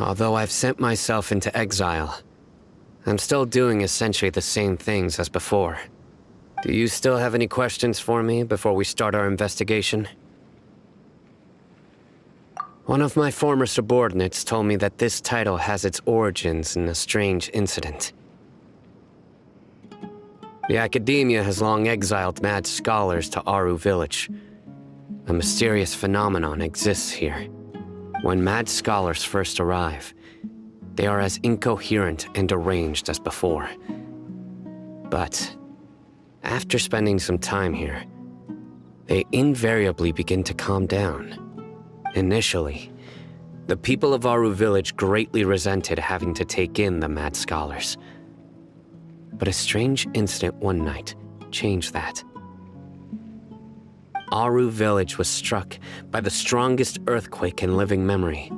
Although I've sent myself into exile, I'm still doing essentially the same things as before. Do you still have any questions for me before we start our investigation? One of my former subordinates told me that this title has its origins in a strange incident. The Academia has long exiled mad scholars to Aru Village. A mysterious phenomenon exists here. When mad scholars first arrive, they are as incoherent and deranged as before. But after spending some time here, they invariably begin to calm down. Initially, the people of Aru Village greatly resented having to take in the mad scholars. But a strange incident one night changed that. Aru Village was struck by the strongest earthquake in living memory.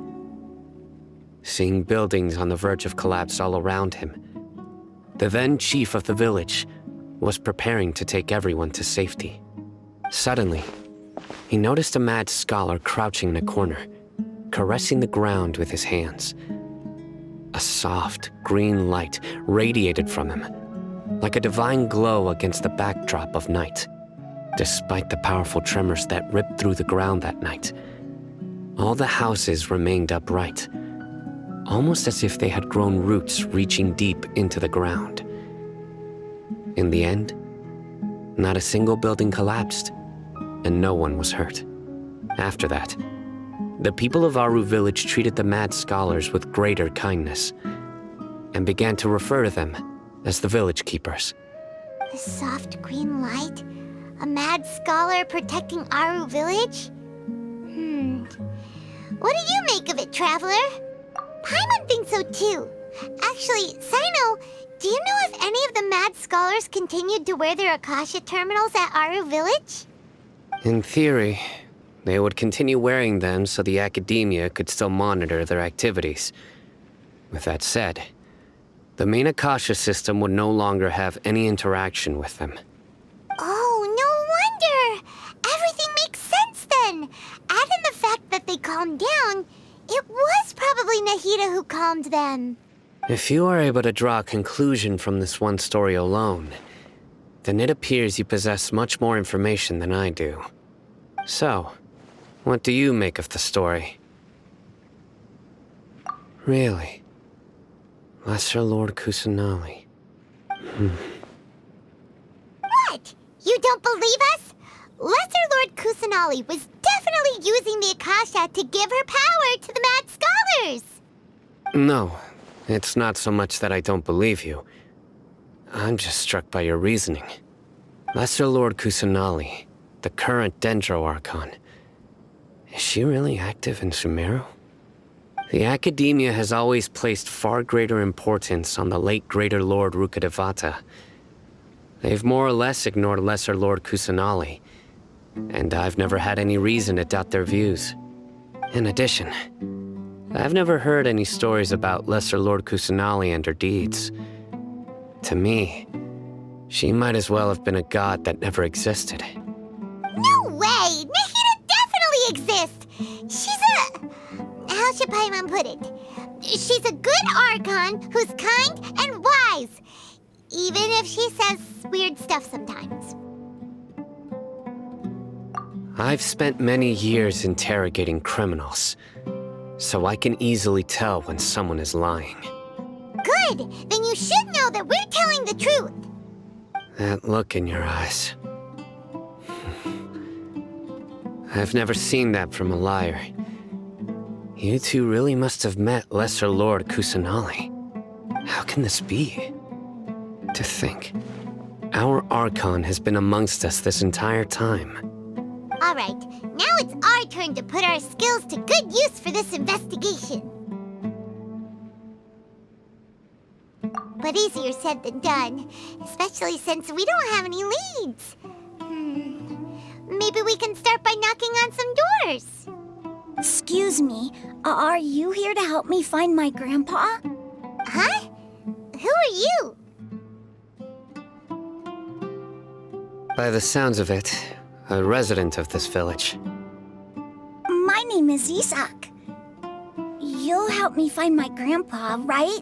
Seeing buildings on the verge of collapse all around him, the then chief of the village was preparing to take everyone to safety. Suddenly, he noticed a mad scholar crouching in a corner, caressing the ground with his hands. A soft, green light radiated from him, like a divine glow against the backdrop of night. Despite the powerful tremors that ripped through the ground that night, all the houses remained upright, almost as if they had grown roots reaching deep into the ground. In the end, not a single building collapsed, and no one was hurt. After that, the people of Aru Village treated the mad scholars with greater kindness, and began to refer to them as the village keepers. The soft green light? A mad scholar protecting Aru Village? What do you make of it, Traveler? Paimon thinks so too. Actually, Sino, do you know if any of the mad scholars continued to wear their Akasha terminals at Aru Village? In theory, they would continue wearing them so the Academia could still monitor their activities. With that said, the main Akasha system would no longer have any interaction with them. Oh, no wonder! Everything makes sense then! Add in the fact that they calmed down, it was probably Nahida who calmed them. If you are able to draw a conclusion from this one story alone, then it appears you possess much more information than I do. So, what do you make of the story? Really? Lesser Lord Kusanali. What? You don't believe us? Lesser Lord Kusanali was definitely using the Akasha to give her power to the mad scholars! No, it's not so much that I don't believe you. I'm just struck by your reasoning. Lesser Lord Kusanali, the current Dendro Archon, is she really active in Sumeru? The Academia has always placed far greater importance on the late Greater Lord Rukkhadevata. They've more or less ignored Lesser Lord Kusanali, and I've never had any reason to doubt their views. In addition, I've never heard any stories about Lesser Lord Kusanali and her deeds. To me, she might as well have been a god that never existed. No way! Nahida definitely exists! She's a... how should Paimon put it? She's a good Archon who's kind and wise, even if she says weird stuff sometimes. I've spent many years interrogating criminals, so I can easily tell when someone is lying. Good! Then you should know that we're telling the truth! That look in your eyes. I've never seen that from a liar. You two really must have met Lesser Lord Kusanali. How can this be? To think, our Archon has been amongst us this entire time. Alright, now it's our turn to put our skills to good use for this investigation. But easier said than done, especially since we don't have any leads. Maybe we can start by knocking on some doors. Excuse me, are you here to help me find my grandpa? Huh? Who are you? By the sounds of it, a resident of this village. My name is Isak. You'll help me find my grandpa, right?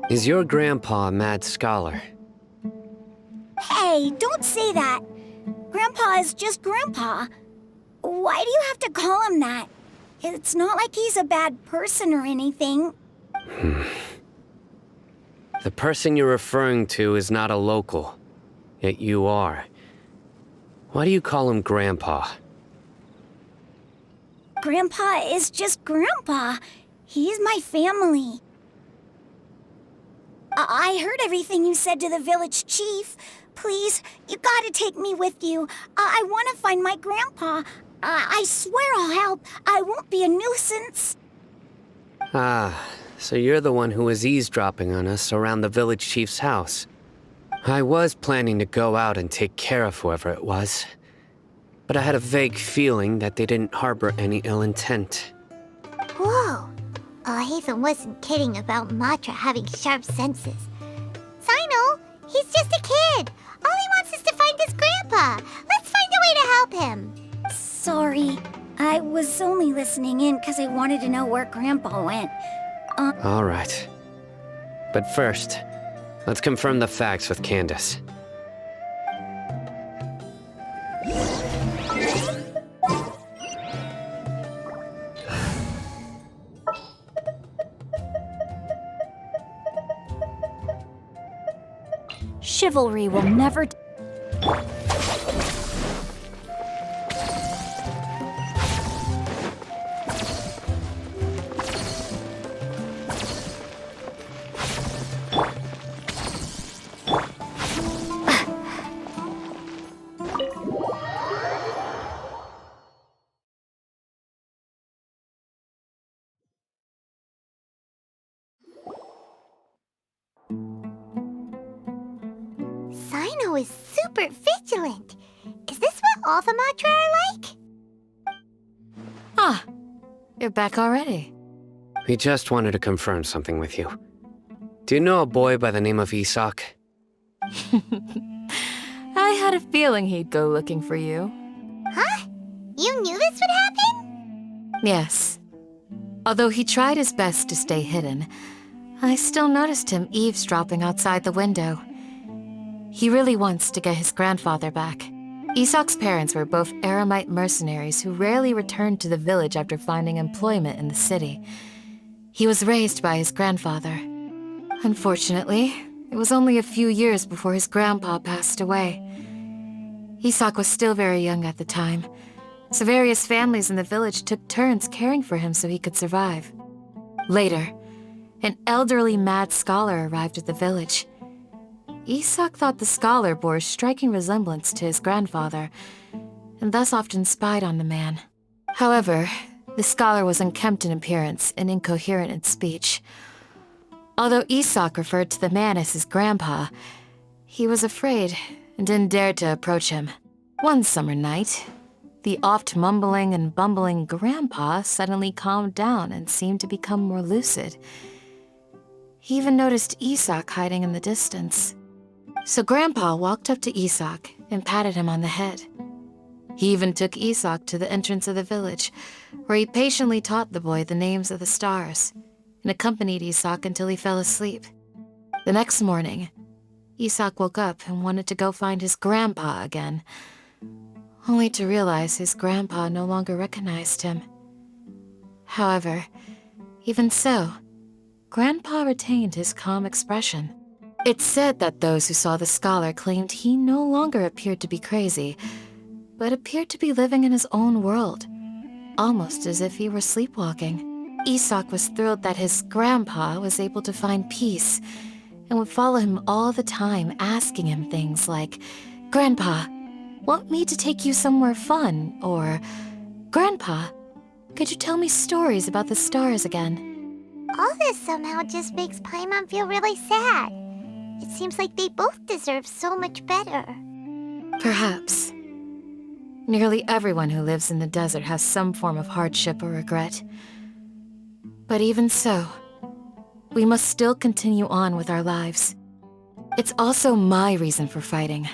Is your grandpa a mad scholar? Hey, don't say that. Grandpa is just Grandpa. Why do you have to call him that? It's not like he's a bad person or anything. The person you're referring to is not a local, yet you are. Why do you call him Grandpa? Grandpa is just Grandpa. He's my family. I heard everything you said to the village chief. Please, you gotta take me with you. I want to find my grandpa. I swear I'll help. I won't be a nuisance. Ah, so you're the one who was eavesdropping on us around the village chief's house. I was planning to go out and take care of whoever it was, but I had a vague feeling that they didn't harbor any ill intent. Whoa. Ethan wasn't kidding about Matra having sharp senses. Sino, he's just a kid. All he wants is to find his grandpa. Let's find a way to help him. Sorry. I was only listening in because I wanted to know where Grandpa went. All right. But first, let's confirm the facts with Candace. Chivalry will never... Sino is super vigilant. Is this what all the Matra are like? Ah, you're back already. We just wanted to confirm something with you. Do you know a boy by the name of Isak? I had a feeling he'd go looking for you. Huh? You knew this would happen? Yes. Although he tried his best to stay hidden, I still noticed him eavesdropping outside the window. He really wants to get his grandfather back. Isak's parents were both Aramite mercenaries who rarely returned to the village after finding employment in the city. He was raised by his grandfather. Unfortunately, it was only a few years before his grandpa passed away. Isak was still very young at the time, so various families in the village took turns caring for him so he could survive. Later, an elderly mad scholar arrived at the village. Isak thought the scholar bore a striking resemblance to his grandfather, and thus often spied on the man. However, the scholar was unkempt in appearance and incoherent in speech. Although Isak referred to the man as his grandpa, he was afraid and didn't dare to approach him. One summer night, the oft mumbling and bumbling grandpa suddenly calmed down and seemed to become more lucid. He even noticed Isak hiding in the distance. So Grandpa walked up to Isak and patted him on the head. He even took Isak to the entrance of the village, where he patiently taught the boy the names of the stars and accompanied Isak until he fell asleep. The next morning, Isak woke up and wanted to go find his grandpa again, only to realize his grandpa no longer recognized him. However, even so, Grandpa retained his calm expression. It's said that those who saw the scholar claimed he no longer appeared to be crazy, but appeared to be living in his own world, almost as if he were sleepwalking. Isak was thrilled that his grandpa was able to find peace and would follow him all the time, asking him things like, "Grandpa, want me to take you somewhere fun?" Or, "Grandpa, could you tell me stories about the stars again?" All this somehow just makes Paimon feel really sad. It seems like they both deserve so much better. Perhaps. Nearly everyone who lives in the desert has some form of hardship or regret. But even so, we must still continue on with our lives. It's also my reason for fighting.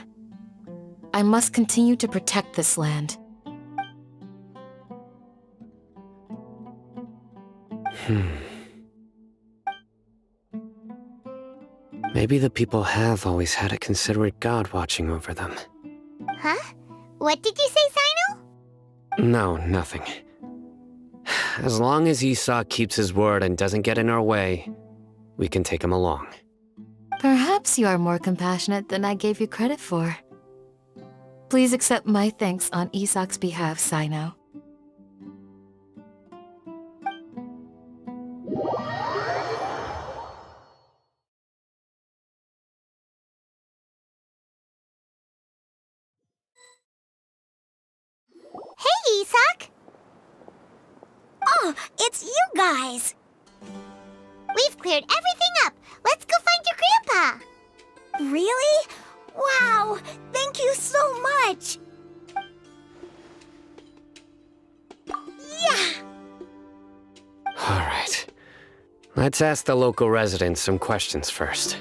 I must continue to protect this land. Maybe the people have always had a considerate god watching over them. Huh? What did you say, Sino? No, nothing. As long as Esau keeps his word and doesn't get in our way, we can take him along. Perhaps you are more compassionate than I gave you credit for. Please accept my thanks on Isak's behalf, Sino. Hey, Isak! Oh, it's you guys! We've cleared everything up. Let's go find your grandpa. Really? Wow! Thank you so much! Yeah! All right. Let's ask the local residents some questions first.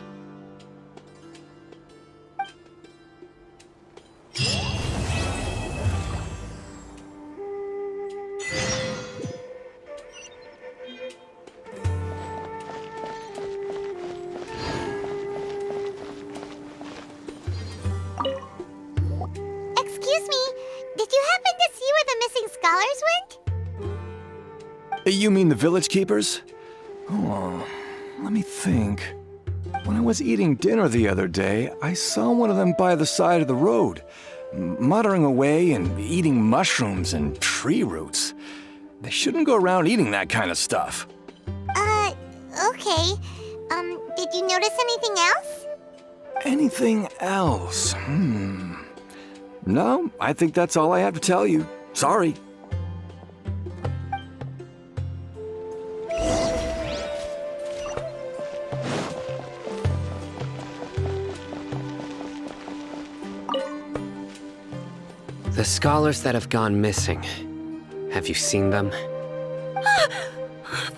Excuse me, did you happen to see where the missing scholars went? You mean the village keepers? Oh, let me think. When I was eating dinner the other day, I saw one of them by the side of the road, muttering away and eating mushrooms and tree roots. They shouldn't go around eating that kind of stuff. Okay. Did you notice anything else? Anything else? No, I think that's all I have to tell you. Sorry. The scholars that have gone missing. Have you seen them?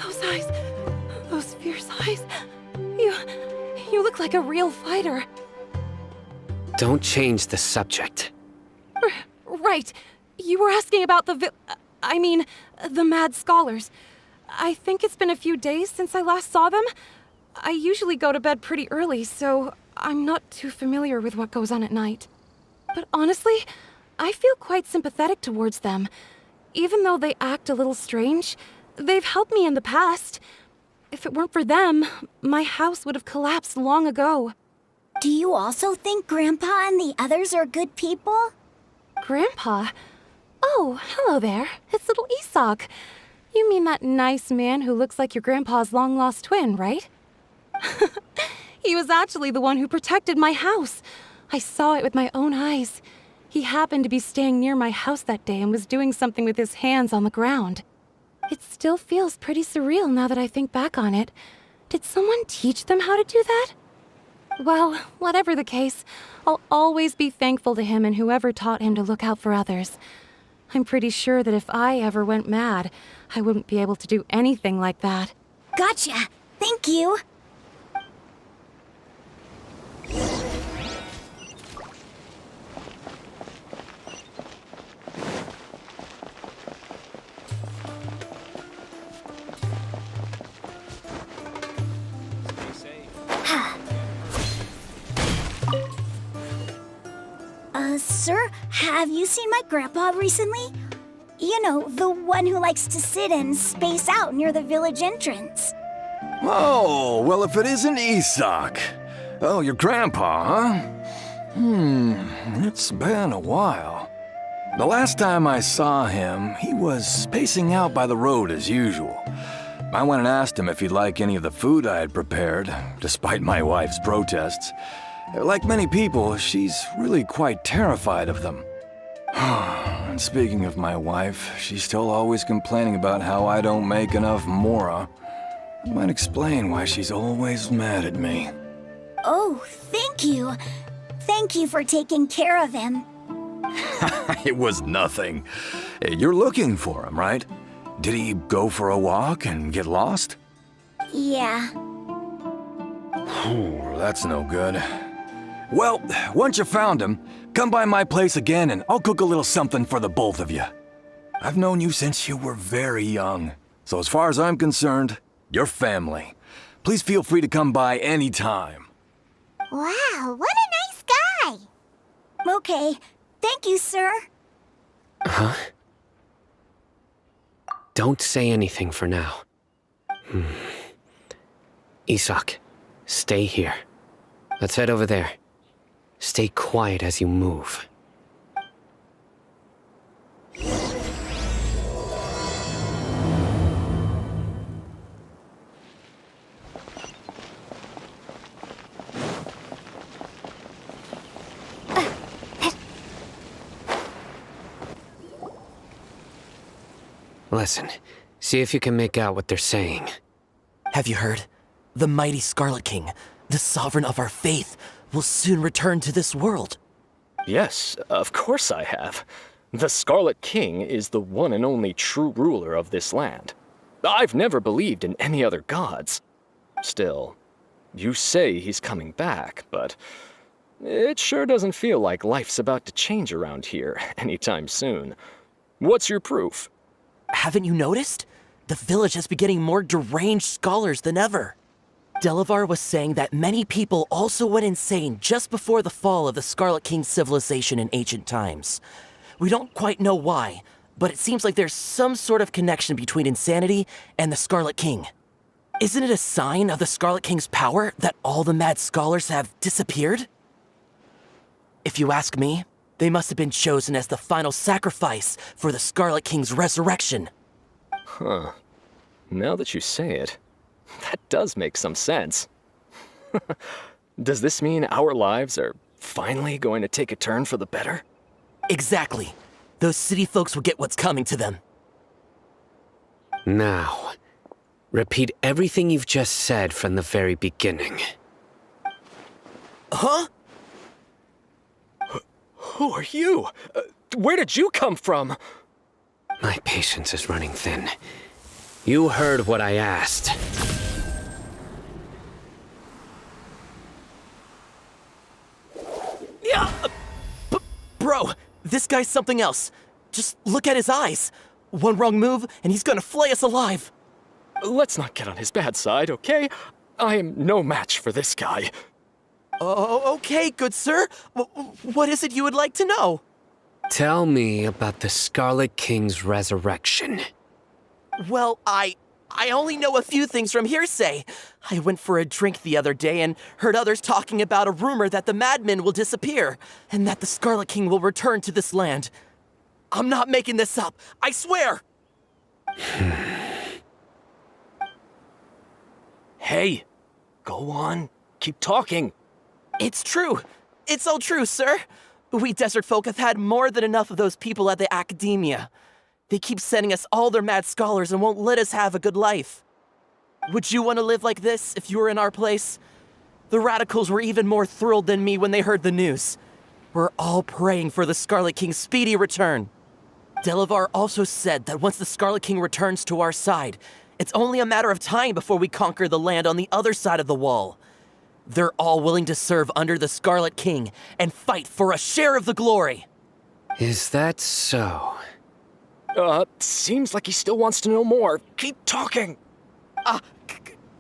Those eyes. Those fierce eyes. You look like a real fighter. Don't change the subject. Right. You were asking about the the mad scholars. I think it's been a few days since I last saw them. I usually go to bed pretty early, so I'm not too familiar with what goes on at night. But honestly, I feel quite sympathetic towards them. Even though they act a little strange, they've helped me in the past. If it weren't for them, my house would have collapsed long ago. Do you also think Grandpa and the others are good people? Grandpa? Oh, hello there. It's little Isak. You mean that nice man who looks like your grandpa's long-lost twin, right? He was actually the one who protected my house. I saw it with my own eyes. He happened to be staying near my house that day and was doing something with his hands on the ground. It still feels pretty surreal now that I think back on it. Did someone teach them how to do that? Well, whatever the case, I'll always be thankful to him and whoever taught him to look out for others. I'm pretty sure that if I ever went mad, I wouldn't be able to do anything like that. Gotcha! Thank you! Sir, have you seen my grandpa recently? You know, the one who likes to sit and space out near the village entrance. Oh, well, if it isn't Isak. Oh, your grandpa, huh? It's been a while. The last time I saw him, he was spacing out by the road as usual. I went and asked him if he'd like any of the food I had prepared, despite my wife's protests. Like many people, she's really quite terrified of them. And speaking of my wife, she's still always complaining about how I don't make enough mora. It might explain why she's always mad at me. Oh, thank you. Thank you for taking care of him. It was nothing. You're looking for him, right? Did he go for a walk and get lost? Yeah. That's no good. Well, once you found him, come by my place again and I'll cook a little something for the both of you. I've known you since you were very young. So as far as I'm concerned, you're family. Please feel free to come by anytime. Wow, what a nice guy! Okay, thank you, sir. Huh? Don't say anything for now. Isak, stay here. Let's head over there. Stay quiet as you move. Listen, see if you can make out what they're saying. Have you heard? The mighty Scarlet King, the sovereign of our faith, will soon return to this world. Yes, of course I have. The Scarlet King is the one and only true ruler of this land. I've never believed in any other gods. Still, you say he's coming back, but it sure doesn't feel like life's about to change around here anytime soon. What's your proof? Haven't you noticed? The village has been getting more deranged scholars than ever. Delavar was saying that many people also went insane just before the fall of the Scarlet King's civilization in ancient times. We don't quite know why, but it seems like there's some sort of connection between insanity and the Scarlet King. Isn't it a sign of the Scarlet King's power that all the mad scholars have disappeared? If you ask me, they must have been chosen as the final sacrifice for the Scarlet King's resurrection. Huh. Now that you say it, that does make some sense. Does this mean our lives are finally going to take a turn for the better? Exactly. Those city folks will get what's coming to them. Now, repeat everything you've just said from the very beginning. Huh? Who are you? Where did you come from? My patience is running thin. You heard what I asked. Yeah! Bro, this guy's something else. Just look at his eyes. One wrong move, and he's gonna flay us alive. Let's not get on his bad side, okay? I am no match for this guy. Oh, okay, good sir. What is it you would like to know? Tell me about the Scarlet King's resurrection. Well, I only know a few things from hearsay. I went for a drink the other day and heard others talking about a rumor that the madmen will disappear and that the Scarlet King will return to this land. I'm not making this up, I swear! Hey, go on. Keep talking. It's true. It's all true, sir. We desert folk have had more than enough of those people at the academia. They keep sending us all their mad scholars and won't let us have a good life. Would you want to live like this if you were in our place? The radicals were even more thrilled than me when they heard the news. We're all praying for the Scarlet King's speedy return. Delavar also said that once the Scarlet King returns to our side, it's only a matter of time before we conquer the land on the other side of the wall. They're all willing to serve under the Scarlet King and fight for a share of the glory. Is that so? Seems like he still wants to know more. Keep talking.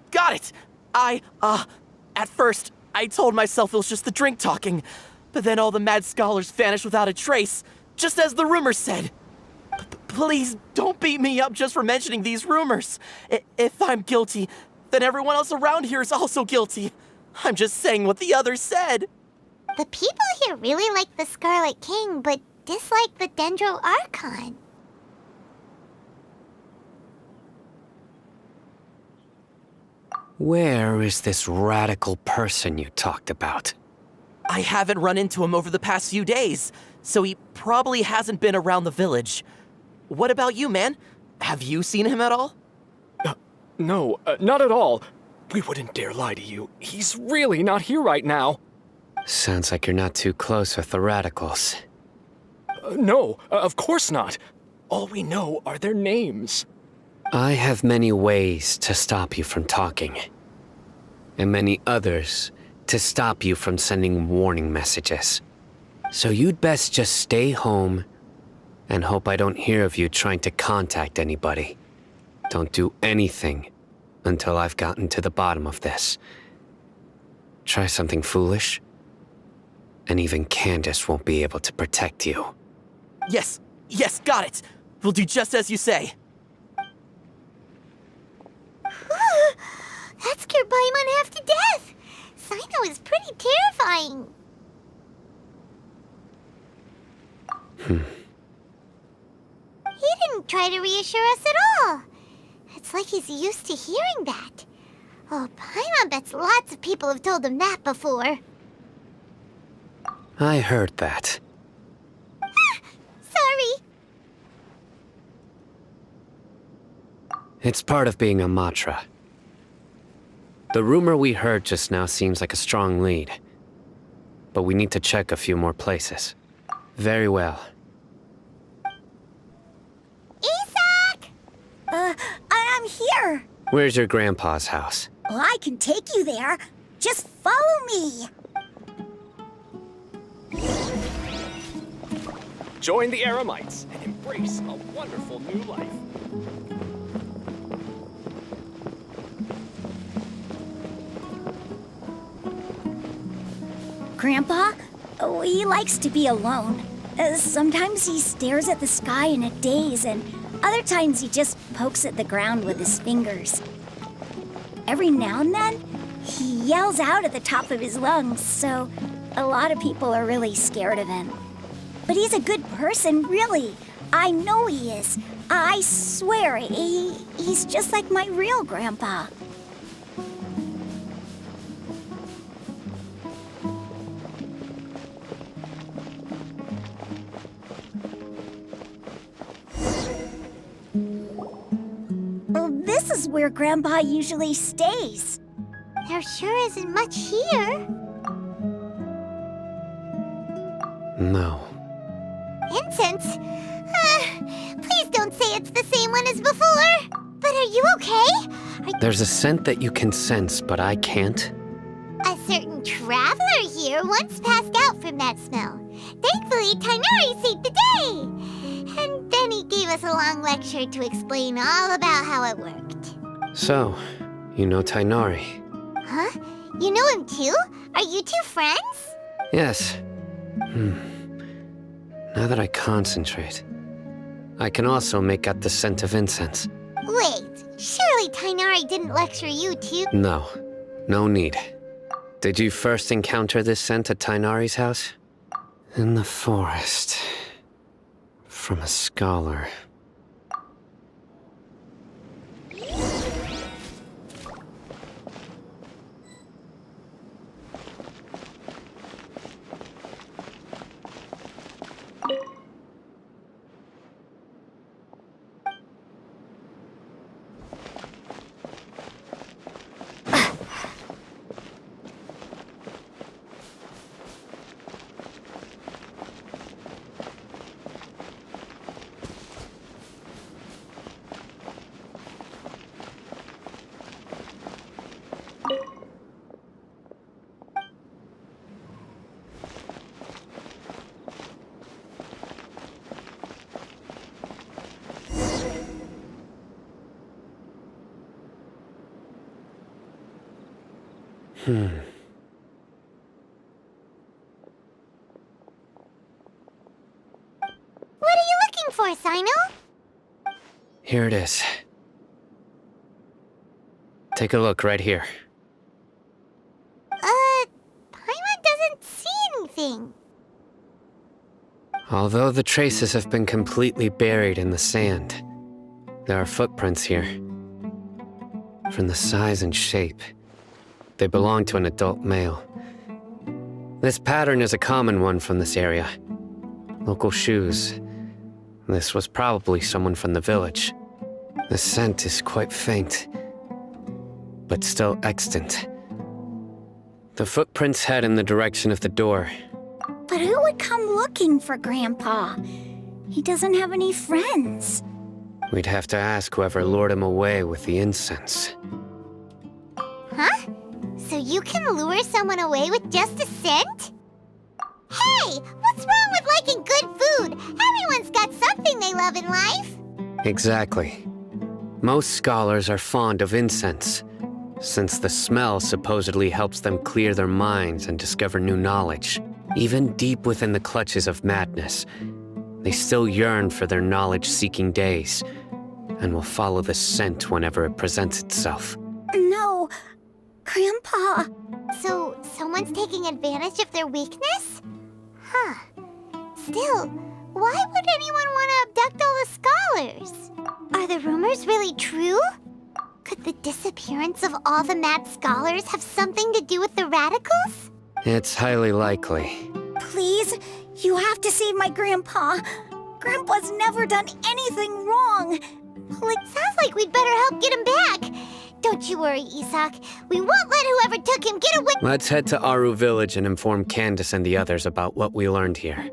Got it. At first, I told myself it was just the drink talking, but then all the mad scholars vanished without a trace, just as the rumors said. Please don't beat me up just for mentioning these rumors. If I'm guilty, then everyone else around here is also guilty. I'm just saying what the others said. The people here really like the Scarlet King, but dislike the Dendro Archon. Where is this radical person you talked about? I haven't run into him over the past few days, so he probably hasn't been around the village. What about you, man? Have you seen him at all? No, not at all. We wouldn't dare lie to you. He's really not here right now. Sounds like you're not too close with the radicals. No, of course not. All we know are their names. I have many ways to stop you from talking. And many others to stop you from sending warning messages. So you'd best just stay home and hope I don't hear of you trying to contact anybody. Don't do anything until I've gotten to the bottom of this. Try something foolish, and even Candace won't be able to protect you. Yes, yes, got it. We'll do just as you say. That scared Paimon half to death. Sino is pretty terrifying. He didn't try to reassure us at all. It's like he's used to hearing that. Oh, Paimon bets lots of people have told him that before. I heard that. Sorry. It's part of being a Matra. The rumor we heard just now seems like a strong lead. But we need to check a few more places. Very well. Isak! I'm here. Where's your grandpa's house? Well, I can take you there. Just follow me. Join the Eremites and embrace a wonderful new life. Grandpa? Oh, he likes to be alone. Sometimes he stares at the sky in a daze, and other times he just pokes at the ground with his fingers. Every now and then, he yells out at the top of his lungs, so a lot of people are really scared of him. But he's a good person, really. I know he is. I swear, he's just like my real grandpa. Well, this is where Grandpa usually stays. There sure isn't much here. No. Incense? Please don't say it's the same one as before. But are you okay? There's a scent that you can sense, but I can't. A certain traveler here once passed out from that smell. Thankfully, Tainari saved the day. And then he gave us a long lecture to explain all about how it worked. So, you know Tainari? Huh? You know him too? Are you two friends? Yes. Now that I concentrate, I can also make out the scent of incense. Wait, surely Tainari didn't lecture you too? No, no need. Did you first encounter this scent at Tainari's house? In the forest. From a scholar. What are you looking for, Sino? Here it is. Take a look right here. Paimon doesn't see anything. Although the traces have been completely buried in the sand, there are footprints here. From the size and shape, they belong to an adult male. This pattern is a common one from this area. Local shoes. This was probably someone from the village. The scent is quite faint, but still extant. The footprints head in the direction of the door. But who would come looking for Grandpa? He doesn't have any friends. We'd have to ask whoever lured him away with the incense. Huh? So you can lure someone away with just a scent? Hey, what's wrong with liking good food? Everyone's got something they love in life. Exactly. Most scholars are fond of incense, since the smell supposedly helps them clear their minds and discover new knowledge. Even deep within the clutches of madness, they still yearn for their knowledge-seeking days, and will follow the scent whenever it presents itself. No, Grandpa. So, someone's taking advantage of their weakness? Huh. Still, why would anyone want to abduct all the scholars? Are the rumors really true? Could the disappearance of all the mad scholars have something to do with the radicals? It's highly likely. Please, you have to save my Grandpa. Grandpa's never done anything wrong. Sounds like we'd better help get him back. Don't you worry, Isak. We won't let whoever took him get away. Let's head to Aru Village and inform Candace and the others about what we learned here.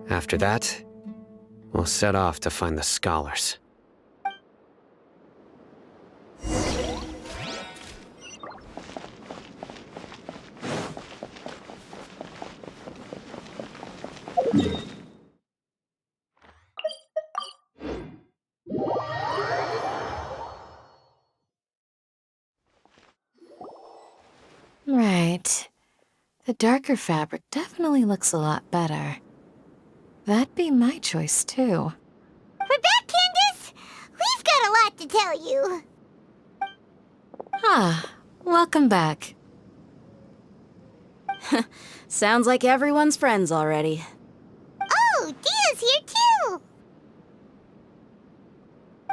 After that, we'll set off to find the scholars. Right. The darker fabric definitely looks a lot better. That'd be my choice, too. We're back, Candace! We've got a lot to tell you. Ah, welcome back. Sounds like everyone's friends already. Oh, Dia's here too!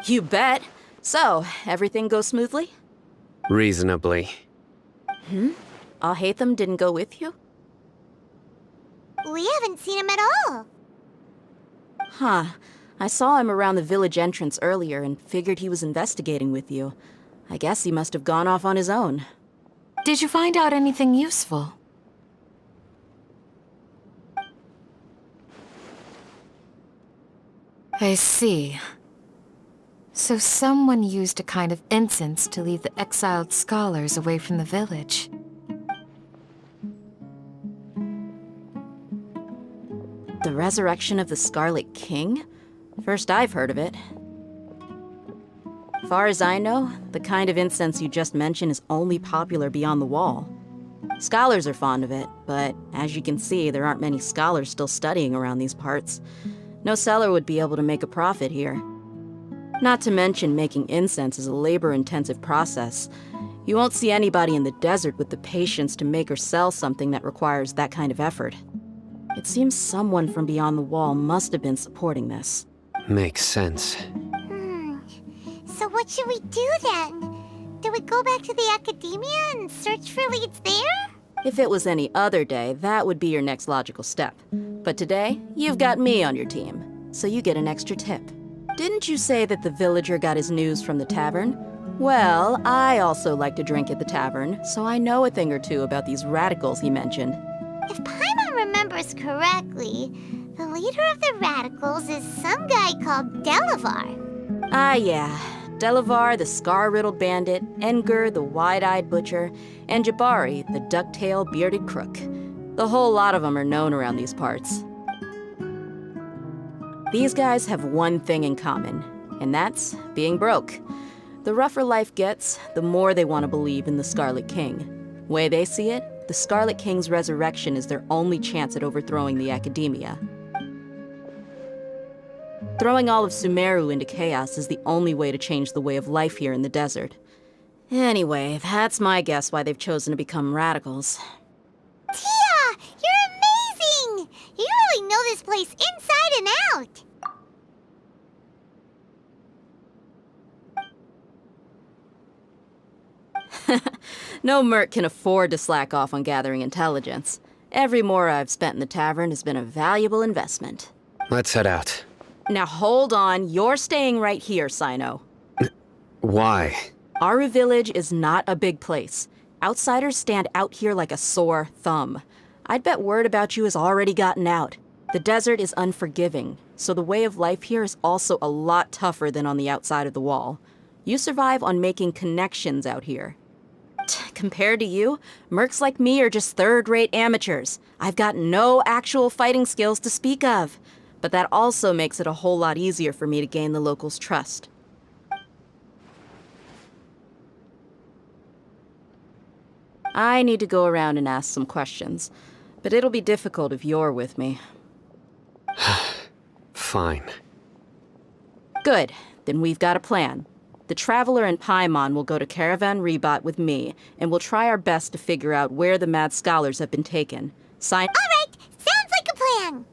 You bet. So, everything goes smoothly? Reasonably. Alhaitham didn't go with you? We haven't seen him at all. Huh. I saw him around the village entrance earlier and figured he was investigating with you. I guess he must have gone off on his own. Did you find out anything useful? I see. So someone used a kind of incense to lead the exiled scholars away from the village. The resurrection of the Scarlet King? First I've heard of it. Far as I know, the kind of incense you just mentioned is only popular beyond the wall. Scholars are fond of it, but as you can see, there aren't many scholars still studying around these parts. No seller would be able to make a profit here. Not to mention, making incense is a labor-intensive process. You won't see anybody in the desert with the patience to make or sell something that requires that kind of effort. It seems someone from beyond the wall must have been supporting this. Makes sense. So what should we do then? Do we go back to the academia and search for leads there? If it was any other day, that would be your next logical step. But today, you've got me on your team, so you get an extra tip. Didn't you say that the villager got his news from the tavern? Well, I also like to drink at the tavern, so I know a thing or two about these radicals he mentioned. If Paimon remembers correctly, the leader of the radicals is some guy called Delavar. Ah, yeah. Delavar, the scar-riddled bandit, Engur, the wide-eyed butcher, and Jabari, the duck-tailed bearded crook. The whole lot of them are known around these parts. These guys have one thing in common, and that's being broke. The rougher life gets, the more they want to believe in the Scarlet King. Way they see it, the Scarlet King's resurrection is their only chance at overthrowing the academia. Throwing all of Sumeru into chaos is the only way to change the way of life here in the desert. Anyway, that's my guess why they've chosen to become radicals. Tia! You're amazing! You really know this place inside and out! No merc can afford to slack off on gathering intelligence. Every mora I've spent in the tavern has been a valuable investment. Let's head out. Now hold on, you're staying right here, Sino. Why? Aru Village is not a big place. Outsiders stand out here like a sore thumb. I'd bet word about you has already gotten out. The desert is unforgiving, so the way of life here is also a lot tougher than on the outside of the wall. You survive on making connections out here. Compared to you, mercs like me are just third-rate amateurs. I've got no actual fighting skills to speak of. But that also makes it a whole lot easier for me to gain the locals' trust. I need to go around and ask some questions, but it'll be difficult if you're with me. Fine. Good, then we've got a plan. The Traveler and Paimon will go to Caravan Rebot with me, and we'll try our best to figure out where the Mad Scholars have been taken. Sign- All right, sounds like a plan.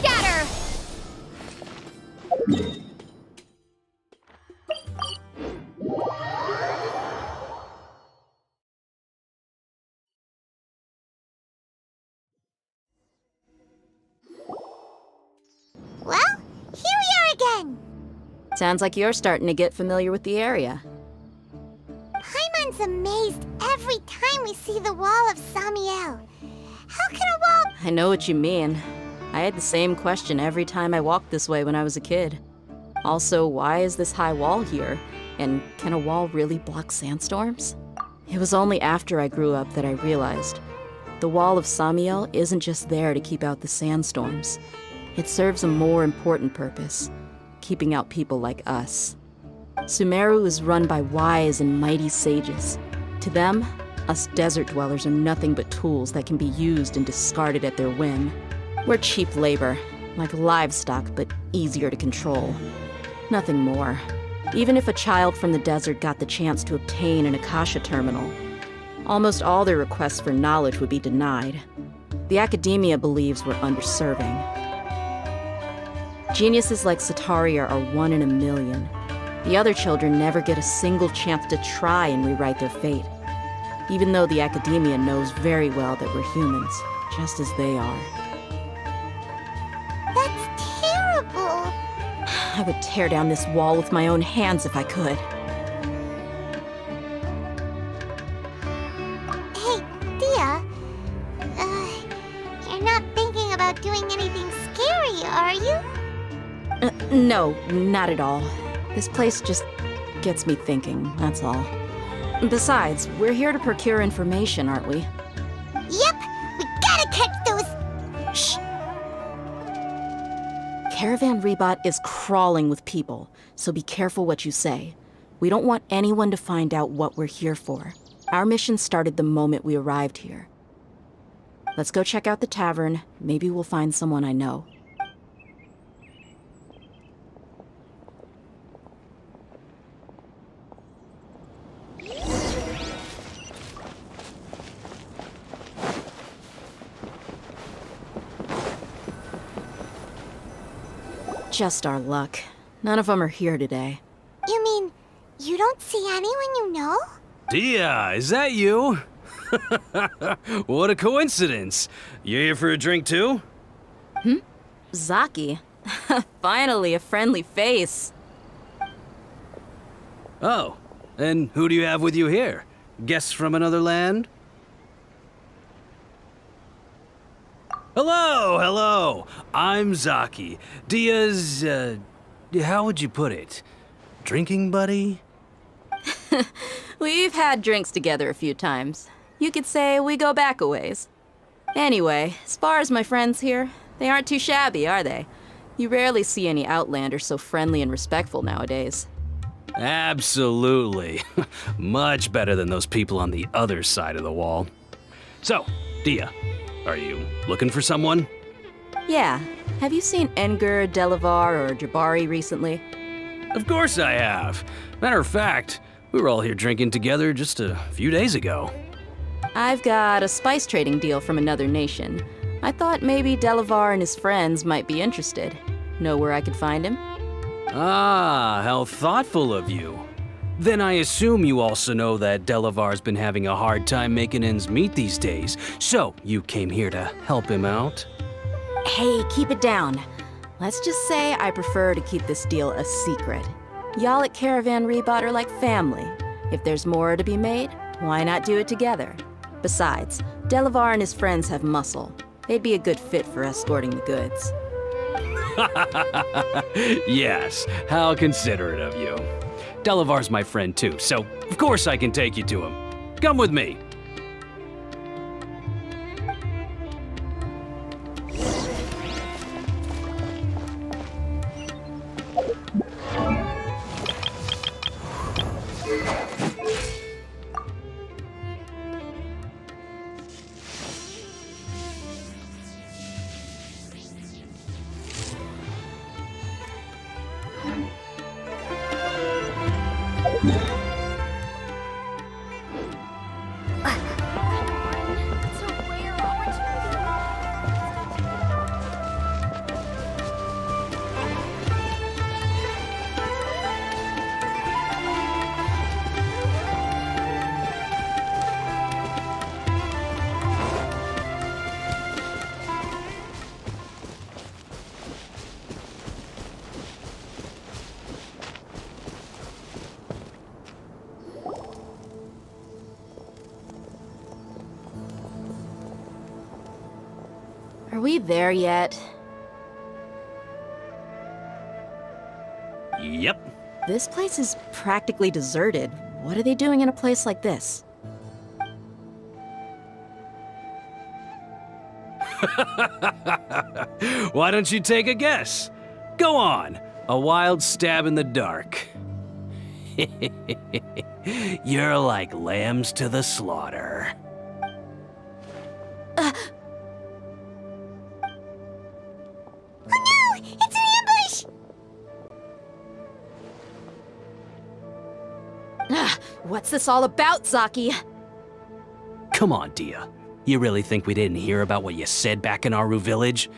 Scatter! Well, here we are again. Sounds like you're starting to get familiar with the area. Paimon's amazed every time we see the wall of Samiel. How can a wall... I know what you mean. I had the same question every time I walked this way when I was a kid. Also, why is this high wall here? And can a wall really block sandstorms? It was only after I grew up that I realized the wall of Samiel isn't just there to keep out the sandstorms. It serves a more important purpose, keeping out people like us. Sumeru is run by wise and mighty sages. To them, us desert dwellers are nothing but tools that can be used and discarded at their whim. We're cheap labor, like livestock, but easier to control. Nothing more. Even if a child from the desert got the chance to obtain an Akasha terminal, almost all their requests for knowledge would be denied. The academia believes we're underserving. Geniuses like Sataria are one in a million. The other children never get a single chance to try and rewrite their fate, even though the academia knows very well that we're humans, just as they are. That's terrible. I would tear down this wall with my own hands if I could. Hey, Dia. You're not thinking about doing anything scary, are you? No, not at all. This place just gets me thinking, that's all. Besides, we're here to procure information, aren't we? Yep, we gotta catch those... Shh! Caravan Rebot is crawling with people, so be careful what you say. We don't want anyone to find out what we're here for. Our mission started the moment we arrived here. Let's go check out the tavern. Maybe we'll find someone I know. Just our luck. None of them are here today. You mean, you don't see anyone you know? Dia, is that you? What a coincidence. You here for a drink too? Zaki. Finally, a friendly face. Oh, and who do you have with you here? Guests from another land? Hello. I'm Zaki. Dia's, how would you put it? Drinking buddy? We've had drinks together a few times. You could say we go back a ways. Anyway, as far as my friends here, they aren't too shabby, are they? You rarely see any Outlanders so friendly and respectful nowadays. Absolutely. Much better than those people on the other side of the wall. So, Dia, are you looking for someone? Yeah. Have you seen Enger, Delavar, or Jabari recently? Of course I have. Matter of fact, we were all here drinking together just a few days ago. I've got a spice trading deal from another nation. I thought maybe Delavar and his friends might be interested. Know where I could find him? Ah, how thoughtful of you. Then I assume you also know that Delavar's been having a hard time making ends meet these days, so you came here to help him out? Hey, keep it down. Let's just say I prefer to keep this deal a secret. Y'all at Caravan Rebot are like family. If there's more to be made, why not do it together? Besides, Delavar and his friends have muscle. They'd be a good fit for escorting the goods. Yes, how considerate of you. Delavar's my friend too, so of course I can take you to him. Come with me. Are we there yet? Yep. This place is practically deserted. What are they doing in a place like this? Why don't you take a guess? Go on. A wild stab in the dark. You're like lambs to the slaughter. Oh no! It's an ambush! What's this all about, Zaki? Come on, Dia. You really think we didn't hear about what you said back in Aru village?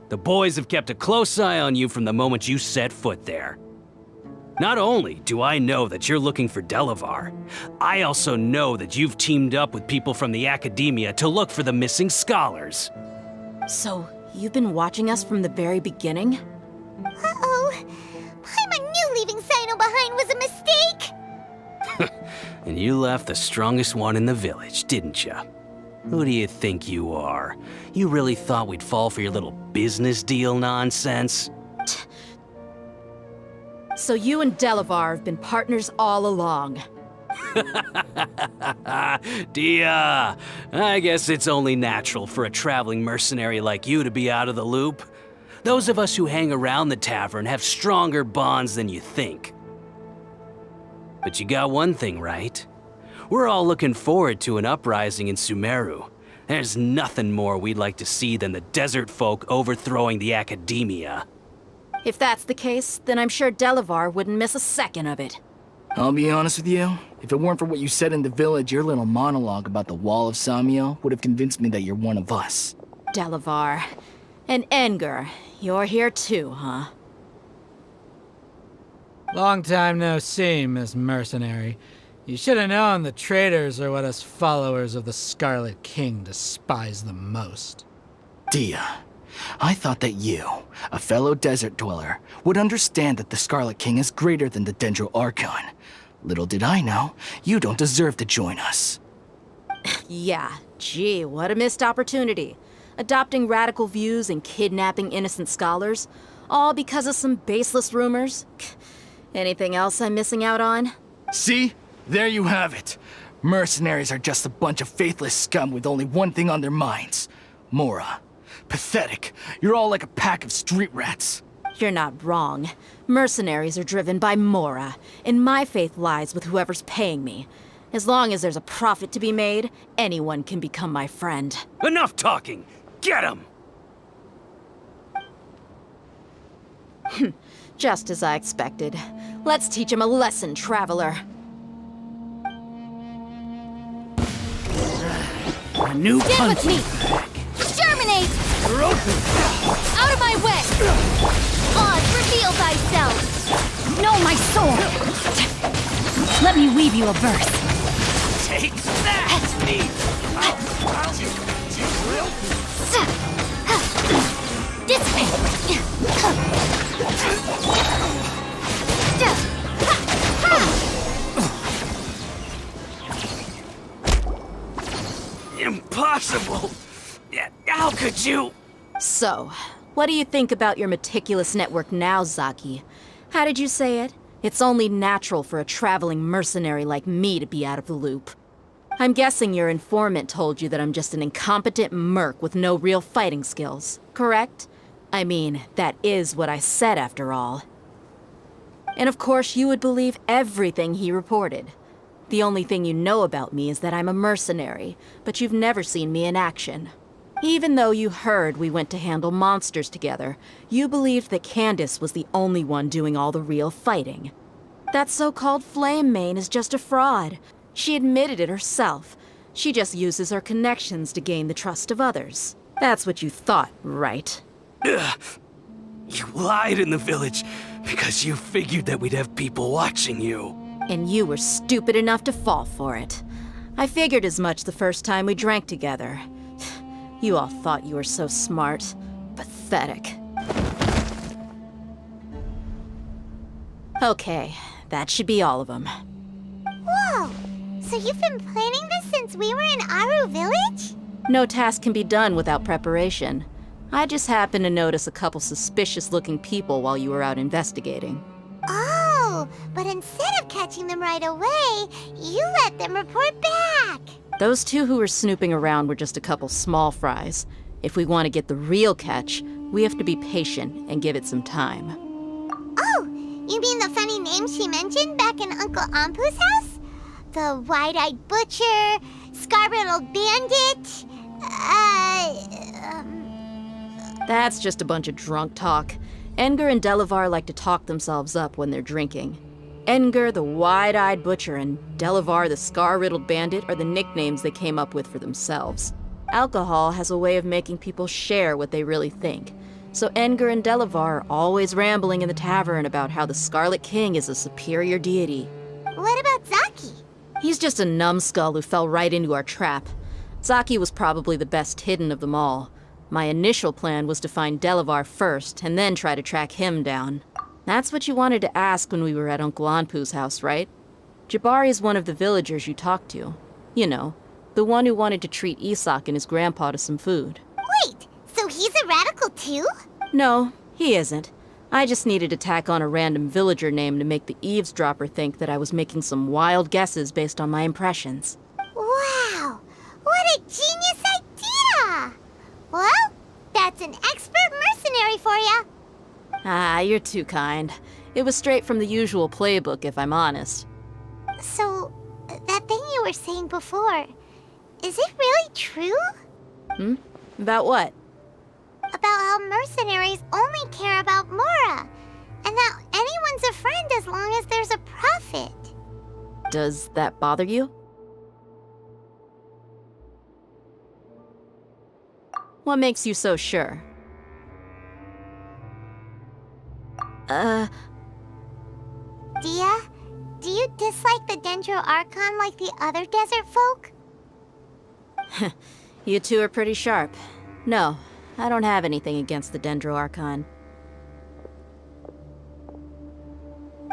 The boys have kept a close eye on you from the moment you set foot there. Not only do I know that you're looking for Delavar, I also know that you've teamed up with people from the Academia to look for the missing scholars. So, you've been watching us from the very beginning? Uh-oh. I knew leaving Sino behind was a mistake! And you left the strongest one in the village, didn't you? Who do you think you are? You really thought we'd fall for your little business deal nonsense? So you and Delavar have been partners all along. Dia, I guess it's only natural for a traveling mercenary like you to be out of the loop. Those of us who hang around the tavern have stronger bonds than you think. But you got one thing right. We're all looking forward to an uprising in Sumeru. There's nothing more we'd like to see than the desert folk overthrowing the Academia. If that's the case, then I'm sure Delavar wouldn't miss a second of it. I'll be honest with you. If it weren't for what you said in the village, your little monologue about the Wall of Samiel would have convinced me that you're one of us. Delavar. And Enger, you're here too, huh? Long time no see, Miss Mercenary. You should have known the traitors are what us followers of the Scarlet King despise the most. Dia, I thought that you, a fellow desert dweller, would understand that the Scarlet King is greater than the Dendro Archon. Little did I know, you don't deserve to join us. Yeah, gee, what a missed opportunity. Adopting radical views and kidnapping innocent scholars, all because of some baseless rumors. Anything else I'm missing out on? See? There you have it. Mercenaries are just a bunch of faithless scum with only one thing on their minds. Mora. Pathetic. You're all like a pack of street rats. You're not wrong. Mercenaries are driven by Mora, and my faith lies with whoever's paying me. As long as there's a profit to be made, anyone can become my friend. Enough talking! Get him! Just as I expected. Let's teach him a lesson, traveler. A new Stand punch. with me! Germinate! Out of my way! Oz, reveal thyself! Know my soul! Let me weave you a verse. Take that, me! Impossible! How could you? So, what do you think about your meticulous network now, Zaki? How did you say it? It's only natural for a traveling mercenary like me to be out of the loop. I'm guessing your informant told you that I'm just an incompetent merc with no real fighting skills, correct? I mean, that is what I said after all. And of course, you would believe everything he reported. The only thing you know about me is that I'm a mercenary, but you've never seen me in action. Even though you heard we went to handle monsters together, you believed that Candace was the only one doing all the real fighting. That so-called Flame Mane is just a fraud. She admitted it herself. She just uses her connections to gain the trust of others. That's what you thought, right? Ugh. You lied in the village because you figured that we'd have people watching you. And you were stupid enough to fall for it. I figured as much the first time we drank together. You all thought you were so smart. Pathetic. Okay, that should be all of them. Whoa! So you've been planning this since we were in Aru Village? No task can be done without preparation. I just happened to notice a couple suspicious-looking people while you were out investigating. Oh, but instead of catching them right away, you let them report back. Those two who were snooping around were just a couple small fries. If we want to get the real catch, we have to be patient and give it some time. Oh, you mean the funny name she mentioned back in Uncle Ampu's house? The wide-eyed butcher, scar-riddled bandit, That's just a bunch of drunk talk. Edgar and Delavar like to talk themselves up when they're drinking. Edgar, the wide-eyed butcher, and Delavar, the scar-riddled bandit, are the nicknames they came up with for themselves. Alcohol has a way of making people share what they really think. So Edgar and Delavar are always rambling in the tavern about how the Scarlet King is a superior deity. What about Zaki? He's just a numbskull who fell right into our trap. Zaki was probably the best hidden of them all. My initial plan was to find Delavar first, and then try to track him down. That's what you wanted to ask when we were at Uncle Anpu's house, right? Jabari is one of the villagers you talked to. You know, the one who wanted to treat Isak and his grandpa to some food. Wait, so he's a radical too? No, he isn't. I just needed to tack on a random villager name to make the eavesdropper think that I was making some wild guesses based on my impressions. Wow, what a genius idea! Well, that's an expert mercenary for ya. Ah, you're too kind. It was straight from the usual playbook, if I'm honest. So, that thing you were saying before, is it really true? About what? About how mercenaries only care about Mora, and that anyone's a friend as long as there's a profit. Does that bother you? What makes you so sure? Dia, do you dislike the Dendro Archon like the other desert folk? You two are pretty sharp. No, I don't have anything against the Dendro Archon.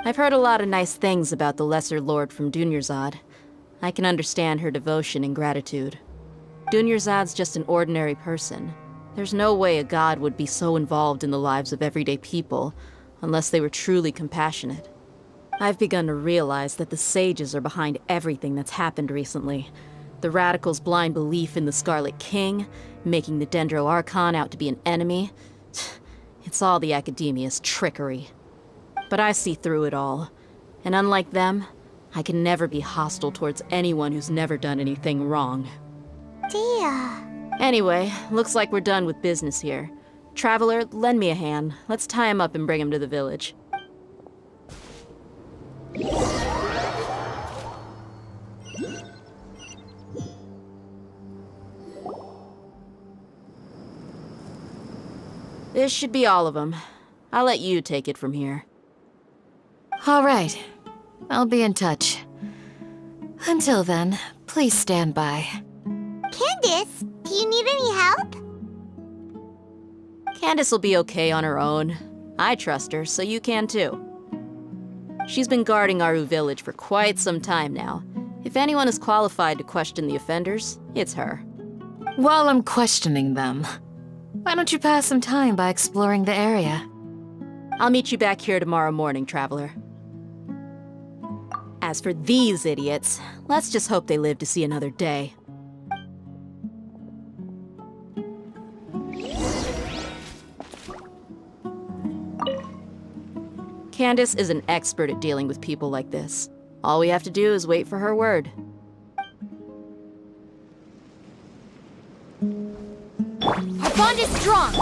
I've heard a lot of nice things about the Lesser Lord from Dunyarzad. I can understand her devotion and gratitude. Dunyarzad's just an ordinary person. There's no way a god would be so involved in the lives of everyday people, unless they were truly compassionate. I've begun to realize that the sages are behind everything that's happened recently. The radicals' blind belief in the Scarlet King, making the Dendro Archon out to be an enemy. It's all the academia's trickery. But I see through it all. And unlike them, I can never be hostile towards anyone who's never done anything wrong. Dia. Anyway, looks like we're done with business here. Traveler, lend me a hand. Let's tie him up and bring him to the village. This should be all of them. I'll let you take it from here. All right. I'll be in touch. Until then, please stand by. Candace, do you need any help? Candace will be okay on her own. I trust her, so you can too. She's been guarding Aru Village for quite some time now. If anyone is qualified to question the offenders, it's her. While I'm questioning them, why don't you pass some time by exploring the area? I'll meet you back here tomorrow morning, Traveler. As for these idiots, let's just hope they live to see another day. Candace is an expert at dealing with people like this. All we have to do is wait for her word. Our bond is strong.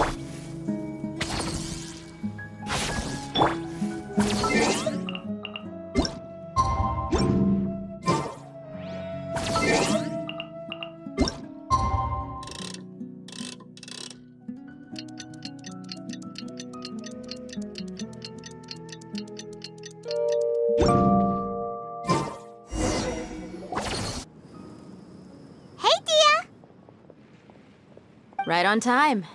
Hey, Dia! Right on time.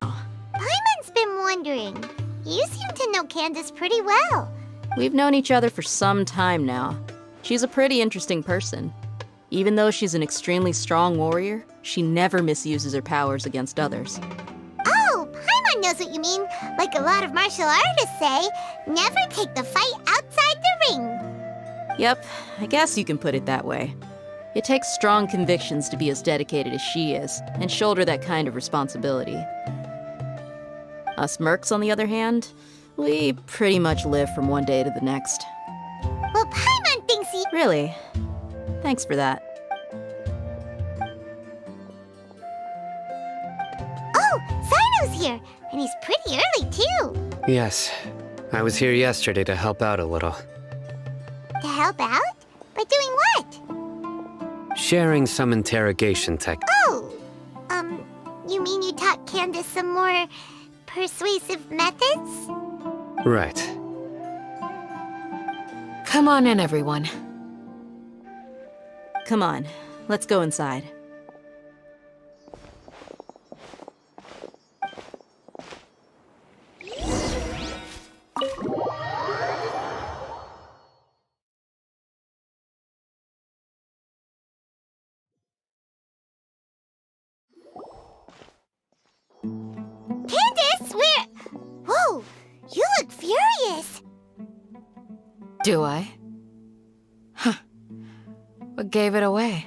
Paimon's been wondering. You seem to know Candace pretty well. We've known each other for some time now. She's a pretty interesting person. Even though she's an extremely strong warrior, she never misuses her powers against others. Oh, Paimon knows what you mean. Like a lot of martial artists say, never take the fight outside the ring. Yep, I guess you can put it that way. It takes strong convictions to be as dedicated as she is, and shoulder that kind of responsibility. Us mercs, on the other hand, we pretty much live from one day to the next. Well, Paimon thinks he... Really? Thanks for that. Oh, Sino's here, and he's pretty early, too. Yes, I was here yesterday to help out a little. To help out? By doing what? Sharing some interrogation tech. Oh, you mean you taught Candace some more persuasive methods? Right. Come on in, everyone. Come on, let's go inside. Candace, where... Whoa, you look furious. Do I? Huh. What gave it away?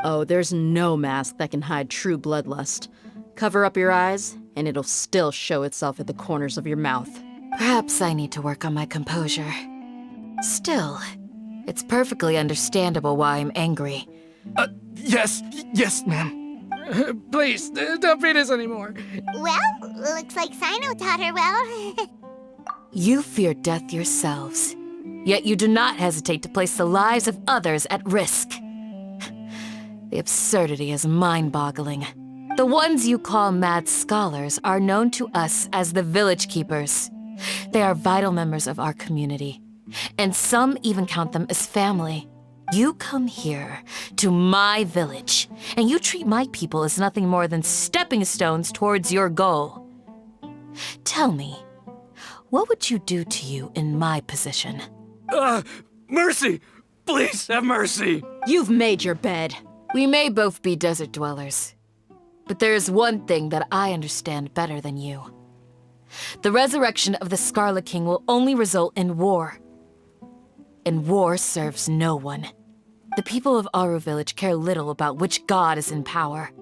Oh, there's no mask that can hide true bloodlust. Cover up your eyes, and it'll still show itself at the corners of your mouth. Perhaps I need to work on my composure. Still, it's perfectly understandable why I'm angry. Yes, ma'am. Please, don't beat us anymore. Well, looks like Sino taught her well. You fear death yourselves, yet you do not hesitate to place the lives of others at risk. The absurdity is mind-boggling. The ones you call mad scholars are known to us as the Village Keepers. They are vital members of our community, and some even count them as family. You come here, to my village, and you treat my people as nothing more than stepping stones towards your goal. Tell me, what would you do to you in my position? Mercy! Please have mercy! You've made your bed. We may both be desert dwellers, but there is one thing that I understand better than you. The resurrection of the Scarlet King will only result in war. And war serves no one. The people of Aru Village care little about which god is in power.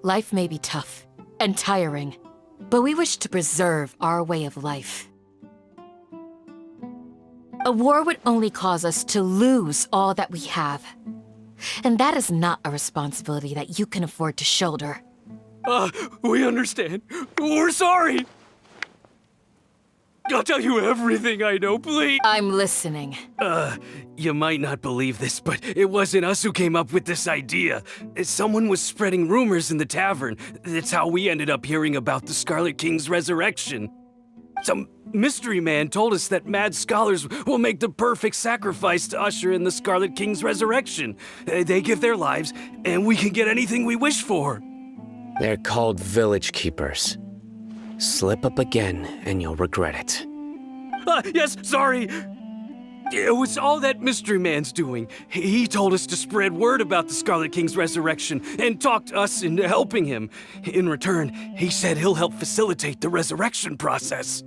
Life may be tough and tiring, but we wish to preserve our way of life. A war would only cause us to lose all that we have. And that is not a responsibility that you can afford to shoulder. We understand. We're sorry! I'll tell you everything I know, please! I'm listening. You might not believe this, but it wasn't us who came up with this idea. Someone was spreading rumors in the tavern. That's how we ended up hearing about the Scarlet King's resurrection. Some mystery man told us that mad scholars will make the perfect sacrifice to usher in the Scarlet King's resurrection. They give their lives, and we can get anything we wish for. They're called Village Keepers. Slip up again, and you'll regret it. Yes, sorry. It was all that mystery man's doing. He told us to spread word about the Scarlet King's resurrection and talked us into helping him. In return, he said he'll help facilitate the resurrection process.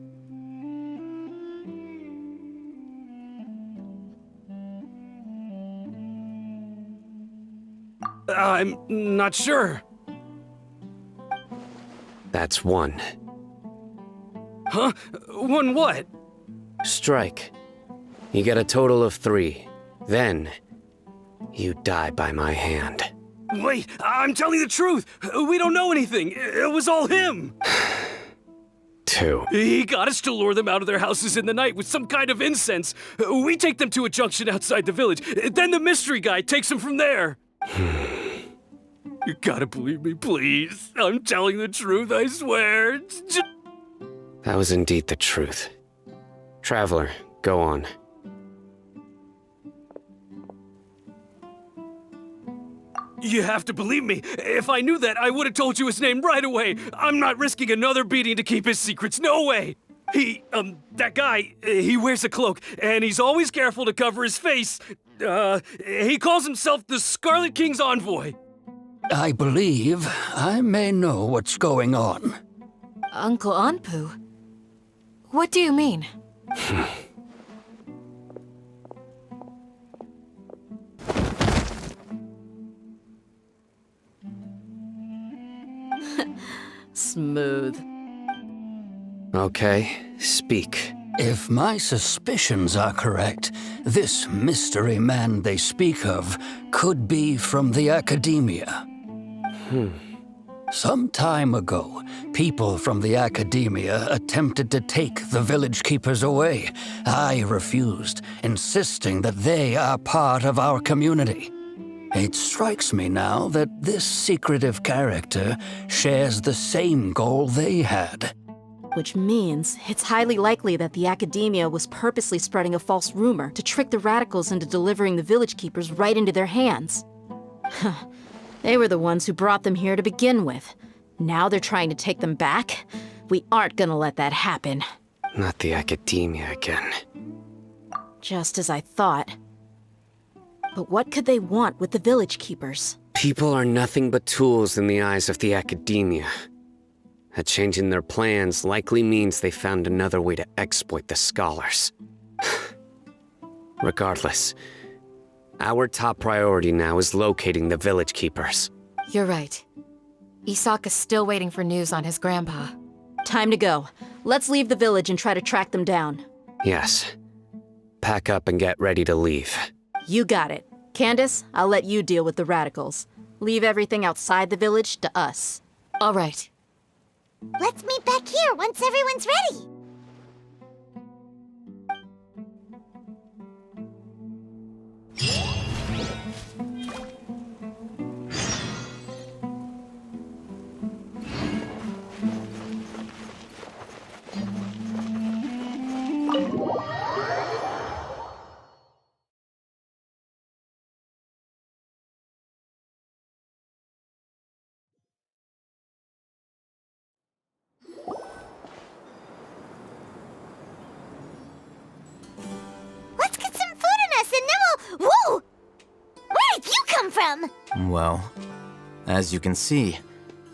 I'm not sure. That's one. Huh? One what? Strike. You get a total of 3. Then, you die by my hand. Wait, I'm telling the truth. We don't know anything. It was all him. 2. He got us to lure them out of their houses in the night with some kind of incense. We take them to a junction outside the village. Then the mystery guy takes them from there. You gotta believe me, please. I'm telling the truth, I swear. That was indeed the truth. Traveler, go on. You have to believe me. If I knew that, I would have told you his name right away. I'm not risking another beating to keep his secrets. No way. That guy, he wears a cloak, and he's always careful to cover his face. He calls himself the Scarlet King's envoy. I believe I may know what's going on. Uncle Anpu? What do you mean? Smooth. Okay, speak. If my suspicions are correct, this mystery man they speak of could be from the Academia. Some time ago, people from the Academia attempted to take the village keepers away. I refused, insisting that they are part of our community. It strikes me now that this secretive character shares the same goal they had. Which means it's highly likely that the Academia was purposely spreading a false rumor to trick the radicals into delivering the village keepers right into their hands. They were the ones who brought them here to begin with. Now they're trying to take them back? We aren't gonna let that happen. Not the Academia again. Just as I thought. But what could they want with the village keepers? People are nothing but tools in the eyes of the Academia. A change in their plans likely means they found another way to exploit the scholars. Regardless, our top priority now is locating the village keepers. You're right. Isak is still waiting for news on his grandpa. Time to go. Let's leave the village and try to track them down. Yes. Pack up and get ready to leave. You got it. Candace, I'll let you deal with the radicals. Leave everything outside the village to us. All right. Let's meet back here once everyone's ready. Let's get some food in us and then we'll... Whoa! Where did you come from? Well, as you can see,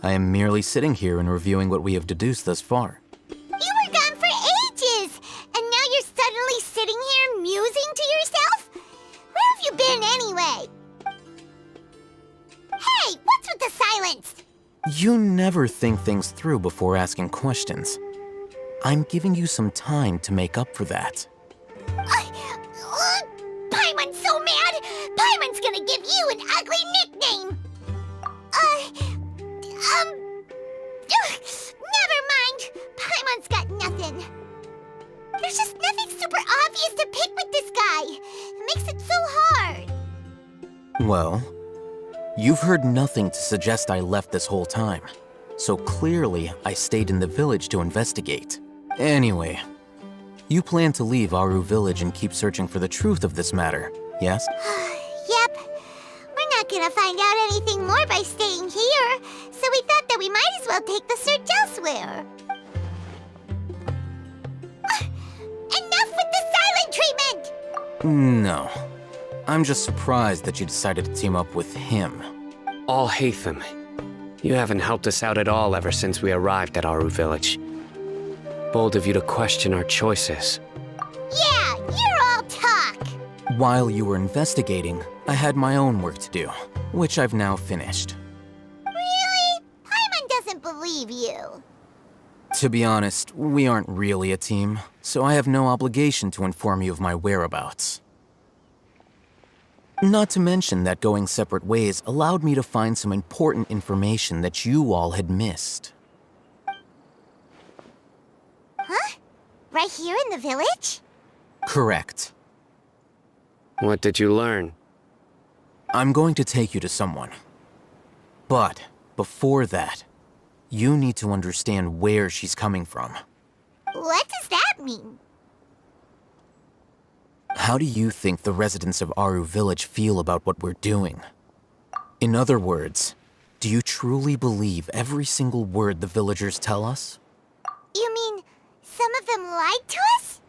I am merely sitting here and reviewing what we have deduced thus far. You were gone for ages, and now you're suddenly sitting here musing to yourself? Where have you been anyway? Hey, what's with the silence? You never think things through before asking questions. I'm giving you some time to make up for that. Paimon's so mad! Paimon's gonna give you an ugly nickname! Never mind. Paimon's got nothing. There's just nothing super obvious to pick with this guy. It makes it so hard. Well, you've heard nothing to suggest I left this whole time. So clearly, I stayed in the village to investigate. Anyway, you plan to leave Aru village and keep searching for the truth of this matter, yes? Yep. We're not gonna find out anything more by staying here, so we thought that we might as well take the search elsewhere. Enough with the silent treatment! No. I'm just surprised that you decided to team up with him. All Hatham, you haven't helped us out at all ever since we arrived at Aru village. Bold of you to question our choices. Yeah, you're all talk. While you were investigating, I had my own work to do. which I've now finished. Really? Paimon doesn't believe you. To be honest, we aren't really a team, so I have no obligation to inform you of my whereabouts. Not to mention that going separate ways allowed me to find some important information that you all had missed. Huh? Right here in the village? Correct. What did you learn? I'm going to take you to someone. But before that, you need to understand where she's coming from. What does that mean? How do you think the residents of Aru Village feel about what we're doing? In other words, do you truly believe every single word the villagers tell us? You mean some of them lied to us?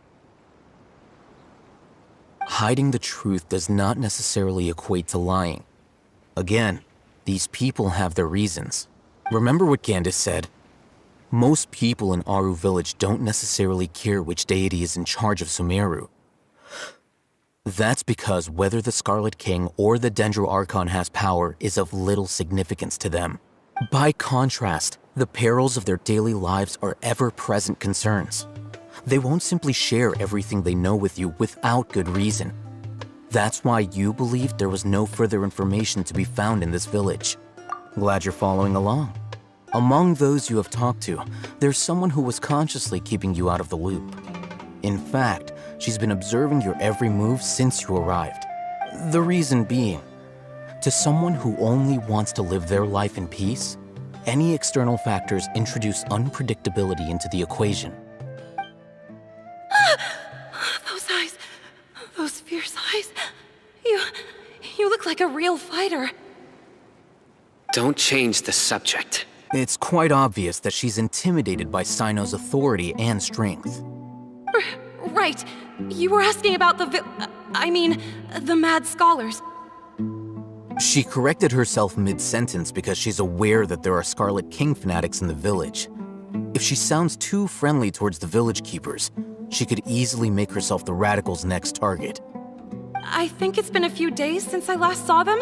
Hiding the truth does not necessarily equate to lying. Again, these people have their reasons. Remember what Gandis said? Most people in Aru Village don't necessarily care which deity is in charge of Sumeru. That's because whether the Scarlet King or the Dendro Archon has power is of little significance to them. By contrast, the perils of their daily lives are ever-present concerns. They won't simply share everything they know with you without good reason. That's why you believed there was no further information to be found in this village. Glad you're following along. Among those you have talked to, there's someone who was consciously keeping you out of the loop. In fact, she's been observing your every move since you arrived. The reason being, to someone who only wants to live their life in peace, any external factors introduce unpredictability into the equation. Those eyes. Those fierce eyes. You look like a real fighter. Don't change the subject. It's quite obvious that she's intimidated by Sino's authority and strength. Right. You were asking about the the mad scholars. She corrected herself mid-sentence because she's aware that there are Scarlet King fanatics in the village. If she sounds too friendly towards the village keepers, she could easily make herself the radicals' next target. I think it's been a few days since I last saw them.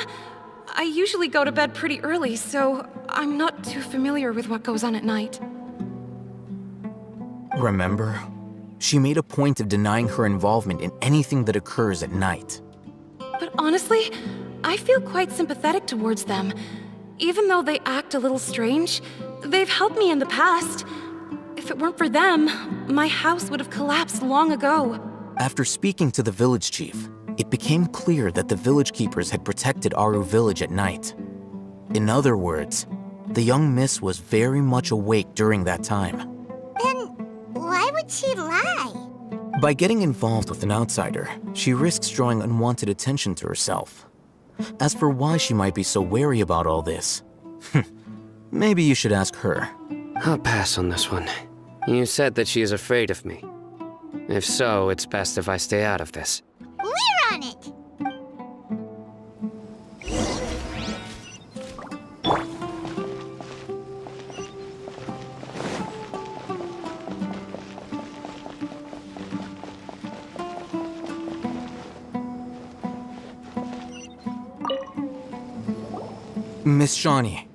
I usually go to bed pretty early, so I'm not too familiar with what goes on at night. Remember? She made a point of denying her involvement in anything that occurs at night. But honestly, I feel quite sympathetic towards them. Even though they act a little strange, they've helped me in the past. If it weren't for them, my house would have collapsed long ago. After speaking to the village chief, it became clear that the village keepers had protected Aru Village at night. In other words, the young miss was very much awake during that time. Then why would she lie? By getting involved with an outsider, she risks drawing unwanted attention to herself. As for why she might be so wary about all this, maybe you should ask her. I'll pass on this one. You said that she is afraid of me. If so, it's best if I stay out of this. We're on it! Miss Shawnee,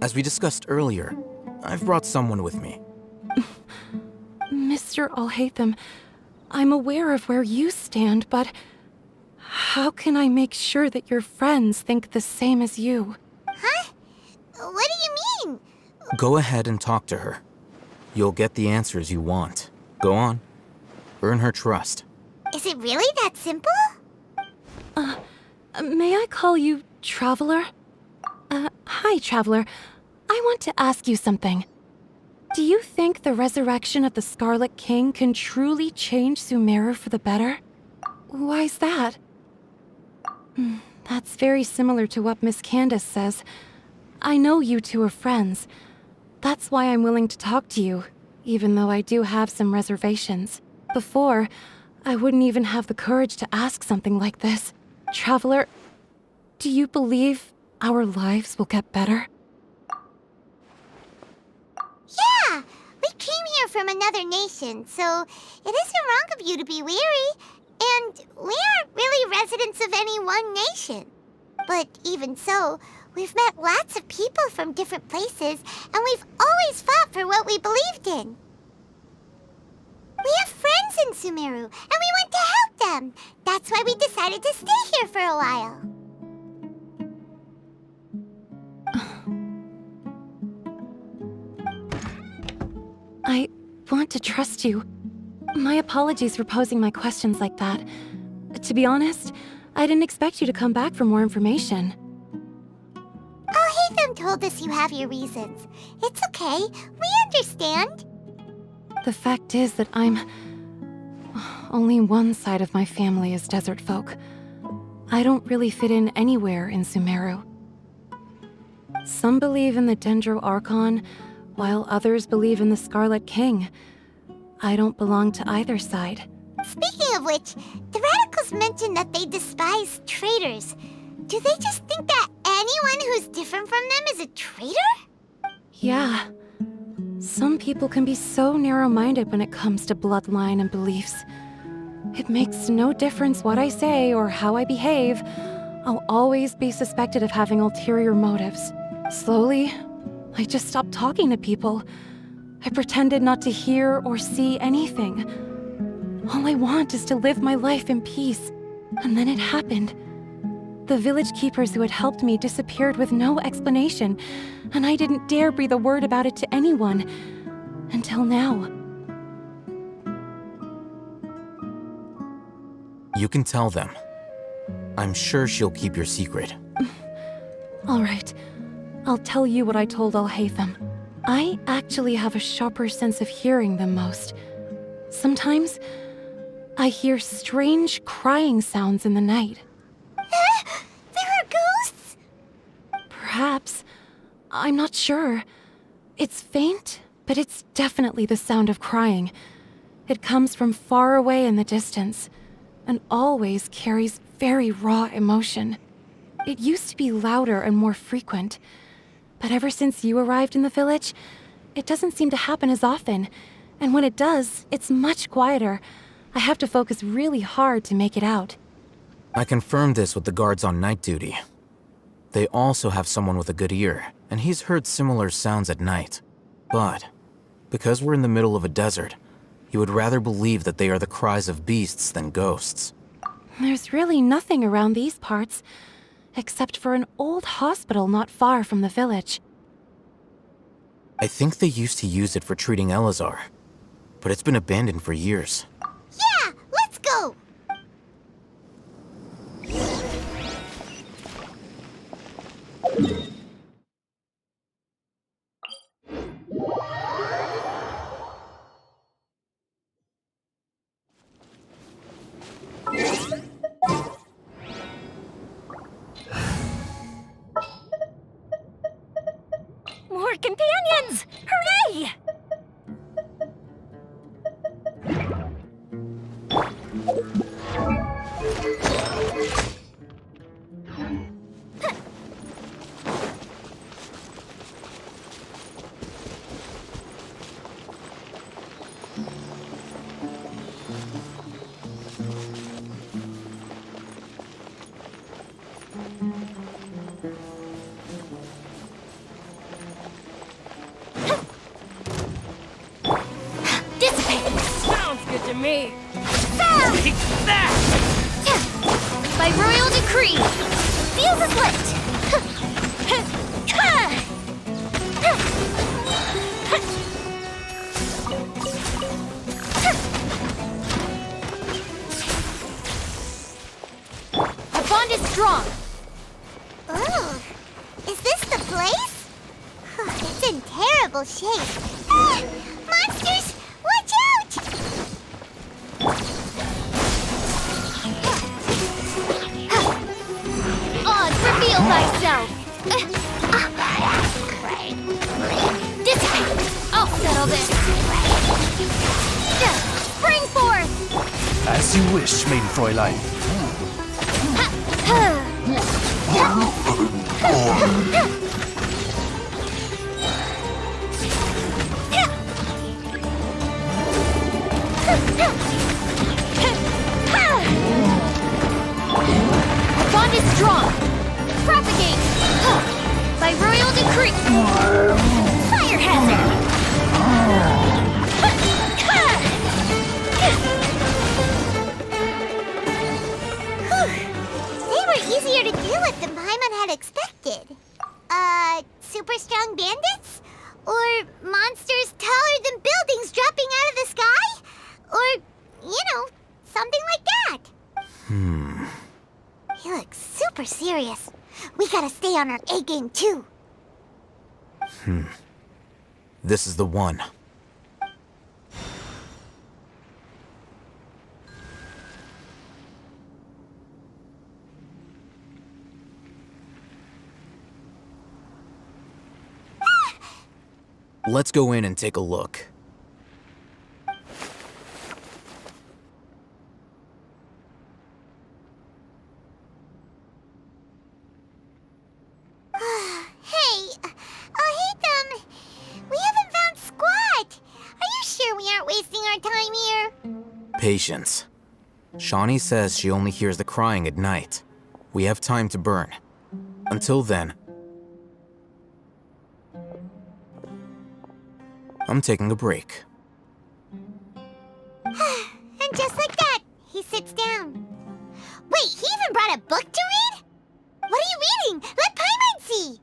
as we discussed earlier, I've brought someone with me. Mr. Alhaitham, I'm aware of where you stand, but how can I make sure that your friends think the same as you? Huh? What do you mean? Go ahead and talk to her. You'll get the answers you want. Go on. Earn her trust. Is it really that simple? May I call you Traveler? Hi, Traveler. I want to ask you something. Do you think the resurrection of the Scarlet King can truly change Sumeru for the better? Why's that? That's very similar to what Miss Candace says. I know you two are friends. That's why I'm willing to talk to you, even though I do have some reservations. Before, I wouldn't even have the courage to ask something like this. Traveler, do you believe our lives will get better? Yeah! We came here from another nation, so it isn't wrong of you to be weary. And we aren't really residents of any one nation. But even so, we've met lots of people from different places, and we've always fought for what we believed in. We have friends in Sumeru, and we want to help them. That's why we decided to stay here for a while. I want to trust you. My apologies for posing my questions like that. To be honest, I didn't expect you to come back for more information. Al-Haytham told us you have your reasons. It's okay. We understand. The fact is that only one side of my family is desert folk. I don't really fit in anywhere in Sumeru. Some believe in the Dendro Archon, while others believe in the Scarlet King. I don't belong to either side. Speaking of which, the radicals mentioned that they despise traitors. Do they just think that anyone who's different from them is a traitor? Yeah. Some people can be so narrow-minded when it comes to bloodline and beliefs. It makes no difference what I say or how I behave. I'll always be suspected of having ulterior motives. Slowly, I just stopped talking to people. I pretended not to hear or see anything. All I want is to live my life in peace. And then it happened. The village keepers who had helped me disappeared with no explanation, and I didn't dare breathe a word about it to anyone. Until now. You can tell them. I'm sure she'll keep your secret. All right. I'll tell you what I told Al-Haytham. I actually have a sharper sense of hearing than most. Sometimes, I hear strange crying sounds in the night. There are ghosts? Perhaps. I'm not sure. It's faint, but it's definitely the sound of crying. It comes from far away in the distance, and always carries very raw emotion. It used to be louder and more frequent, but ever since you arrived in the village, it doesn't seem to happen as often, and when it does, it's much quieter. I have to focus really hard to make it out. I confirmed this with the guards on night duty. They also have someone with a good ear, and he's heard similar sounds at night. But, because we're in the middle of a desert, he would rather believe that they are the cries of beasts than ghosts. There's really nothing around these parts, except for an old hospital not far from the village. I think they used to use it for treating Elazar, but it's been abandoned for years. Yeah, let's go! More companions! Hooray! Sounds good to me. Take that! By royal decree, fuse is lit! Our bond is strong. Ooh, is this the place? It's in terrible shape. Ah, monsters, watch out! Oz, reveal thyself! Dissipate! I'll settle this! Spring forth! As you wish, main Fräulein. Our bond is strong! Retreat! Fire hazard! They were easier to deal with than Paimon had expected. Super strong bandits? Or monsters taller than buildings dropping out of the sky? Or, something like that. He looks super serious. We gotta stay on our A game too. This is the one. Let's go in and take a look. Hey, we haven't found squat. Are you sure we aren't wasting our time here? Patience. Shawnee says she only hears the crying at night. We have time to burn. Until then, I'm taking a break. And just like that, he sits down. Wait, he even brought a book to read? What are you reading? Let Paimon see!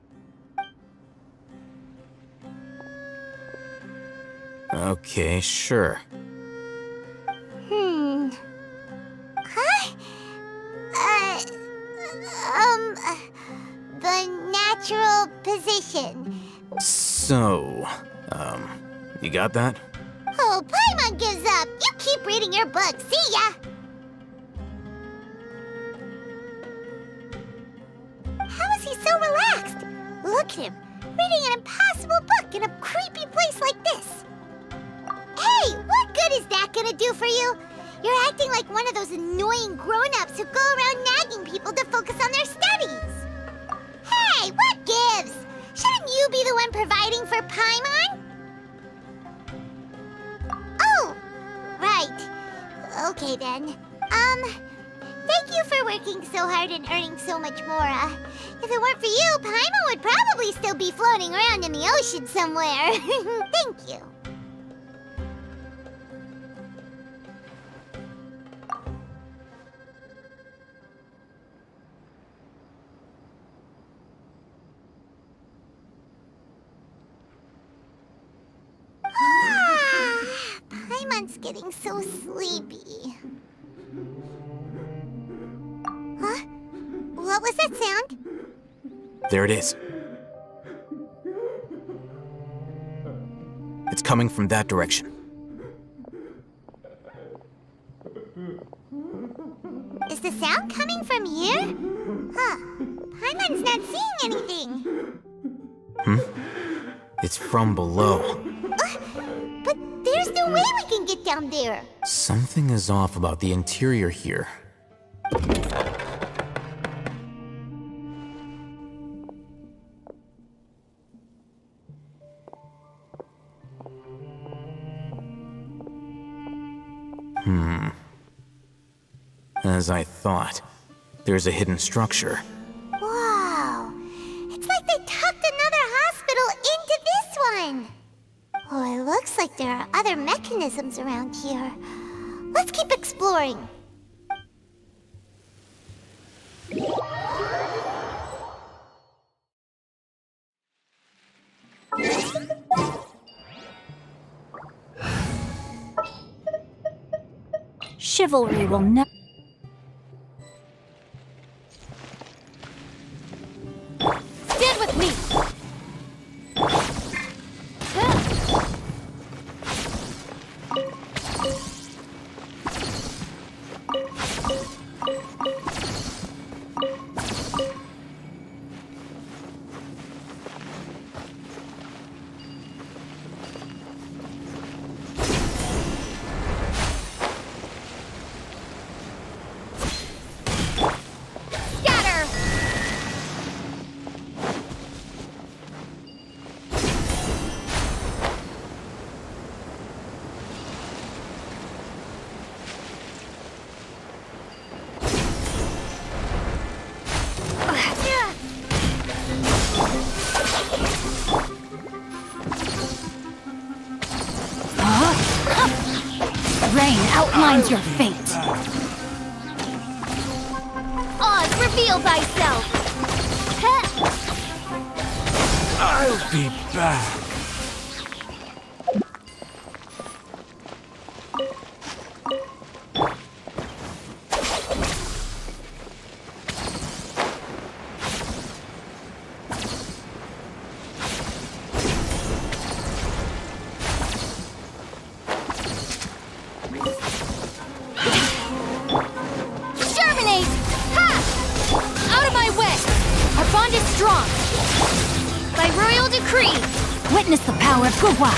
Okay, sure. Huh? The natural position. So, you got that? Oh, Paimon gives up. You keep reading your book. See ya! How is he so relaxed? Look at him, reading an impossible book in a creepy place like this. Hey, what good is that gonna do for you? You're acting like one of those annoying grown-ups who go around nagging people to focus on their studies. Hey, what gives? Shouldn't you be the one providing for Paimon? Oh, right. Okay then. Thank you for working so hard and earning so much more. If it weren't for you, Paimon would probably still be floating around in the ocean somewhere. Thank you. Paimon's getting so sleepy. Huh? What was that sound? There it is. It's coming from that direction. Is the sound coming from here? Huh. Paimon's not seeing anything. It's from below. But there's no way we can get down there. Something is off about the interior here. As I thought, there's a hidden structure. Wow. It's like they tucked another hospital into this one. Oh, it looks like there are other mechanisms around here. Let's keep exploring. Chivalry will never. Stand with me! outlines your fate. Oz, reveal thyself! I'll be back. Germinate! Ha! Out of my way! Our bond is strong. By royal decree. Witness the power of Guwa.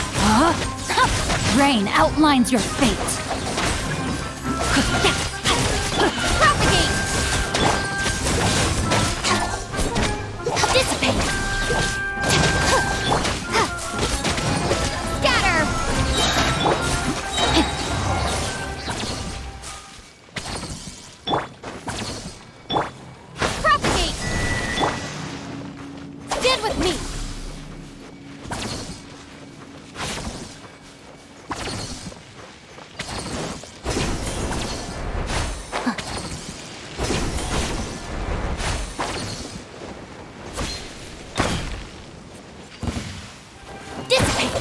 Rain outlines your fate. Propagate! Dissipate! Scatter! Propagate! Stand with me! Dissipate!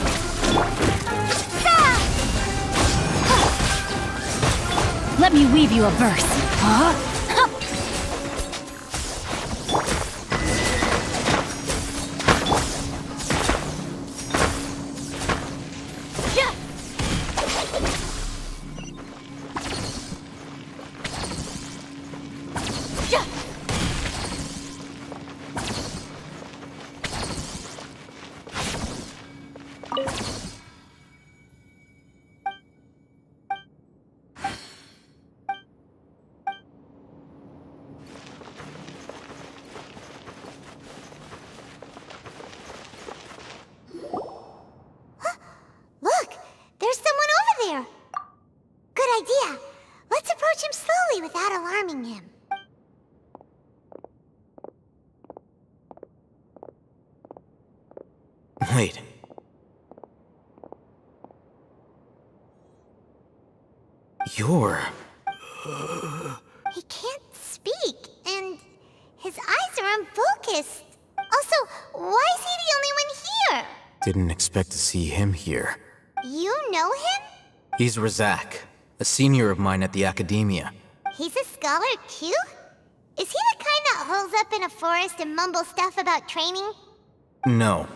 Let me weave you a verse. Look! There's someone over there! Good idea. Let's approach him slowly without alarming him. Wait. You're... He can't speak, and his eyes are unfocused. Also, why is he the only one here? Didn't expect to see him here. You know him? He's Razak, a senior of mine at the Academia. He's a scholar too? Is he the kind that holes up in a forest and mumbles stuff about training? No.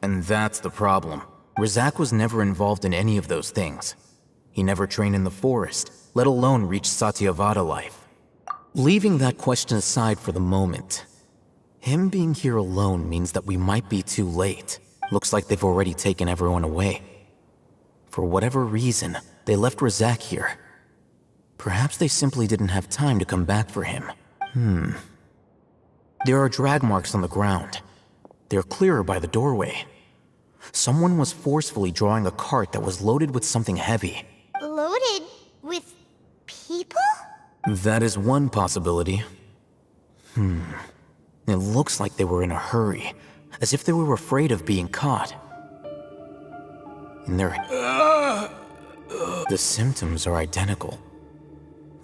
And that's the problem. Razak was never involved in any of those things. He never trained in the forest, let alone reach Satyavada life. Leaving that question aside for the moment, him being here alone means that we might be too late. Looks like they've already taken everyone away. For whatever reason, they left Razak here. Perhaps they simply didn't have time to come back for him. There are drag marks on the ground. They're clearer by the doorway. Someone was forcefully drawing a cart that was loaded with something heavy. Loaded with people? That is one possibility. It looks like they were in a hurry, as if they were afraid of being caught. And the symptoms are identical.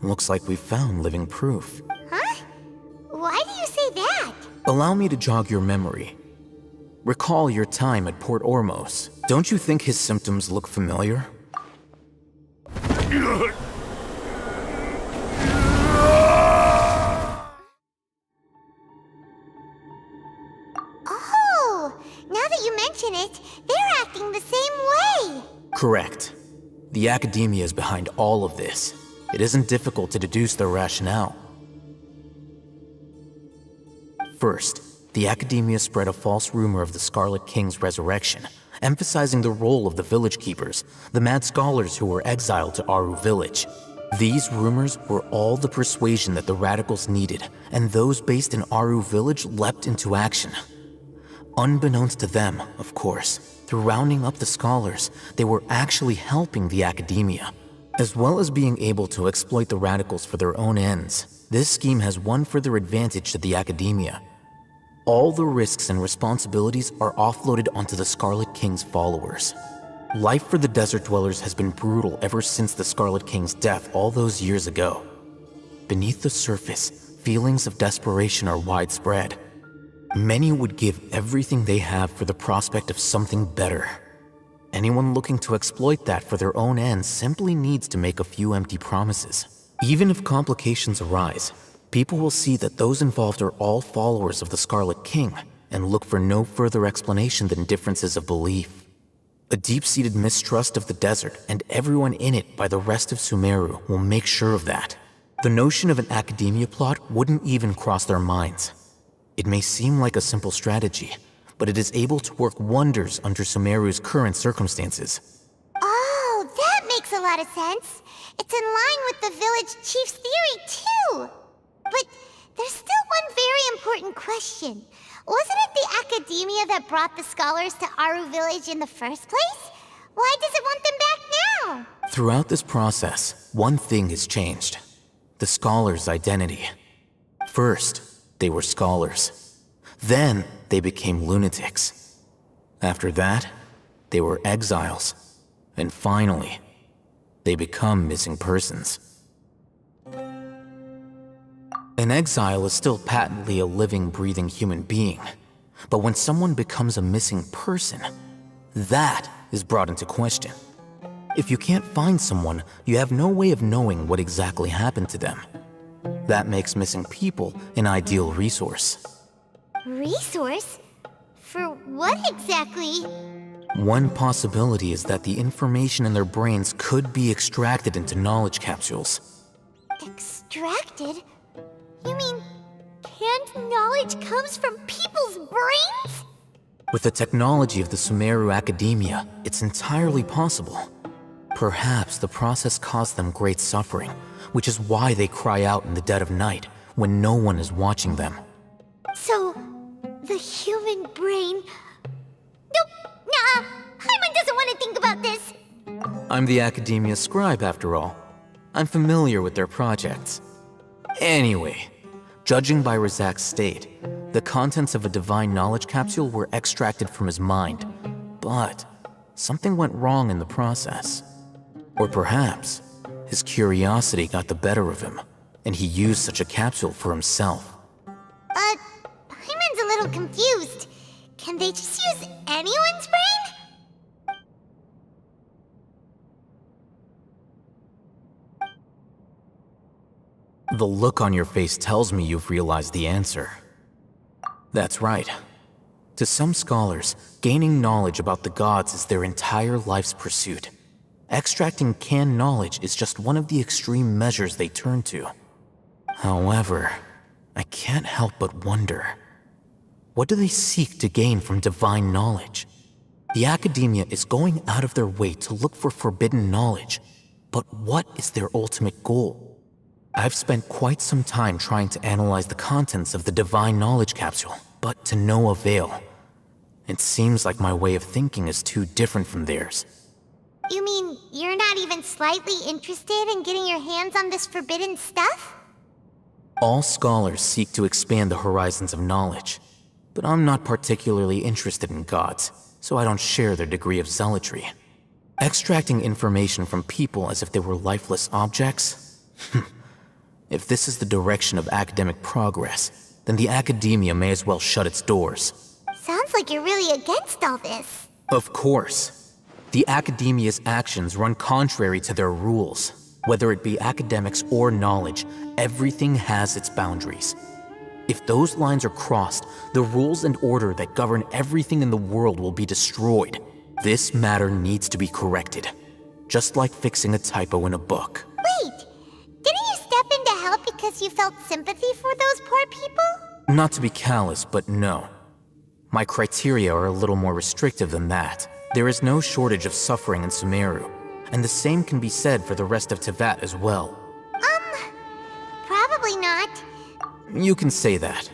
Looks like we found living proof. Huh? Why do you say that? Allow me to jog your memory. Recall your time at Port Ormos. Don't you think his symptoms look familiar? Oh, now that you mention it, they're acting the same way. Correct. The Academia is behind all of this. It isn't difficult to deduce their rationale. First, the Academia spread a false rumor of the Scarlet King's resurrection, emphasizing the role of the village keepers, the mad scholars who were exiled to Aru village. These rumors were all the persuasion that the radicals needed, and those based in Aru village leapt into action. Unbeknownst to them, of course, through rounding up the scholars, they were actually helping the Academia. As well as being able to exploit the radicals for their own ends, this scheme has one further advantage to the Academia. All the risks and responsibilities are offloaded onto the Scarlet King's followers. Life for the desert dwellers has been brutal ever since the Scarlet King's death all those years ago. Beneath the surface, feelings of desperation are widespread. Many would give everything they have for the prospect of something better. Anyone looking to exploit that for their own ends simply needs to make a few empty promises. Even if complications arise, people will see that those involved are all followers of the Scarlet King and look for no further explanation than differences of belief. A deep-seated mistrust of the desert and everyone in it by the rest of Sumeru will make sure of that. The notion of an academia plot wouldn't even cross their minds. It may seem like a simple strategy, but it is able to work wonders under Sumeru's current circumstances. Oh, that makes a lot of sense. It's in line with the village chief's theory, too. But there's still one very important question. Wasn't it the academia that brought the scholars to Aru Village in the first place? Why does it want them back now? Throughout this process, one thing has changed. The scholars' identity. First, they were scholars. Then, they became lunatics. After that, they were exiles. And finally, they become missing persons. An exile is still patently a living, breathing human being. But when someone becomes a missing person, that is brought into question. If you can't find someone, you have no way of knowing what exactly happened to them. That makes missing people an ideal resource. Resource? For what exactly? One possibility is that the information in their brains could be extracted into knowledge capsules. Extracted? You mean canned knowledge comes from people's brains? With the technology of the Sumeru Academia, it's entirely possible. Perhaps the process caused them great suffering, which is why they cry out in the dead of night when no one is watching them. So, the human brain... Nope, nah, Hyman doesn't want to think about this. I'm the Academia scribe, after all. I'm familiar with their projects. Anyway, judging by Razak's state, the contents of a divine knowledge capsule were extracted from his mind. But something went wrong in the process. Or perhaps his curiosity got the better of him, and he used such a capsule for himself. Hyman's a little confused. Can they just use anyone's brain? The look on your face tells me you've realized the answer. That's right. To some scholars, gaining knowledge about the gods is their entire life's pursuit. Extracting canned knowledge is just one of the extreme measures they turn to. However, I can't help but wonder, what do they seek to gain from divine knowledge? The Academia is going out of their way to look for forbidden knowledge, but what is their ultimate goal? I've spent quite some time trying to analyze the contents of the divine knowledge capsule, but to no avail. It seems like my way of thinking is too different from theirs. You mean you're not even slightly interested in getting your hands on this forbidden stuff? All scholars seek to expand the horizons of knowledge, but I'm not particularly interested in gods, so I don't share their degree of zealotry. Extracting information from people as if they were lifeless objects? If this is the direction of academic progress, then the Academia may as well shut its doors. Sounds like you're really against all this. Of course. The Academia's actions run contrary to their rules. Whether it be academics or knowledge, everything has its boundaries. If those lines are crossed, the rules and order that govern everything in the world will be destroyed. This matter needs to be corrected. Just like fixing a typo in a book. Wait! Didn't you step in to help because you felt sympathy for those poor people? Not to be callous, but no. My criteria are a little more restrictive than that. There is no shortage of suffering in Sumeru, and the same can be said for the rest of Teyvat as well. Probably not. You can say that.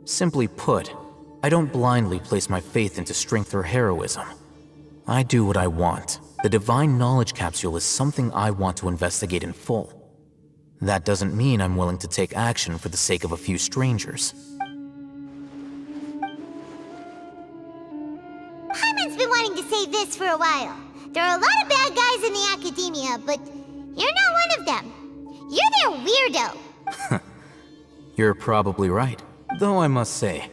Simply put, I don't blindly place my faith into strength or heroism. I do what I want. The divine knowledge capsule is something I want to investigate in full. That doesn't mean I'm willing to take action for the sake of a few strangers. Hyman's been wanting to say like this for a while. There are a lot of bad guys in the academia, but you're not one of them. You're their weirdo. You're probably right. Though I must say,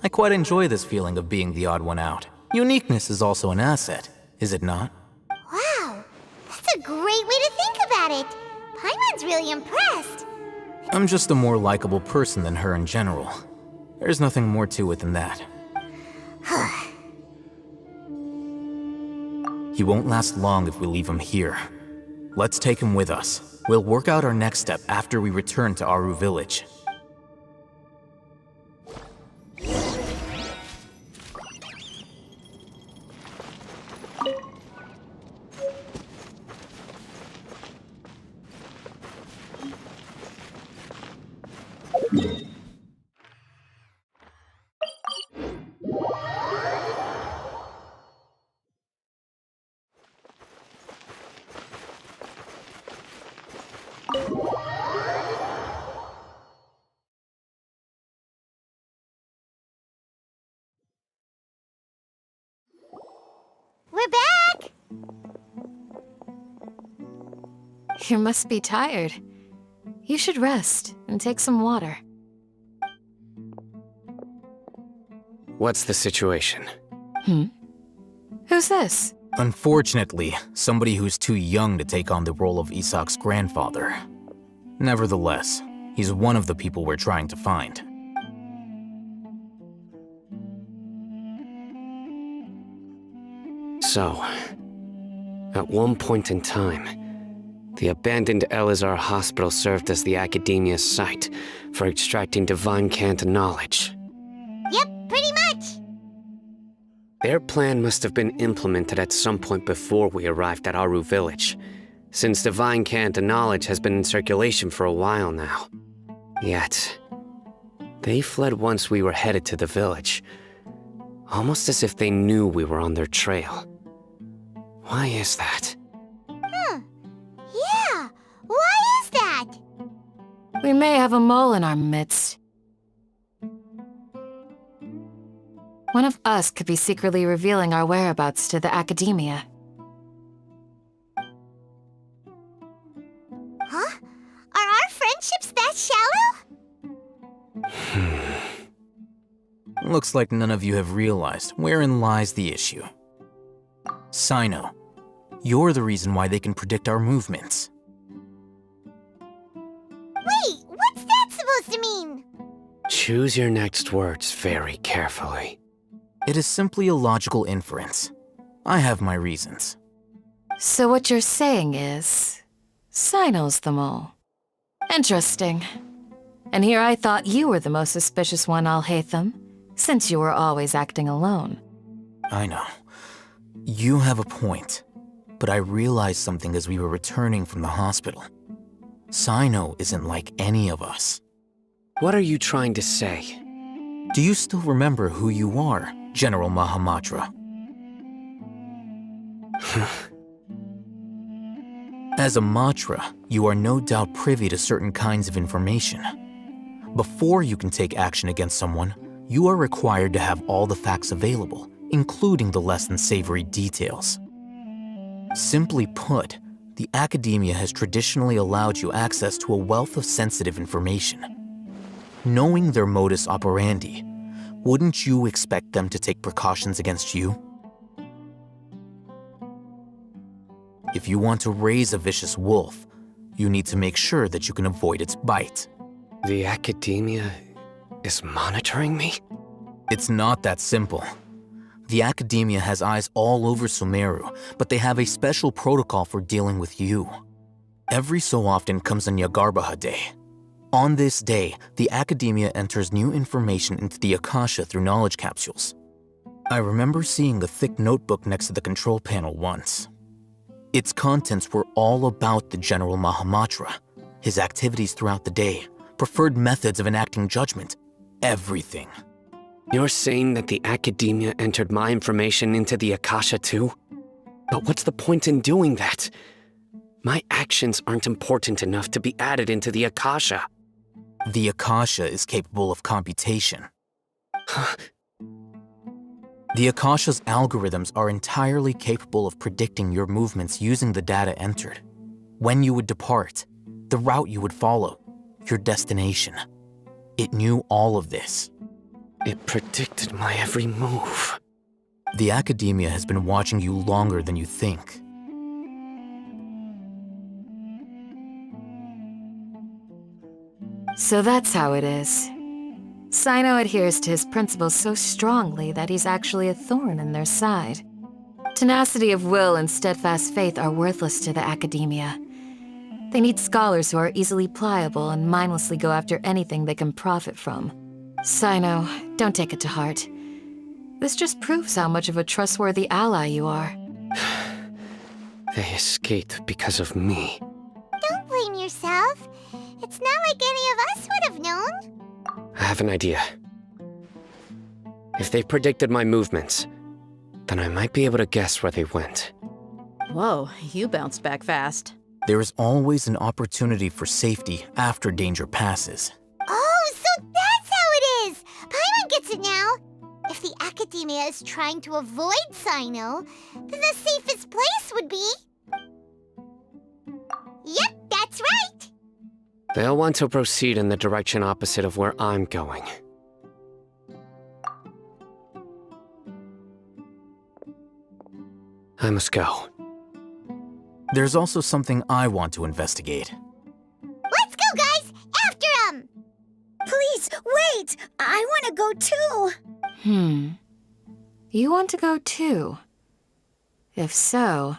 I quite enjoy this feeling of being the odd one out. Uniqueness is also an asset, is it not? Wow, that's a great way to think about it. Paimon's really impressed. I'm just a more likable person than her in general. There's nothing more to it than that. He won't last long if we leave him here. Let's take him with us. We'll work out our next step after we return to Aru Village. We're back! You must be tired. You should rest and take some water. What's the situation? Who's this? Unfortunately, somebody who's too young to take on the role of Isak's grandfather. Nevertheless, he's one of the people we're trying to find. So, at one point in time, the abandoned Elazar Hospital served as the Academia's site for extracting divine cant knowledge. Yep, pretty much. Their plan must have been implemented at some point before we arrived at Aru Village, since divine cant knowledge has been in circulation for a while now. Yet, they fled once we were headed to the village, almost as if they knew we were on their trail. Why is that? Yeah, why is that? We may have a mole in our midst. One of us could be secretly revealing our whereabouts to the Academia. Huh? Are our friendships that shallow? Looks like none of you have realized wherein lies the issue. Sino, you're the reason why they can predict our movements. Wait, what's that supposed to mean? Choose your next words very carefully. It is simply a logical inference. I have my reasons. So what you're saying is, Sino's the mole. Interesting. And here I thought you were the most suspicious one, Alhaitham, since you were always acting alone. I know. You have a point, but I realized something as we were returning from the hospital. Sino isn't like any of us. What are you trying to say? Do you still remember who you are, General Mahamatra? As a Matra, you are no doubt privy to certain kinds of information. Before you can take action against someone, you are required to have all the facts available, including the less than savory details. Simply put, the Academia has traditionally allowed you access to a wealth of sensitive information. Knowing their modus operandi, wouldn't you expect them to take precautions against you? If you want to raise a vicious wolf, you need to make sure that you can avoid its bite. The Academia is monitoring me? It's not that simple. The Academia has eyes all over Sumeru, but they have a special protocol for dealing with you. Every so often comes a Nyagarbaha Day. On this day, the Academia enters new information into the Akasha through knowledge capsules. I remember seeing a thick notebook next to the control panel once. Its contents were all about the General Mahamatra, his activities throughout the day, preferred methods of enacting judgment, everything. You're saying that the Academia entered my information into the Akasha too? But what's the point in doing that? My actions aren't important enough to be added into the Akasha. The Akasha is capable of computation. The Akasha's algorithms are entirely capable of predicting your movements using the data entered. When you would depart, the route you would follow, your destination. It knew all of this. It predicted my every move. The Academia has been watching you longer than you think. So that's how it is. Sino adheres to his principles so strongly that he's actually a thorn in their side. Tenacity of will and steadfast faith are worthless to the Academia. They need scholars who are easily pliable and mindlessly go after anything they can profit from. Sino, don't take it to heart. This just proves how much of a trustworthy ally you are. They escaped because of me. Don't blame yourself. It's not like any of us would have known. I have an idea. If they predicted my movements, then I might be able to guess where they went. Whoa, you bounced back fast. There is always an opportunity for safety after danger passes. Oh, so that's how it is! Paimon gets it now! If the Academia is trying to avoid Sino, then the safest place would be... Yep, that's right! They'll want to proceed in the direction opposite of where I'm going. I must go. There's also something I want to investigate. Let's go, guys! After him! Please, wait! I want to go too! You want to go too? If so,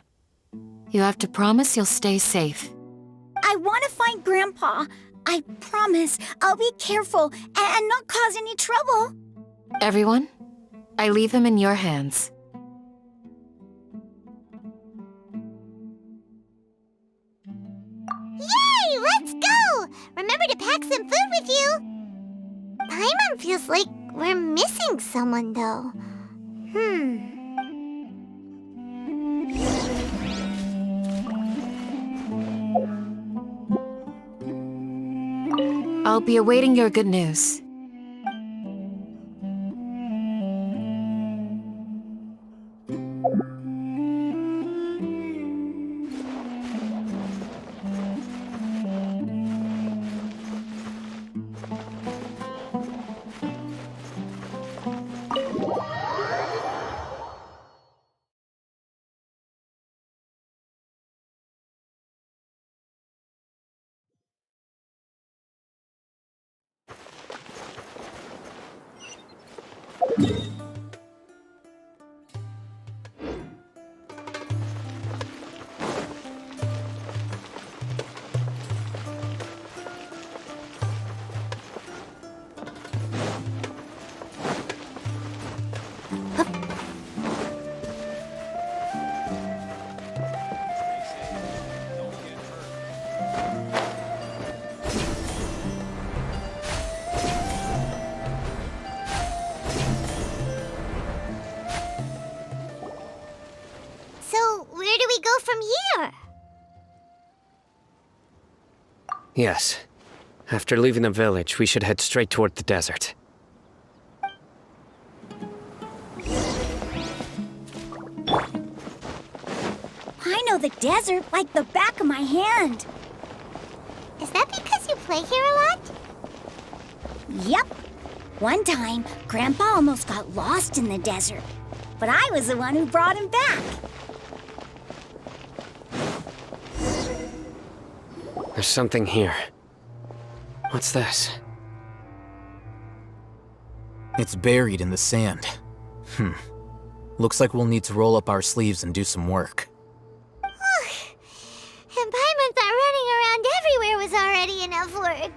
you have to promise you'll stay safe. I want to find Grandpa. I promise I'll be careful and not cause any trouble. Everyone, I leave him in your hands. Yay! Let's go! Remember to pack some food with you! Paimon feels like we're missing someone, though. I'll be awaiting your good news. So, where do we go from here? Yes. After leaving the village, we should head straight toward the desert. I know the desert like the back of my hand. Is that because you play here a lot? Yep. One time, Grandpa almost got lost in the desert, but I was the one who brought him back. There's something here. What's this? It's buried in the sand. Looks like we'll need to roll up our sleeves and do some work. And Paimon thought running around everywhere was already enough work.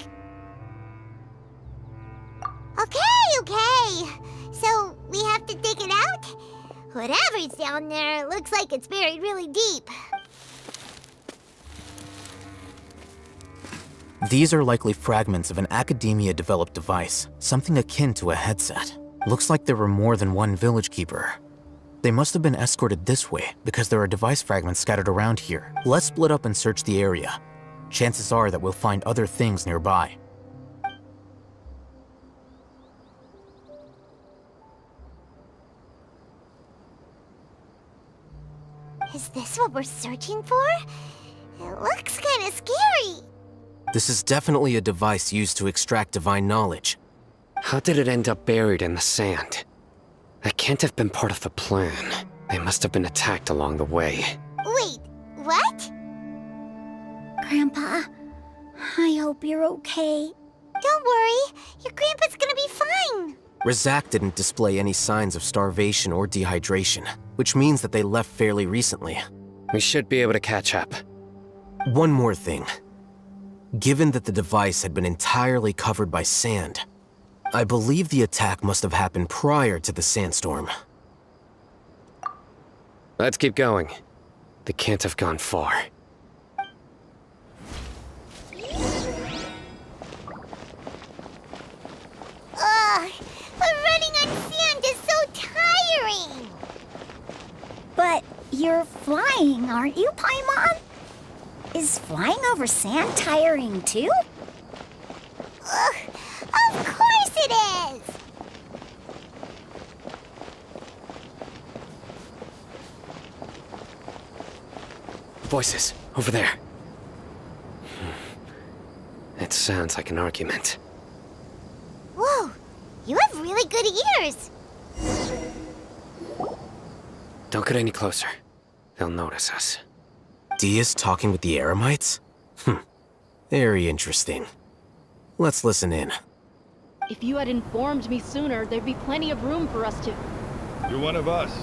Okay. So, we have to dig it out? Whatever's down there, it looks like it's buried really deep. These are likely fragments of an Academia-developed device, something akin to a headset. Looks like there were more than one village keeper. They must have been escorted this way because there are device fragments scattered around here. Let's split up and search the area. Chances are that we'll find other things nearby. Is this what we're searching for? It looks kinda scary. This is definitely a device used to extract divine knowledge. How did it end up buried in the sand? That can't have been part of the plan. They must have been attacked along the way. Wait, what? Grandpa, I hope you're okay. Don't worry, your grandpa's gonna be fine. Razak didn't display any signs of starvation or dehydration, which means that they left fairly recently. We should be able to catch up. One more thing. Given that the device had been entirely covered by sand, I believe the attack must have happened prior to the sandstorm. Let's keep going. They can't have gone far. Ugh, but running on sand is so tiring. But you're flying, aren't you, Paimon? Is flying over sand tiring too? Ugh, of course it is. Voices, over there. It sounds like an argument. Whoa, you have really good ears. Don't get any closer. They'll notice us. Dia's talking with the Eremites? Very interesting. Let's listen in. If you had informed me sooner, there'd be plenty of room for us to... You're one of us.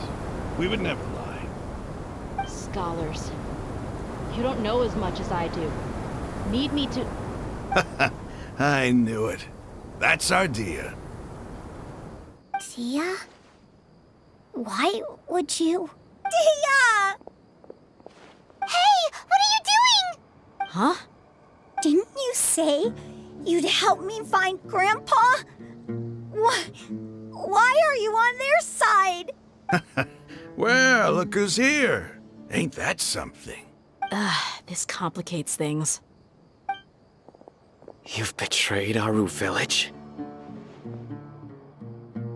We would never lie. Scholars. You don't know as much as I do. Need me to... I knew it. That's our Dia. Dia? Why would you... Dia! Hey, what are you doing? Huh? Didn't you say you'd help me find Grandpa? Why are you on their side? Well, look who's here. Ain't that something? This complicates things. You've betrayed Aru village?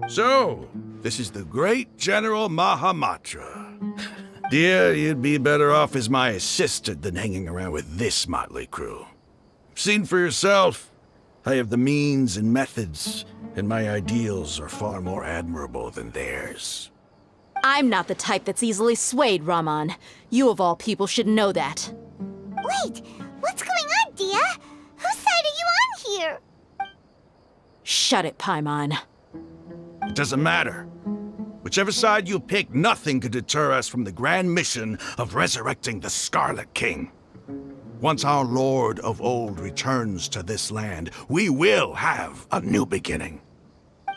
So, this is the great General Mahamatra. Dear, you'd be better off as my assistant than hanging around with this motley crew. Seen for yourself, I have the means and methods, and my ideals are far more admirable than theirs. I'm not the type that's easily swayed, Raman. You of all people should know that. Wait, what's going on, Dia? Whose side are you on here? Shut it, Paimon. It doesn't matter. Whichever side you pick, nothing could deter us from the grand mission of resurrecting the Scarlet King. Once our Lord of Old returns to this land, we will have a new beginning.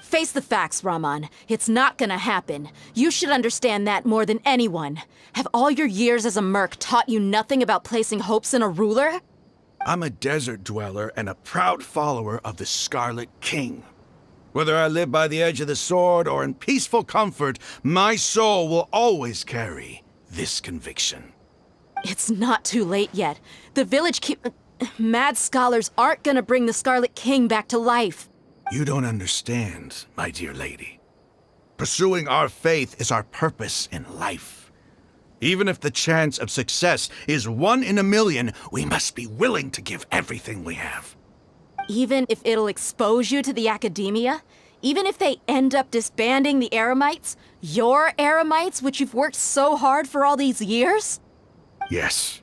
Face the facts, Raman. It's not gonna happen. You should understand that more than anyone. Have all your years as a merc taught you nothing about placing hopes in a ruler? I'm a desert dweller and a proud follower of the Scarlet King. Whether I live by the edge of the sword or in peaceful comfort, my soul will always carry this conviction. It's not too late yet. The village mad scholars aren't gonna bring the Scarlet King back to life. You don't understand, my dear lady. Pursuing our faith is our purpose in life. Even if the chance of success is 1 in a million, we must be willing to give everything we have. Even if it'll expose you to the academia? Even if they end up disbanding the Eremites? Your Eremites, which you've worked so hard for all these years? Yes.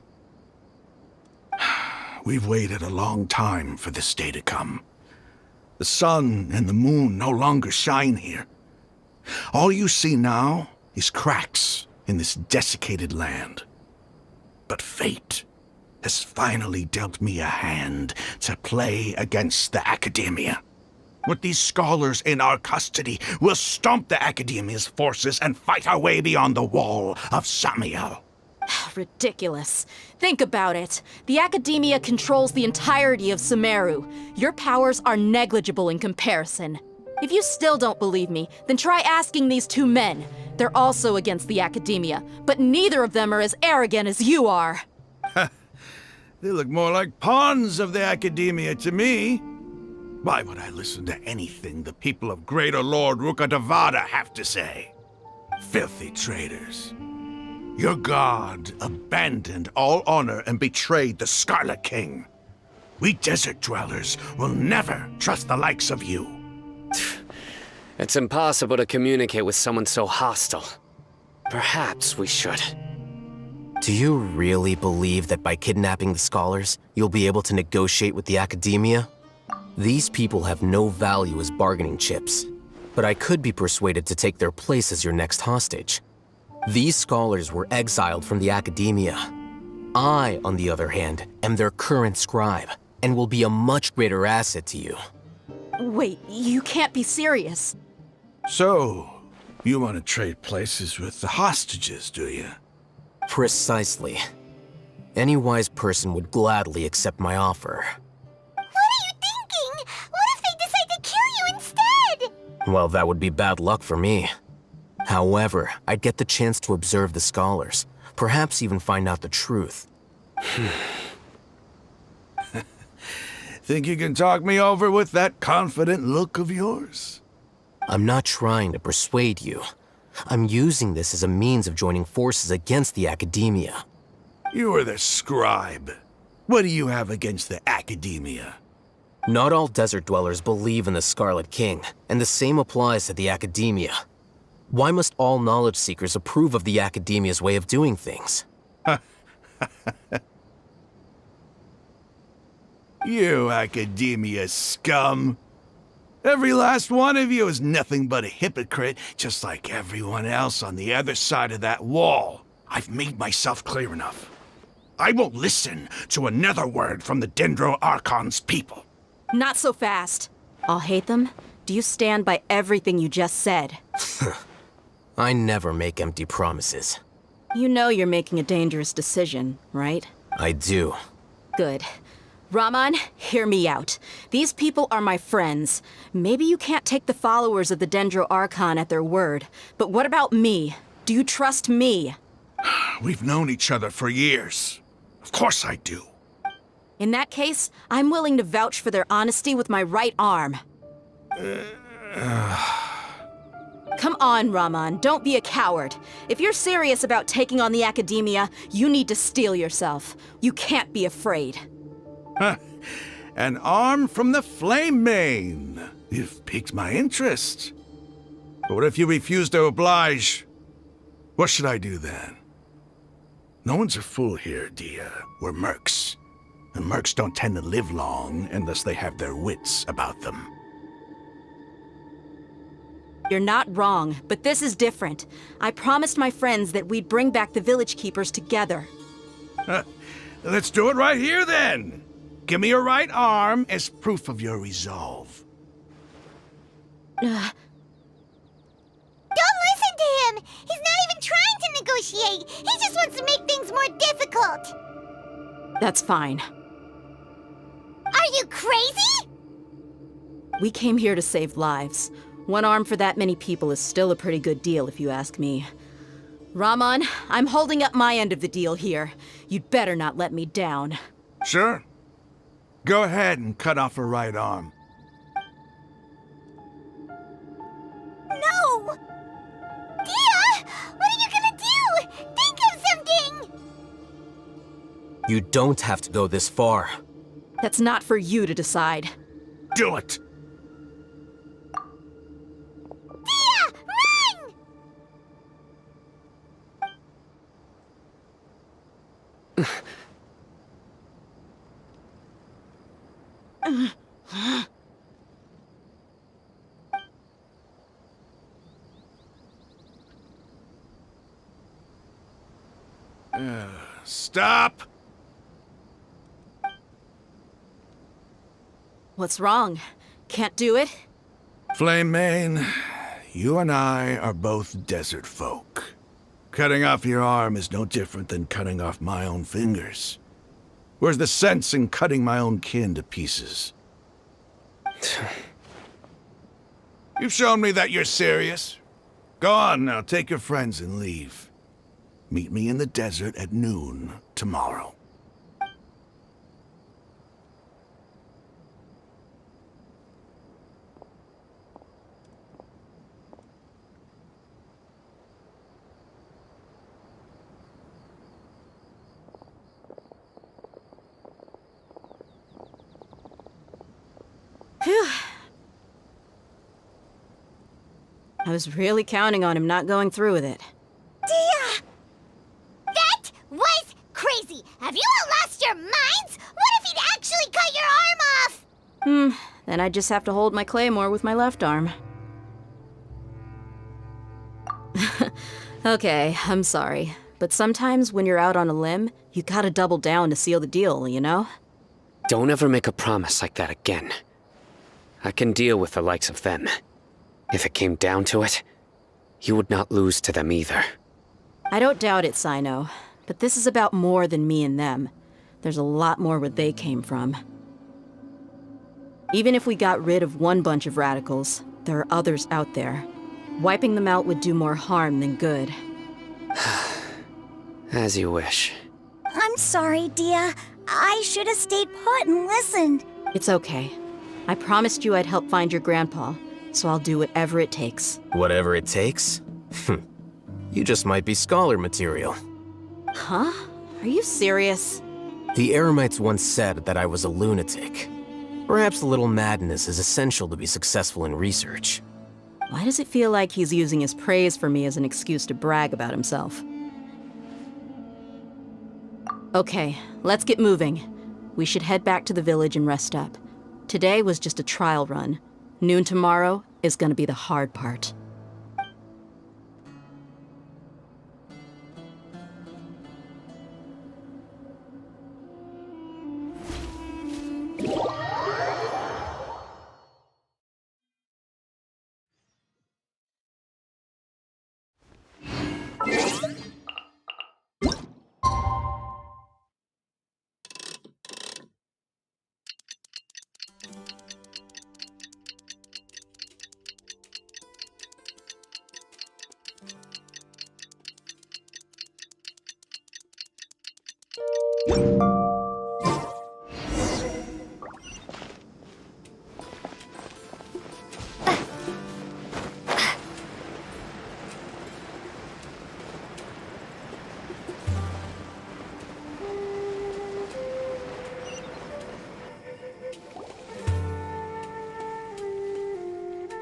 We've waited a long time for this day to come. The sun and the moon no longer shine here. All you see now is cracks in this desiccated land. But fate has finally dealt me a hand to play against the academia. With these scholars in our custody, we'll stomp the academia's forces and fight our way beyond the wall of Samiel. Ridiculous. Think about it. The academia controls the entirety of Sumeru. Your powers are negligible in comparison. If you still don't believe me, then try asking these 2 men. They're also against the academia, but neither of them are as arrogant as you are. They look more like pawns of the academia to me. Why would I listen to anything the people of Greater Lord Rukkhadevada have to say? Filthy traitors. Your god abandoned all honor and betrayed the Scarlet King. We desert dwellers will never trust the likes of you. It's impossible to communicate with someone so hostile. Perhaps we should. Do you really believe that by kidnapping the scholars, you'll be able to negotiate with the academia? These people have no value as bargaining chips, but I could be persuaded to take their place as your next hostage. These scholars were exiled from the academia. I, on the other hand, am their current scribe, and will be a much greater asset to you. Wait, you can't be serious. So, you want to trade places with the hostages, do you? Precisely. Any wise person would gladly accept my offer. What are you thinking? What if they decide to kill you instead? Well, that would be bad luck for me. However, I'd get the chance to observe the scholars, perhaps even find out the truth. Think you can talk me over with that confident look of yours? I'm not trying to persuade you. I'm using this as a means of joining forces against the academia. You are the scribe. What do you have against the academia? Not all desert dwellers believe in the Scarlet King, and the same applies to the academia. Why must all knowledge seekers approve of the academia's way of doing things? You academia scum. Every last one of you is nothing but a hypocrite, just like everyone else on the other side of that wall. I've made myself clear enough. I won't listen to another word from the Dendro Archon's people. Not so fast. I'll hate them. Do you stand by everything you just said? I never make empty promises. You know you're making a dangerous decision, right? I do. Good. Raman, hear me out. These people are my friends. Maybe you can't take the followers of the Dendro Archon at their word, but what about me? Do you trust me? We've known each other for years. Of course I do. In that case, I'm willing to vouch for their honesty with my right arm. Come on, Raman, don't be a coward. If you're serious about taking on the academia, you need to steel yourself. You can't be afraid. An arm from the Flame Mane. You've piqued my interest. But what if you refuse to oblige? What should I do then? No one's a fool here, Dia. We're mercs. And mercs don't tend to live long unless they have their wits about them. You're not wrong, but this is different. I promised my friends that we'd bring back the village keepers together. Let's do it right here then. Give me your right arm as proof of your resolve. Don't listen to him! He's not even trying to negotiate! He just wants to make things more difficult! That's fine. Are you crazy? We came here to save lives. One arm for that many people is still a pretty good deal, if you ask me. Raman, I'm holding up my end of the deal here. You'd better not let me down. Sure. Go ahead and cut off her right arm. No! Dia! What are you gonna do? Think of something! You don't have to go this far. That's not for you to decide. Do it! Dia! Run! Stop! What's wrong? Can't do it? Flame Mane, you and I are both desert folk. Cutting off your arm is no different than cutting off my own fingers. Where's the sense in cutting my own kin to pieces? You've shown me that you're serious. Go on now, take your friends and leave. Meet me in the desert at noon tomorrow. I was really counting on him not going through with it. Dia! That was crazy! Have you all lost your minds? What if he'd actually cut your arm off? Then I'd just have to hold my claymore with my left arm. Okay, I'm sorry. But sometimes when you're out on a limb, you gotta double down to seal the deal, you know? Don't ever make a promise like that again. I can deal with the likes of them. If it came down to it, you would not lose to them either. I don't doubt it, Sino. But this is about more than me and them. There's a lot more where they came from. Even if we got rid of one bunch of radicals, there are others out there. Wiping them out would do more harm than good. As you wish. I'm sorry, Dia. I should have stayed put and listened. It's okay. I promised you I'd help find your grandpa, so I'll do whatever it takes. Whatever it takes? You just might be scholar material. Huh? Are you serious? The Eremites once said that I was a lunatic. Perhaps a little madness is essential to be successful in research. Why does it feel like he's using his praise for me as an excuse to brag about himself? Okay, let's get moving. We should head back to the village and rest up. Today was just a trial run. Noon tomorrow is gonna be the hard part.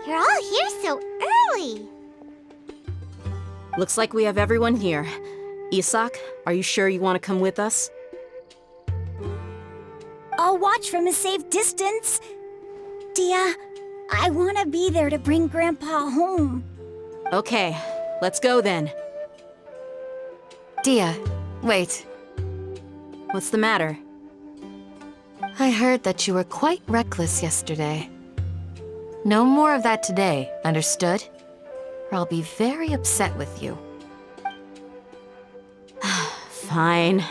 You're all here so early. Looks like we have everyone here. Isak, are you sure you want to come with us? I'll watch from a safe distance. Dia, I want to be there to bring Grandpa home. Okay, let's go then. Dia, wait. What's the matter? I heard that you were quite reckless yesterday. No more of that today, understood? Or I'll be very upset with you. Fine.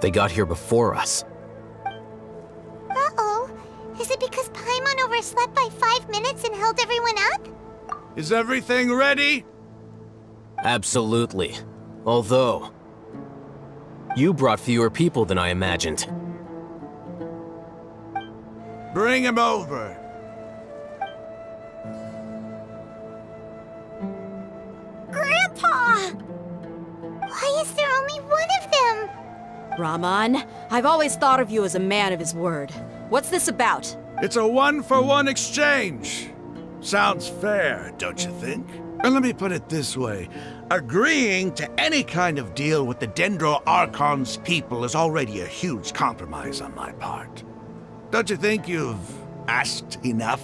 They got here before us. Uh-oh. Is it because Paimon overslept by 5 minutes and held everyone up? Is everything ready? Absolutely. Although, you brought fewer people than I imagined. Bring him over. Grandpa! Why is there only one of them? Rahman, I've always thought of you as a man of his word. What's this about? It's a one-for-one exchange. Sounds fair, don't you think? And let me put it this way. Agreeing to any kind of deal with the Dendro Archon's people is already a huge compromise on my part. Don't you think you've asked enough?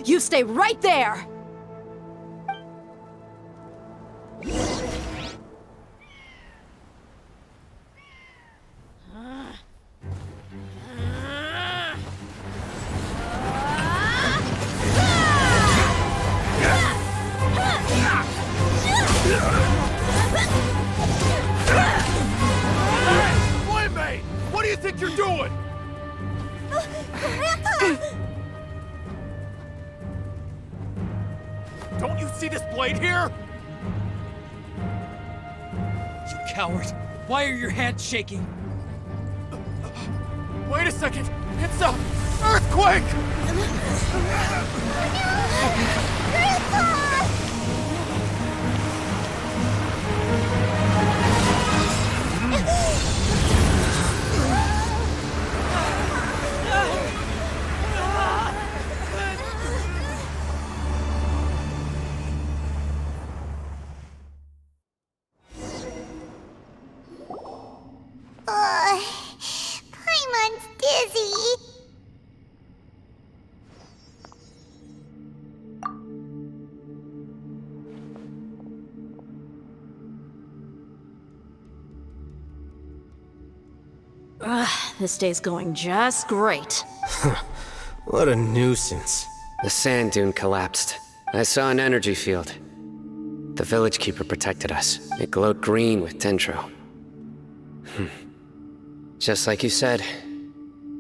You stay right there! Playmate! What do you think you're doing? Don't you see this blade here? You coward! Why are your hands shaking? Wait a second! It's a earthquake! Paimon's dizzy. This day's going just great. What a nuisance. The sand dune collapsed. I saw an energy field. The village keeper protected us. It glowed green with dendro. Just like you said,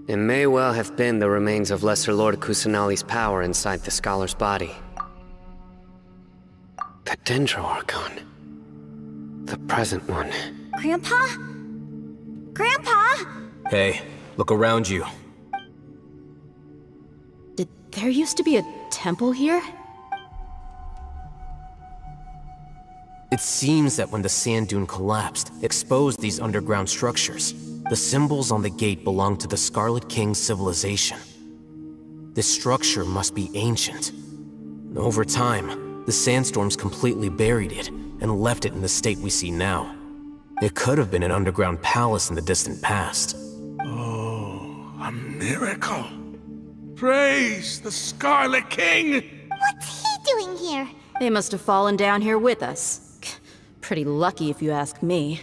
it may well have been the remains of Lesser Lord Kusanali's power inside the scholar's body. The Dendro Archon. The present one. Grandpa? Grandpa? Hey, look around you. Did there used to be a temple here? It seems that when the sand dune collapsed, exposed these underground structures. The symbols on the gate belong to the Scarlet King's civilization. This structure must be ancient. Over time, the sandstorms completely buried it and left it in the state we see now. It could have been an underground palace in the distant past. Oh, a miracle. Praise the Scarlet King! What's he doing here? They must have fallen down here with us. Pretty lucky if you ask me.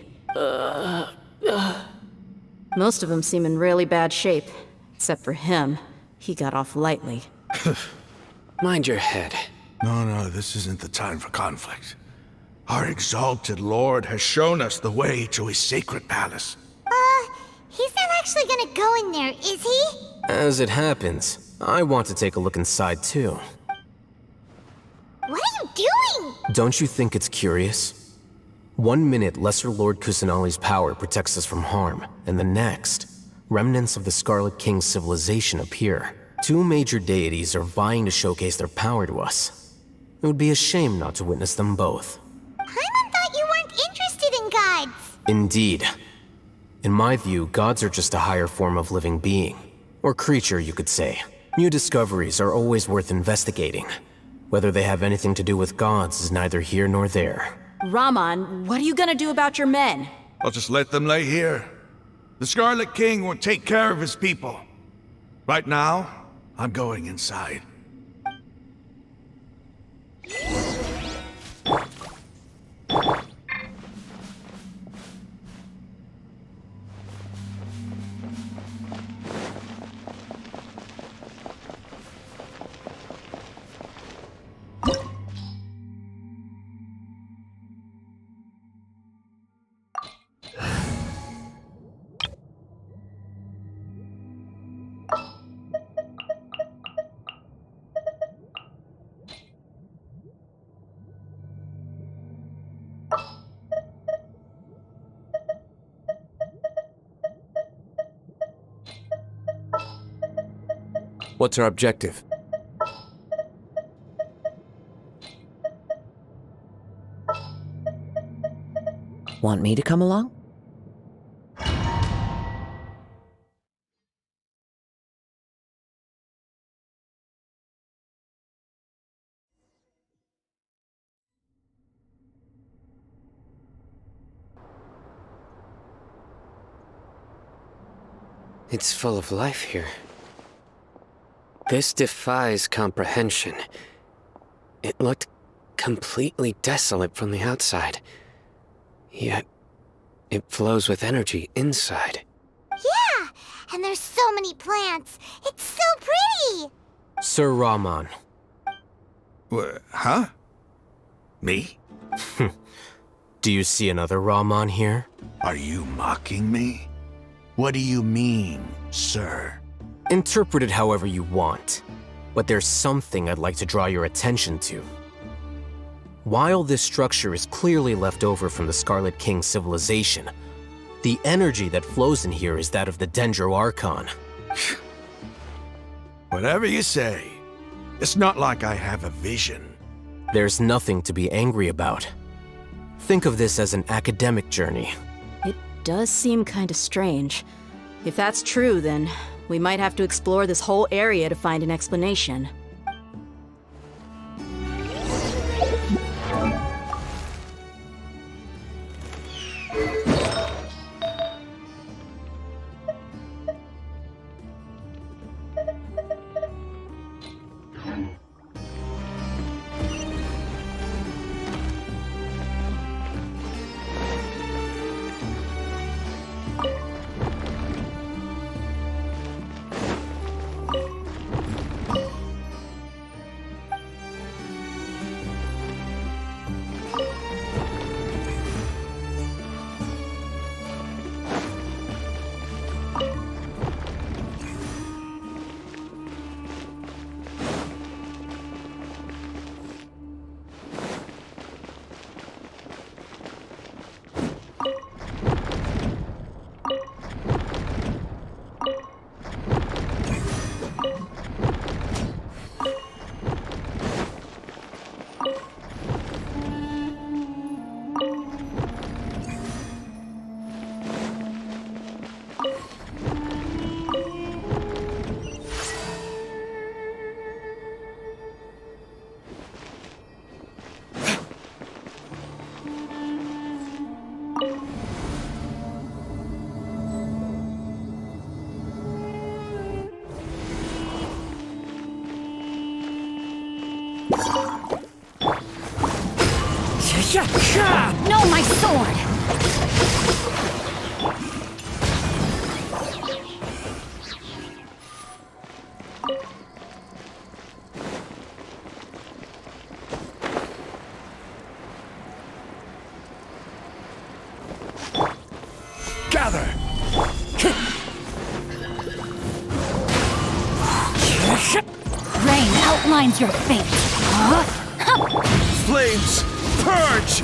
Most of them seem in really bad shape. Except for him. He got off lightly. Mind your head. No, this isn't the time for conflict. Our exalted lord has shown us the way to his sacred palace. He's not actually gonna go in there, is he? As it happens, I want to take a look inside too. What are you doing? Don't you think it's curious? 1 minute, Lesser Lord Kusanali's power protects us from harm, and the next, remnants of the Scarlet King's civilization appear. 2 major deities are vying to showcase their power to us. It would be a shame not to witness them both. Paimon thought you weren't interested in gods. Indeed. In my view, gods are just a higher form of living being. Or creature, you could say. New discoveries are always worth investigating. Whether they have anything to do with gods is neither here nor there. Raman, what are you gonna do about your men? I'll just let them lay here. The Scarlet King will take care of his people. Right now, I'm going inside. What's our objective? Want me to come along? It's full of life here. This defies comprehension. It looked completely desolate from the outside. Yet, it flows with energy inside. Yeah, and there's so many plants. It's so pretty. Sir Rahman. Huh? Me? Do you see another Rahman here? Are you mocking me? What do you mean, sir? Interpret it however you want, but there's something I'd like to draw your attention to. While this structure is clearly left over from the Scarlet King's civilization, the energy that flows in here is that of the Dendro Archon. Whatever you say. It's not like I have a vision. There's nothing to be angry about. Think of this as an academic journey. It does seem kind of strange. If that's true, then we might have to explore this whole area to find an explanation. No, my sword! Gather! Rain outlines your fate. Flames! Purge!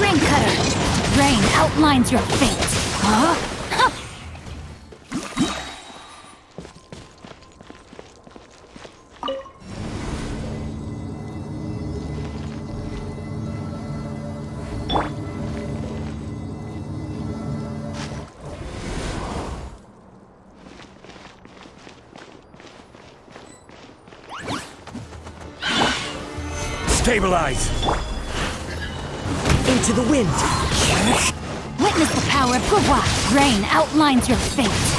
Rain Cutter! Rain outlines your fate! Huh? Stabilize! Into the wind! Witness the power of Gwa. Rain outlines your fate.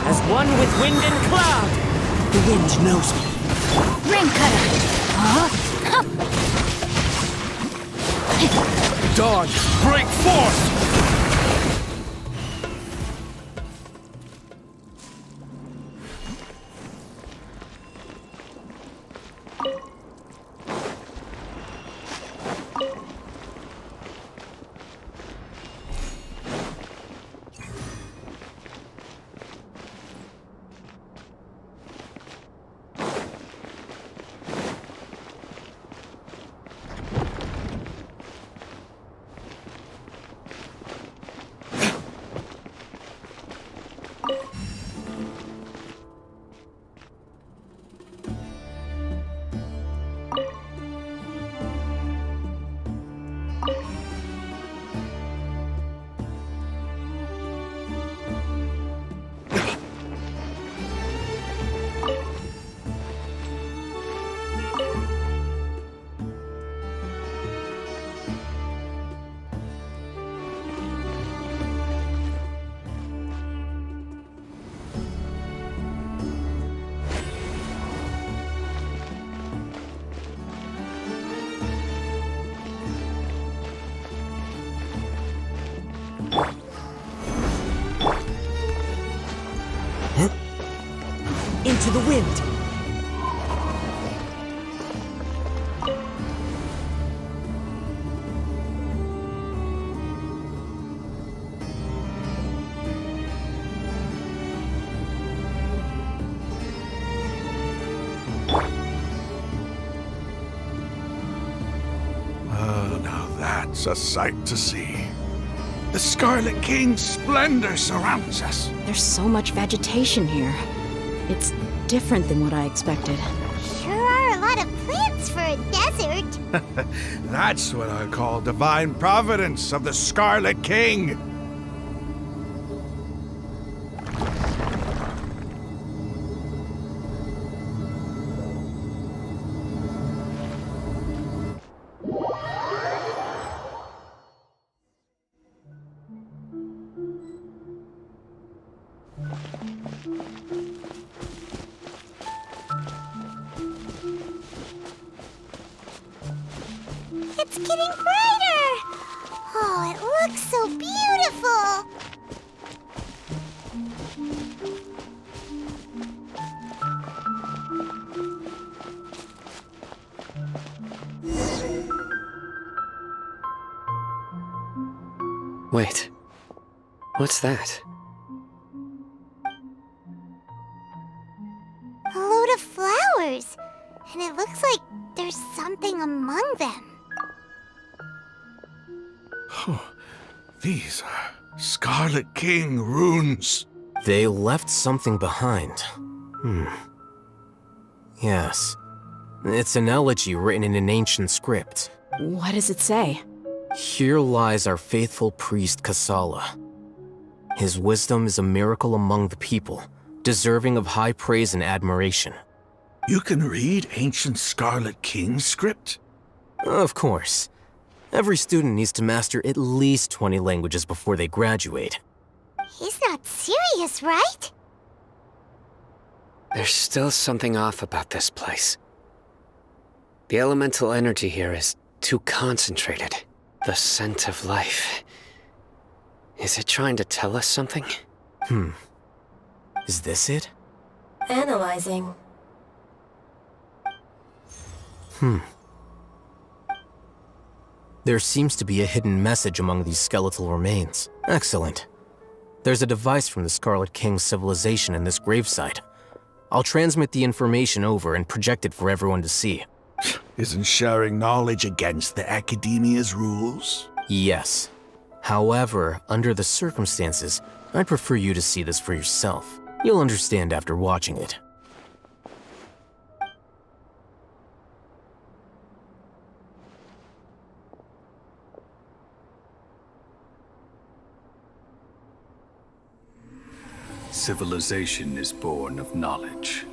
As one with wind and cloud. The wind knows me. Ring cutter! Dawn, break forth! Into the wind. Oh, now that's a sight to see. The Scarlet King's splendor surrounds us. There's so much vegetation here. It's different than what I expected. Sure are a lot of plants for a desert. That's what I call divine providence of the Scarlet King. It's getting brighter! Oh, it looks so beautiful! Wait. What's that? A load of flowers! And it looks like there's something among them. These are Scarlet King runes. They left something behind. Yes. It's an elegy written in an ancient script. What does it say? Here lies our faithful priest Kasala. His wisdom is a miracle among the people, deserving of high praise and admiration. You can read ancient Scarlet King script? Of course. Every student needs to master at least 20 languages before they graduate. He's not serious, right? There's still something off about this place. The elemental energy here is too concentrated. The scent of life. Is it trying to tell us something? Is this it? Analyzing. There seems to be a hidden message among these skeletal remains. Excellent. There's a device from the Scarlet King's civilization in this gravesite. I'll transmit the information over and project it for everyone to see. Isn't sharing knowledge against the Academia's rules? Yes. However, under the circumstances, I'd prefer you to see this for yourself. You'll understand after watching it. Civilization is born of knowledge,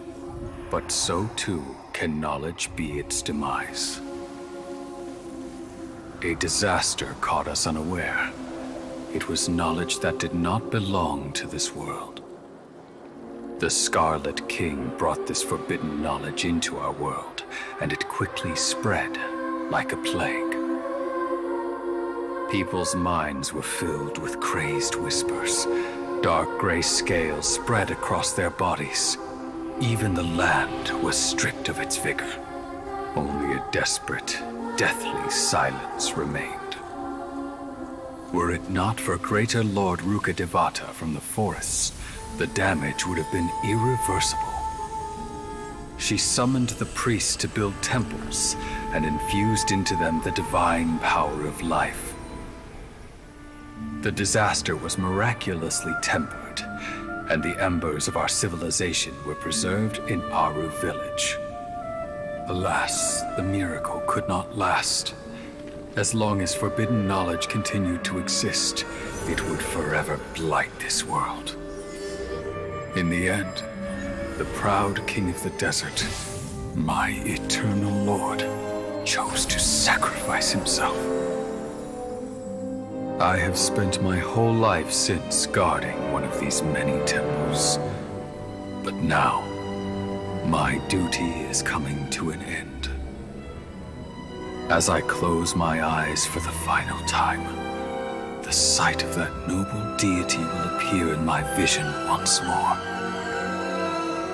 but so too can knowledge be its demise. A disaster caught us unaware. It was knowledge that did not belong to this world. The Scarlet King brought this forbidden knowledge into our world, and it quickly spread like a plague. People's minds were filled with crazed whispers. Dark gray scales spread across their bodies. Even the land was stripped of its vigor. Only a desperate, deathly silence remained. Were it not for greater Lord Rukkhadevata from the forests, the damage would have been irreversible. She summoned the priests to build temples and infused into them the divine power of life. The disaster was miraculously tempered, and the embers of our civilization were preserved in Aru village. Alas, the miracle could not last. As long as forbidden knowledge continued to exist, it would forever blight this world. In the end, the proud king of the desert, my eternal lord, chose to sacrifice himself. I have spent my whole life since guarding one of these many temples. But now, my duty is coming to an end. As I close my eyes for the final time, the sight of that noble deity will appear in my vision once more.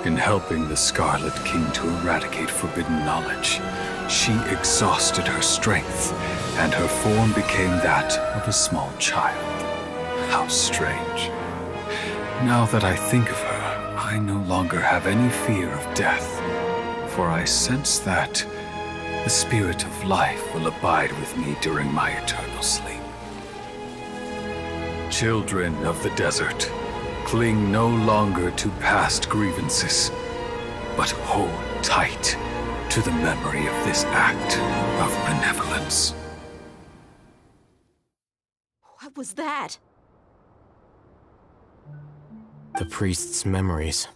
In helping the Scarlet King to eradicate forbidden knowledge, she exhausted her strength, and her form became that of a small child. How strange. Now that I think of her, I no longer have any fear of death, for I sense that the spirit of life will abide with me during my eternal sleep. Children of the desert, cling no longer to past grievances, but hold tight to the memory of this act of benevolence. What was that? The priest's memories.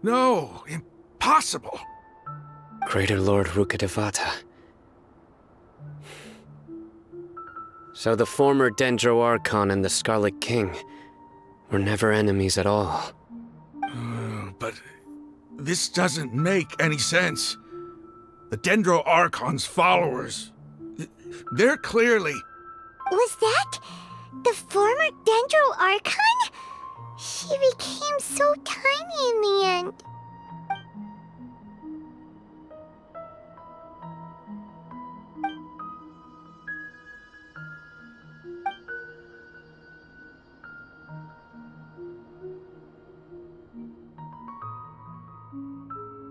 No, impossible. Greater Lord Rukkhadevata. So the former Dendro Archon and the Scarlet King were never enemies at all. But this doesn't make any sense. The Dendro Archon's followers, they're clearly... Was that the former Dendro Archon? She became so tiny in the end.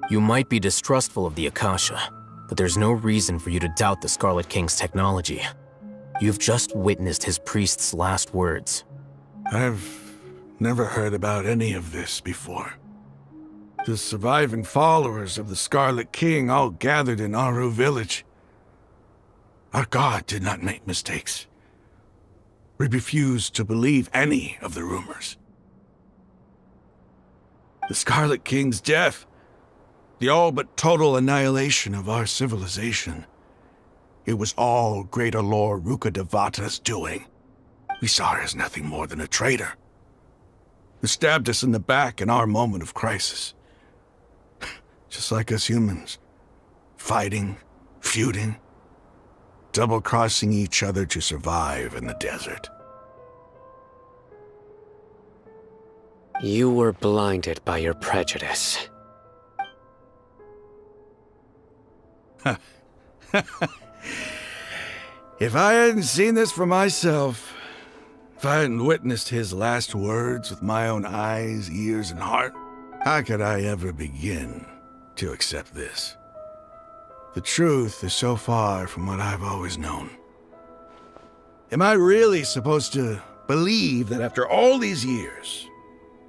You might be distrustful of the Akasha, but there's no reason for you to doubt the Scarlet King's technology. You've just witnessed his priest's last words. I've never heard about any of this before. The surviving followers of the Scarlet King all gathered in Aru village. Our god did not make mistakes. We refused to believe any of the rumors. The Scarlet King's death, the all but total annihilation of our civilization. It was all Greater Lord Rukkhadevata's doing. We saw her as nothing more than a traitor, who stabbed us in the back in our moment of crisis. Just like us humans. Fighting, feuding, double-crossing each other to survive in the desert. You were blinded by your prejudice. If I hadn't seen this for myself, if I hadn't witnessed his last words with my own eyes, ears, and heart, how could I ever begin to accept this? The truth is so far from what I've always known. Am I really supposed to believe that after all these years,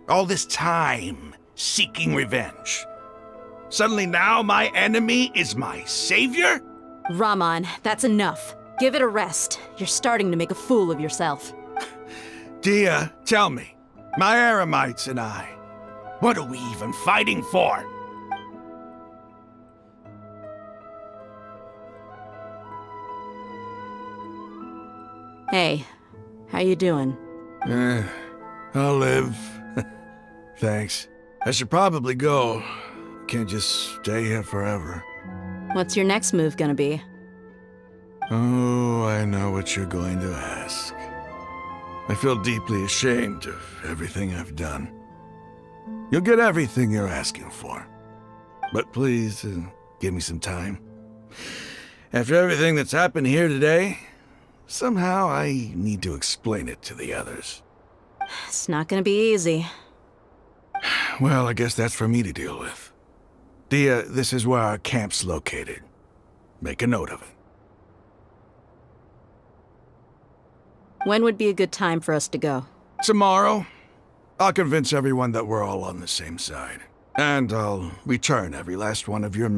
all this time seeking revenge, suddenly now my enemy is my savior? Raman, that's enough. Give it a rest. You're starting to make a fool of yourself. Dia, tell me, my Eremites and I, what are we even fighting for? Hey, how you doing? I'll live. Thanks. I should probably go. Can't just stay here forever. What's your next move gonna be? Oh, I know what you're going to ask. I feel deeply ashamed of everything I've done. You'll get everything you're asking for. But please, give me some time. After everything that's happened here today, somehow I need to explain it to the others. It's not gonna be easy. Well, I guess that's for me to deal with. Dia, this is where our camp's located. Make a note of it. When would be a good time for us to go? Tomorrow, I'll convince everyone that we're all on the same side. And I'll return every last one of your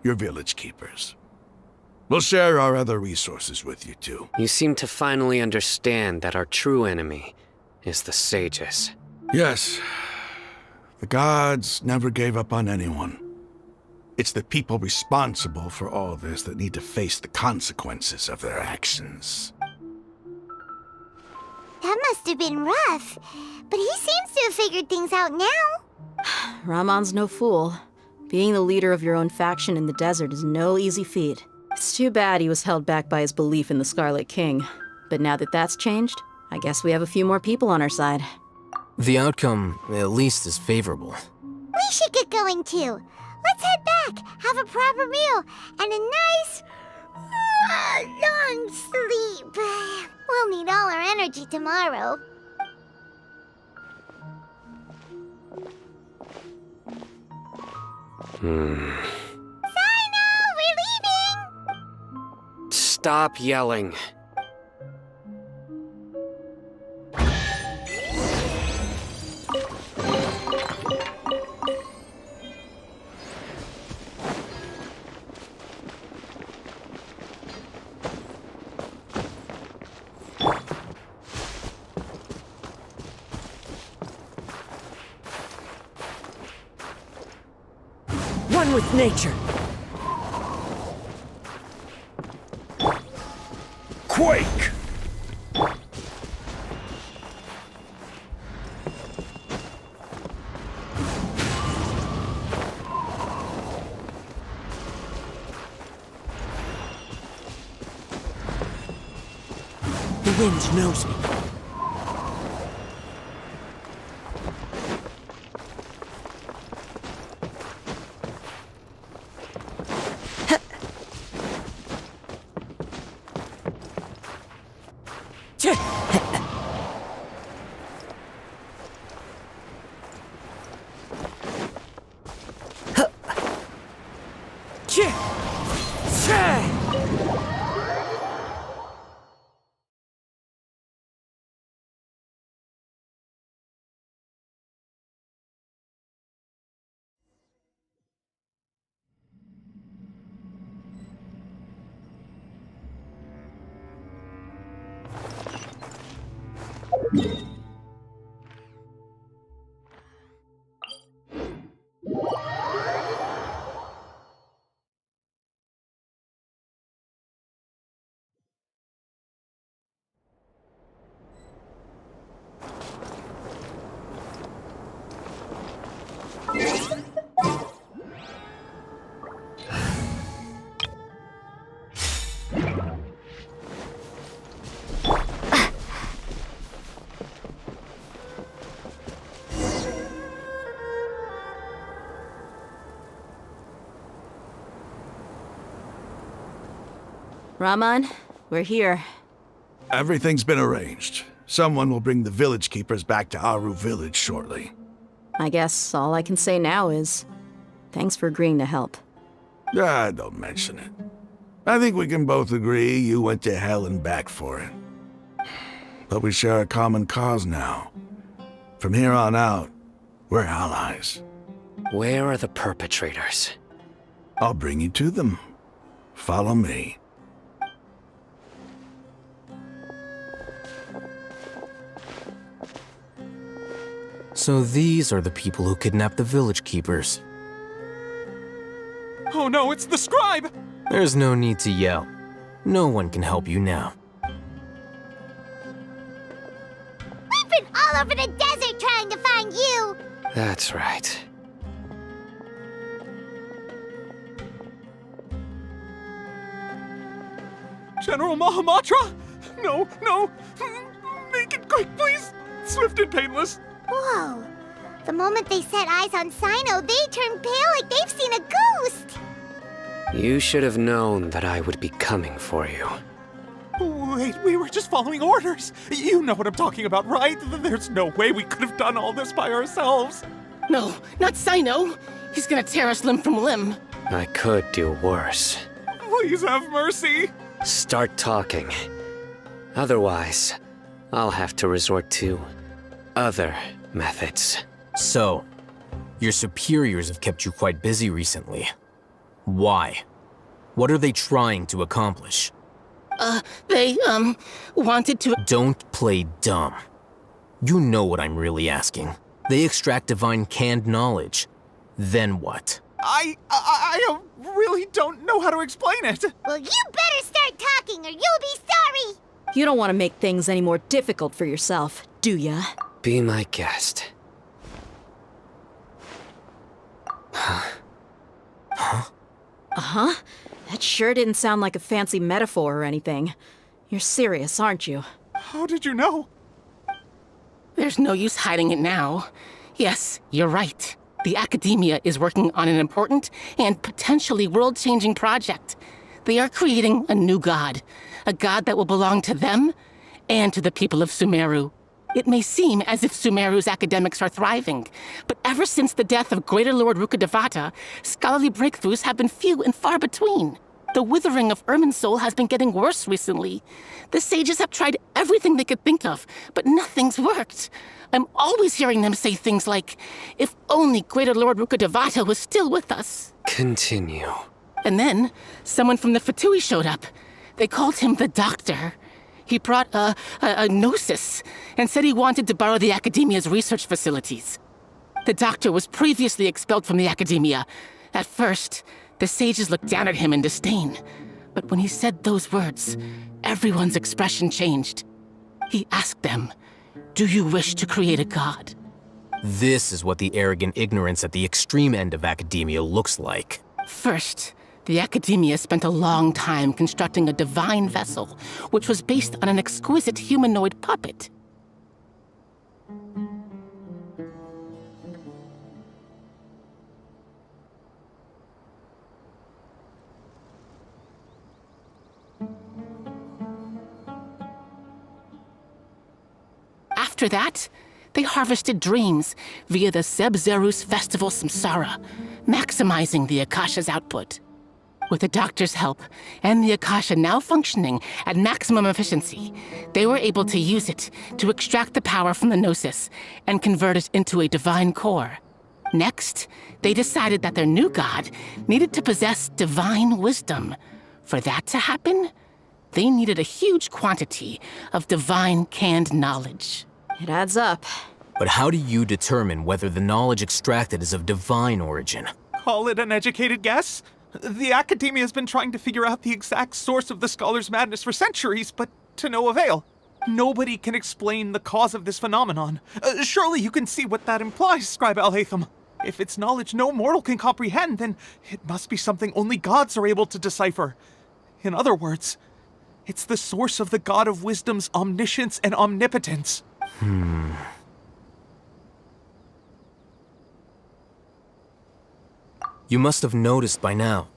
your village keepers. We'll share our other resources with you too. You seem to finally understand that our true enemy is the sages. Yes. The gods never gave up on anyone. It's the people responsible for all this that need to face the consequences of their actions. That must have been rough, but he seems to have figured things out now. Ramon's no fool. Being the leader of your own faction in the desert is no easy feat. It's too bad he was held back by his belief in the Scarlet King. But now that that's changed, I guess we have a few more people on our side. The outcome, at least, is favorable. We should get going too. Let's head back, have a proper meal, and a nice, long sleep. We'll need all our energy tomorrow. Sino, we're leaving! Stop yelling. One with nature. Quake! The wind knows me. Raman, we're here. Everything's been arranged. Someone will bring the village keepers back to Aru village shortly. I guess all I can say now is thanks for agreeing to help. Don't mention it. I think we can both agree you went to hell and back for it. but we share a common cause now. From here on out, we're allies. Where are the perpetrators? I'll bring you to them. Follow me. So these are the people who kidnapped the village keepers. Oh no, it's the scribe! There's no need to yell. No one can help you now. We've been all over the desert trying to find you! That's right. General Mahamatra? No, no! Make it quick, please! Swift and painless! Whoa. The moment they set eyes on Sino, they turned pale like they've seen a ghost! You should have known that I would be coming for you. Wait, we were just following orders. You know what I'm talking about, right? There's no way we could have done all this by ourselves. No, not Sino. He's gonna tear us limb from limb. I could do worse. Please have mercy. Start talking. Otherwise, I'll have to resort to other methods. So, your superiors have kept you quite busy recently. Why? What are they trying to accomplish? They, wanted to— Don't play dumb. You know what I'm really asking. They extract divine canned knowledge. Then what? I really don't know how to explain it. Well, you better start talking or you'll be sorry! You don't want to make things any more difficult for yourself, do ya? Be my guest. Uh-huh. That sure didn't sound like a fancy metaphor or anything. You're serious, aren't you? How did you know? There's no use hiding it now. Yes, you're right. The Academia is working on an important and potentially world-changing project. They are creating a new god. A god that will belong to them and to the people of Sumeru. It may seem as if Sumeru's academics are thriving, but ever since the death of Greater Lord Rukkhadevata, scholarly breakthroughs have been few and far between. The withering of Irminsul has been getting worse recently. The sages have tried everything they could think of, but nothing's worked. I'm always hearing them say things like, if only Greater Lord Rukkhadevata was still with us. Continue. And then, someone from the Fatui showed up. They called him the Doctor. He brought a gnosis and said he wanted to borrow the Academia's research facilities. The Doctor was previously expelled from the Academia. At first, the sages looked down at him in disdain. But when he said those words, everyone's expression changed. He asked them, "Do you wish to create a god?" This is what the arrogant ignorance at the extreme end of academia looks like. First, the Academia spent a long time constructing a divine vessel, which was based on an exquisite humanoid puppet. After that, they harvested dreams via the Sebzerus Festival Samsara, maximizing the Akasha's output. With the Doctor's help, and the Akasha now functioning at maximum efficiency, they were able to use it to extract the power from the Gnosis and convert it into a divine core. Next, they decided that their new god needed to possess divine wisdom. For that to happen, they needed a huge quantity of divine canned knowledge. It adds up. But how do you determine whether the knowledge extracted is of divine origin? Call it an educated guess? The Academia has been trying to figure out the exact source of the scholar's madness for centuries, but to no avail. Nobody can explain the cause of this phenomenon. Surely you can see what that implies, Scribe Al-Haytham. If it's knowledge no mortal can comprehend, then it must be something only gods are able to decipher. In other words, it's the source of the God of Wisdom's omniscience and omnipotence. You must have noticed by now.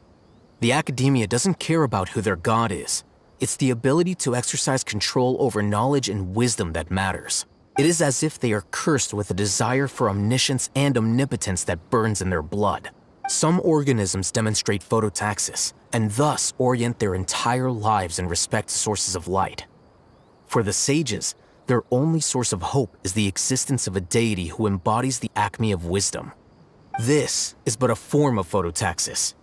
The Academia doesn't care about who their god is. It's the ability to exercise control over knowledge and wisdom that matters. It is as if they are cursed with a desire for omniscience and omnipotence that burns in their blood. Some organisms demonstrate phototaxis, and thus orient their entire lives in respect to sources of light. For the sages, Their only source of hope is the existence of a deity who embodies the acme of wisdom. This is but a form of phototaxis.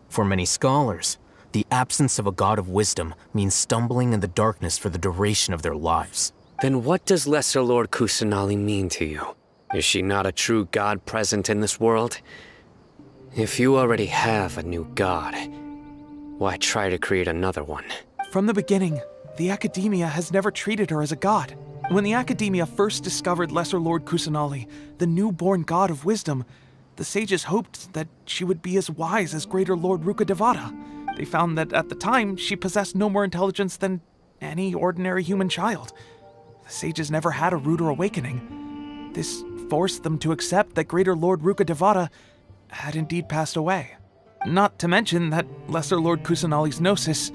For many scholars, the absence of a god of wisdom means stumbling in the darkness for the duration of their lives. Then what does Lesser Lord Kusanali mean to you? Is she not a true god present in this world? If you already have a new god, why try to create another one? From the beginning, the Academia has never treated her as a god. When the Academia first discovered Lesser Lord Kusanali, the newborn god of wisdom, the sages hoped that she would be as wise as Greater Lord Rukkhadevata. They found that at the time, she possessed no more intelligence than any ordinary human child. The sages never had a ruder awakening. This forced them to accept that Greater Lord Rukkhadevata had indeed passed away. Not to mention that Lesser Lord Kusanali's gnosis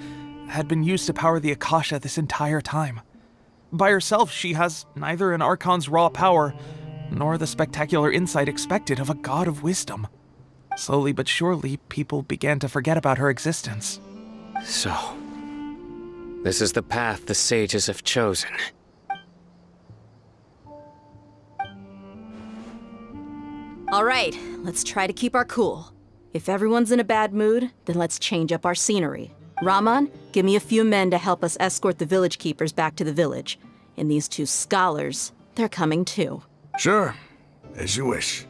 had been used to power the Akasha this entire time. By herself, she has neither an Archon's raw power, nor the spectacular insight expected of a god of wisdom. Slowly but surely, people began to forget about her existence. So, this is the path the sages have chosen. All right, let's try to keep our cool. If everyone's in a bad mood, then let's change up our scenery. Raman, give me a few men to help us escort the village keepers back to the village. And these two scholars, they're coming too. Sure, as you wish.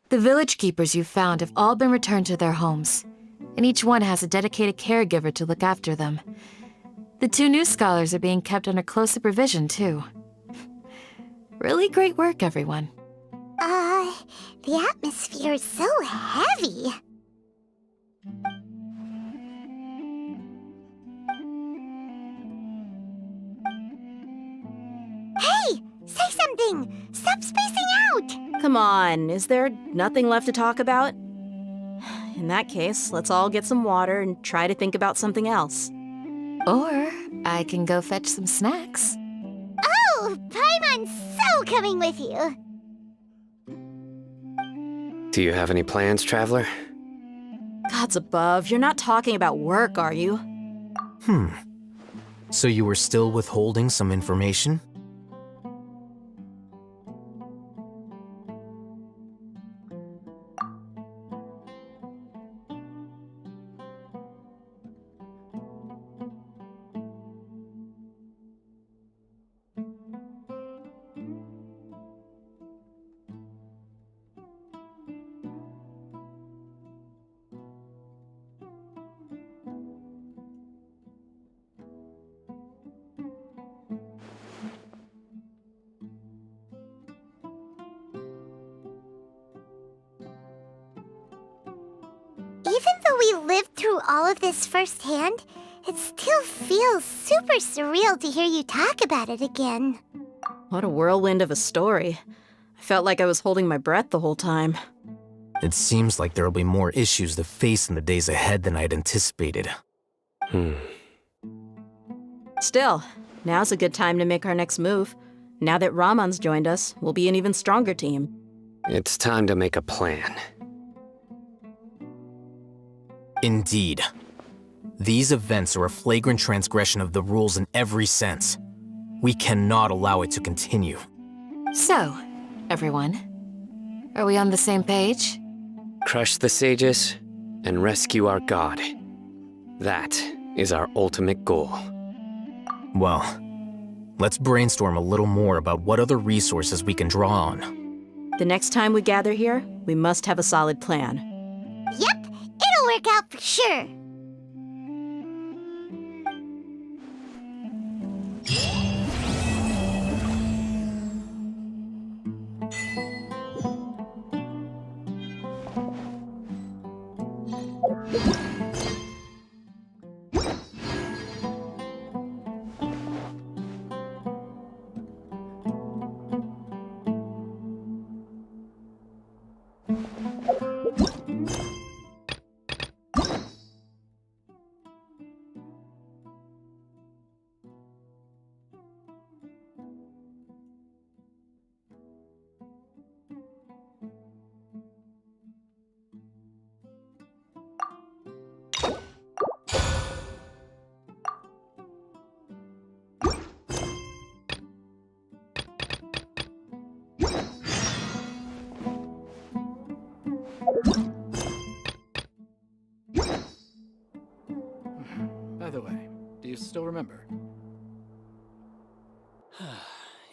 The village keepers you've found have all been returned to their homes, and each one has a dedicated caregiver to look after them. The two new scholars are being kept under close supervision, too. Really great work, everyone. The atmosphere is so heavy. Hey! Say something! Stop spacing out! Come on, is there nothing left to talk about? In that case, let's all get some water and try to think about something else. Or I can go fetch some snacks. Oh, Paimon's so coming with you! Do you have any plans, Traveler? Gods above, you're not talking about work, are you? So you were still withholding some information? Even though we lived through all of this firsthand, it still feels super surreal to hear you talk about it again. What a whirlwind of a story. I felt like I was holding my breath the whole time. It seems like there'll be more issues to face in the days ahead than I'd anticipated. Still, now's a good time to make our next move. Now that Raman's joined us, we'll be an even stronger team. It's time to make a plan. Indeed. These events are a flagrant transgression of the rules in every sense. We cannot allow it to continue. So, everyone, are we on the same page? Crush the sages and rescue our god. That is our ultimate goal. Well, let's brainstorm a little more about what other resources we can draw on. The next time we gather here, we must have a solid plan. Yep, it'll work out for sure. By the way, do you still remember?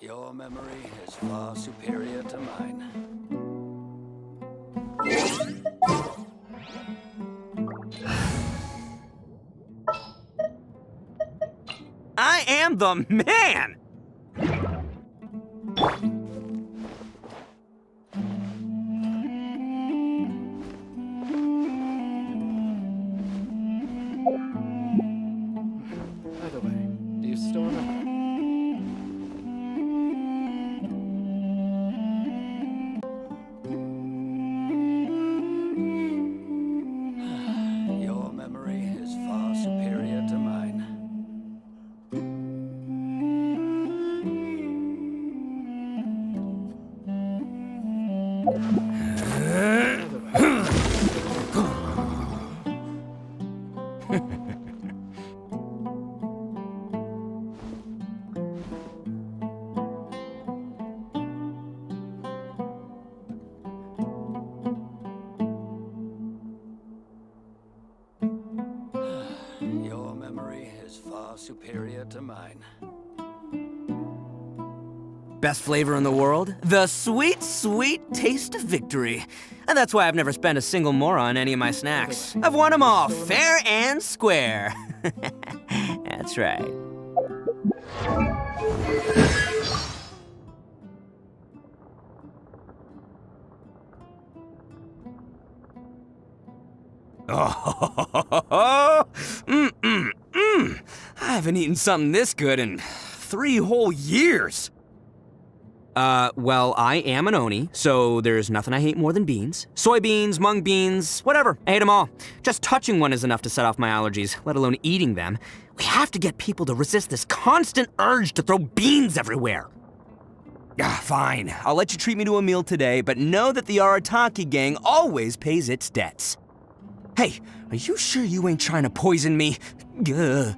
Your memory is far superior to mine. I am the man! By the way, do you still remember? Your memory is far superior to mine. Your memory is far superior to mine. Best flavor in the world? The sweet, sweet taste of victory. And that's why I've never spent a single more on any of my snacks. I've won them all, fair and square. That's right. Oh, I haven't eaten something this good in 3 whole years. Well, I am an Oni, so there's nothing I hate more than beans. Soybeans, mung beans, whatever. I hate them all. Just touching one is enough to set off my allergies, let alone eating them. We have to get people to resist this constant urge to throw beans everywhere. Fine. I'll let you treat me to a meal today, but know that the Arataki gang always pays its debts. Hey, are you sure you ain't trying to poison me? Gah.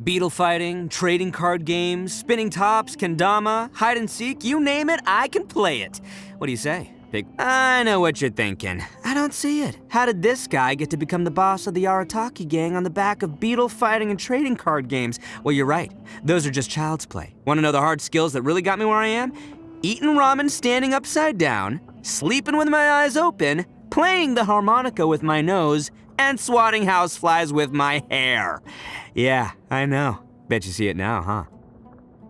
Beetle fighting, trading card games, spinning tops, kendama, hide and seek, you name it, I can play it. What do you say? Big. I know what you're thinking. I don't see it. How did this guy get to become the boss of the Arataki gang on the back of beetle fighting and trading card games? Well, you're right. Those are just child's play. Want to know the hard skills that really got me where I am? Eating ramen standing upside down, sleeping with my eyes open, playing the harmonica with my nose, and swatting houseflies with my hair. Yeah, I know. Bet you see it now, huh?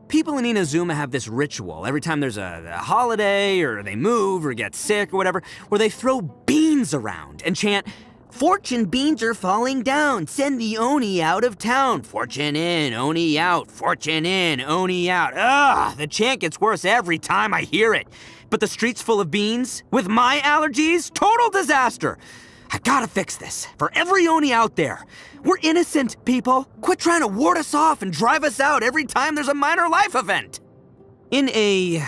People in Inazuma have this ritual every time there's a holiday, or they move, or get sick, or whatever, where they throw beans around and chant, "Fortune beans are falling down, send the Oni out of town. Fortune in, Oni out, fortune in, Oni out." Ugh, the chant gets worse every time I hear it. But the streets full of beans, with my allergies, total disaster. I gotta fix this. For every Oni out there. We're innocent, people. Quit trying to ward us off and drive us out every time there's a minor life event. In a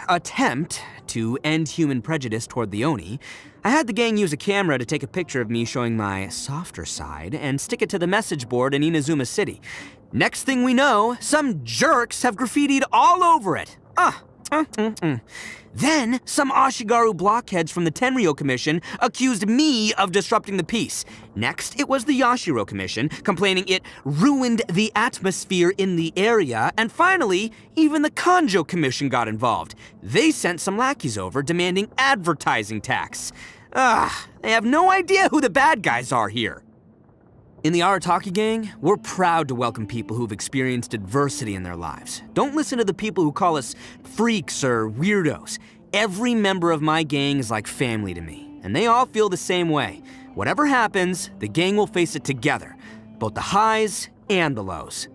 attempt to end human prejudice toward the Oni, I had the gang use a camera to take a picture of me showing my softer side and stick it to the message board in Inazuma City. Next thing we know, some jerks have graffitied all over it. Then, some Ashigaru blockheads from the Tenryo Commission accused me of disrupting the peace. Next, it was the Yashiro Commission, complaining it ruined the atmosphere in the area. And finally, even the Kanjo Commission got involved. They sent some lackeys over demanding advertising tax. They have no idea who the bad guys are here. In the Arataki gang, we're proud to welcome people who've experienced adversity in their lives. Don't listen to the people who call us freaks or weirdos. Every member of my gang is like family to me, and they all feel the same way. Whatever happens, the gang will face it together, both the highs and the lows.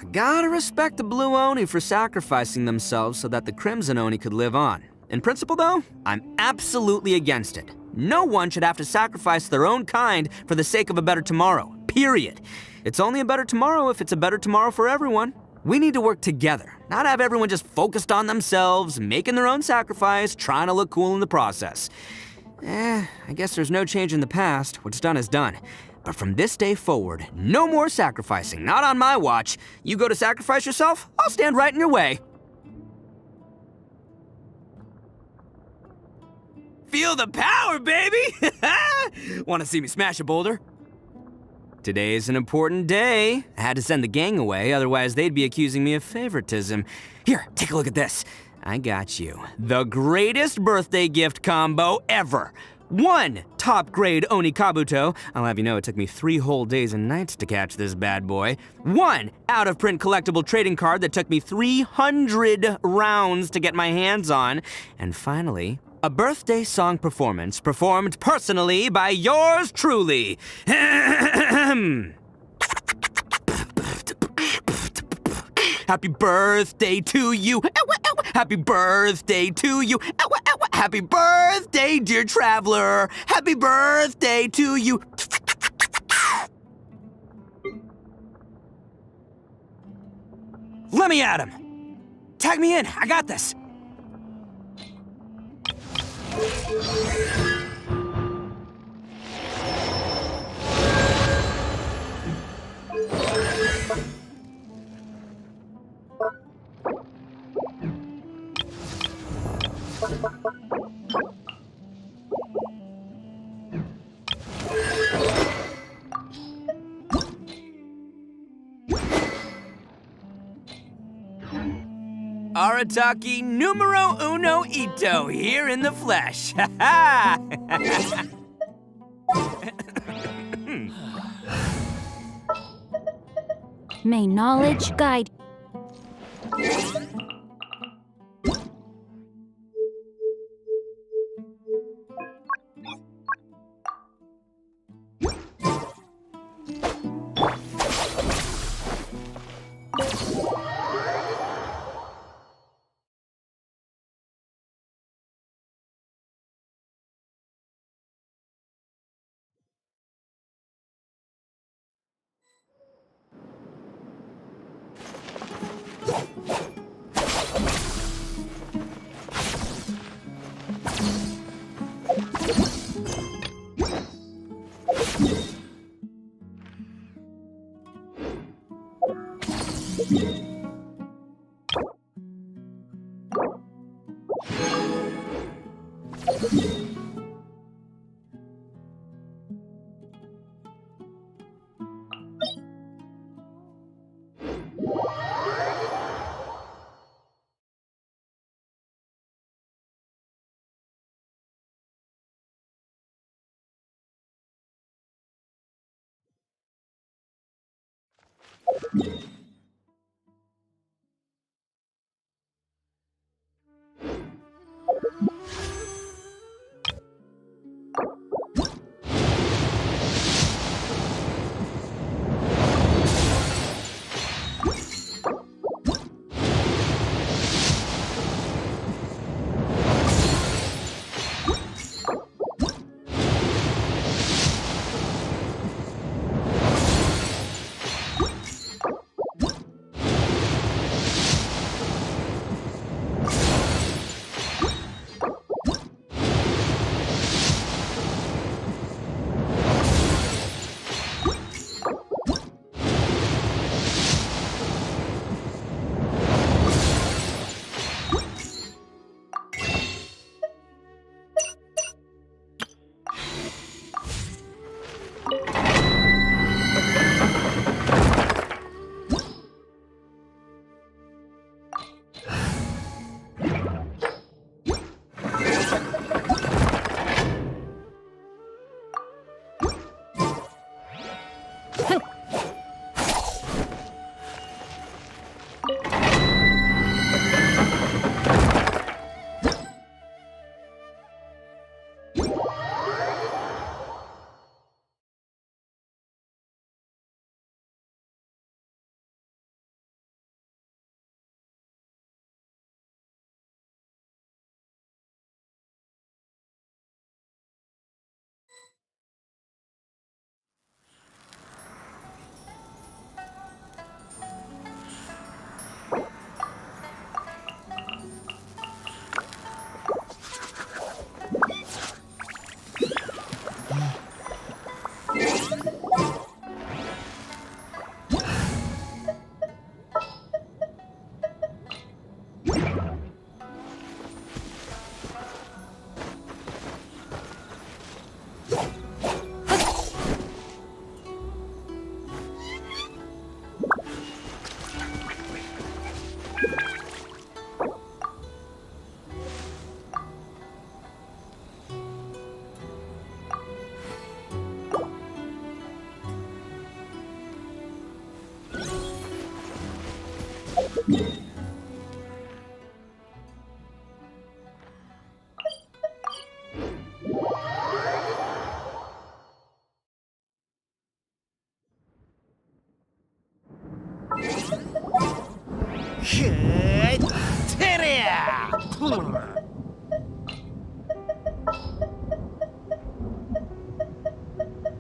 I gotta respect the Blue Oni for sacrificing themselves so that the Crimson Oni could live on. In principle, though, I'm absolutely against it. No one should have to sacrifice their own kind for the sake of a better tomorrow, period. It's only a better tomorrow if it's a better tomorrow for everyone. We need to work together, not have everyone just focused on themselves, making their own sacrifice, trying to look cool in the process. I guess there's no change in the past. What's done is done. But from this day forward, no more sacrificing, not on my watch. You go to sacrifice yourself, I'll stand right in your way. Feel the power, baby! Want to see me smash a boulder? Today is an important day. I had to send the gang away, otherwise they'd be accusing me of favoritism. Here, take a look at this. I got you. The greatest birthday gift combo ever. 1 top-grade Onikabuto. I'll have you know it took me 3 whole days and nights to catch this bad boy. 1 out-of-print collectible trading card that took me 300 rounds to get my hands on. And finally, a birthday song performance performed personally by yours truly. Happy birthday to you. Happy birthday to you. Happy birthday, dear traveler. Happy birthday to you. Let me at him. Tag me in. I got this. Arataki numero uno Ito here in the flesh. May knowledge guide.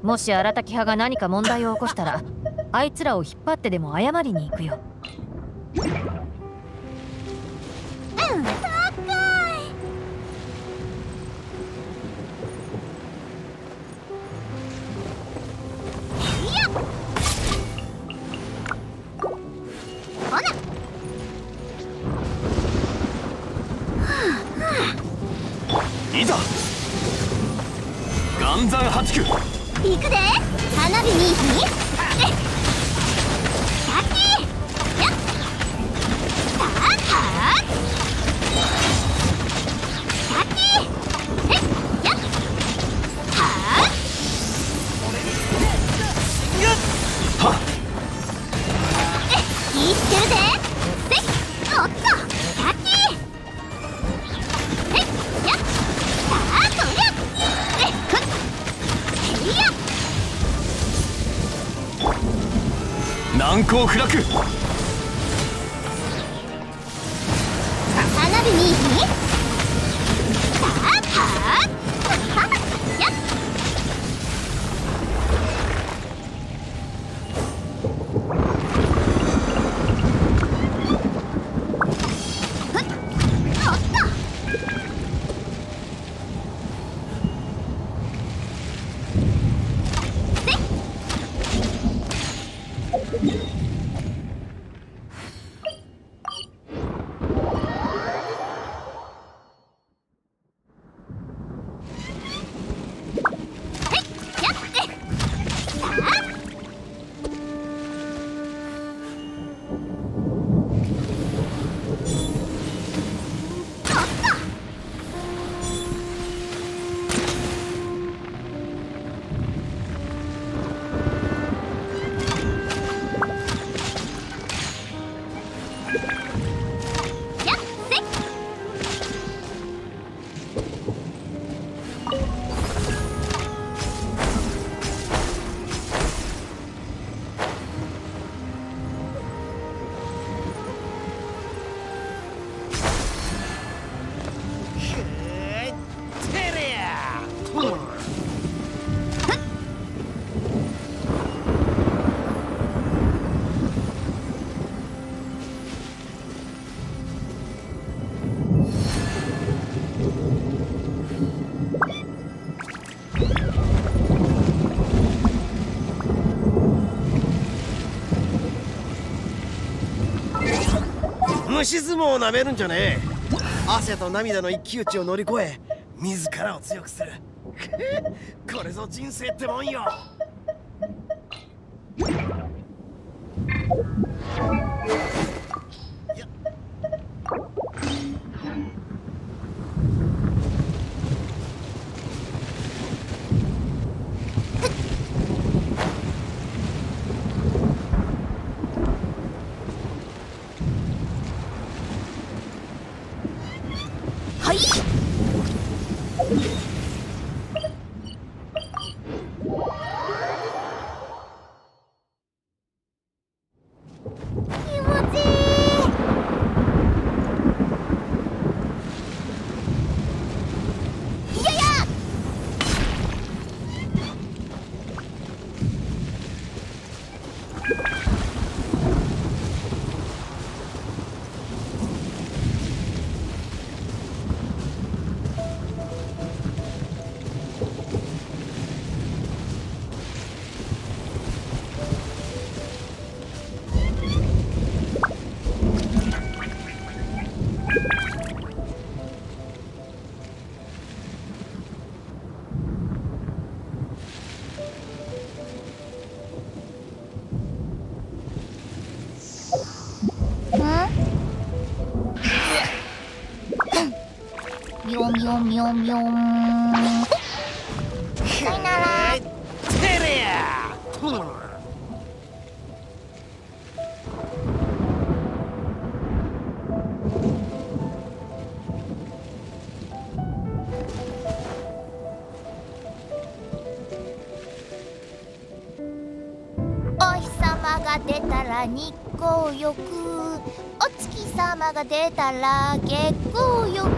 もし荒滝派が何か問題を起こしたら、あいつらを引っ張ってでも謝りに行くよ。いざ岩山八九行くで花火にキャッチやっさあはっキャッチえやっはっはっ気ぃつけるぜせっおっとキャッチえやっさあとりゃえふっへいや難攻不落花火にさあはっやっふっおっと虫相撲をなめるんじゃねえ。汗と涙の一騎打ちを乗り越え自らを強くするこれぞ人生ってもんよ。はみょみょみょん。さよなら。てれや。お日様が出たら日光浴、お月様が出たら月光浴。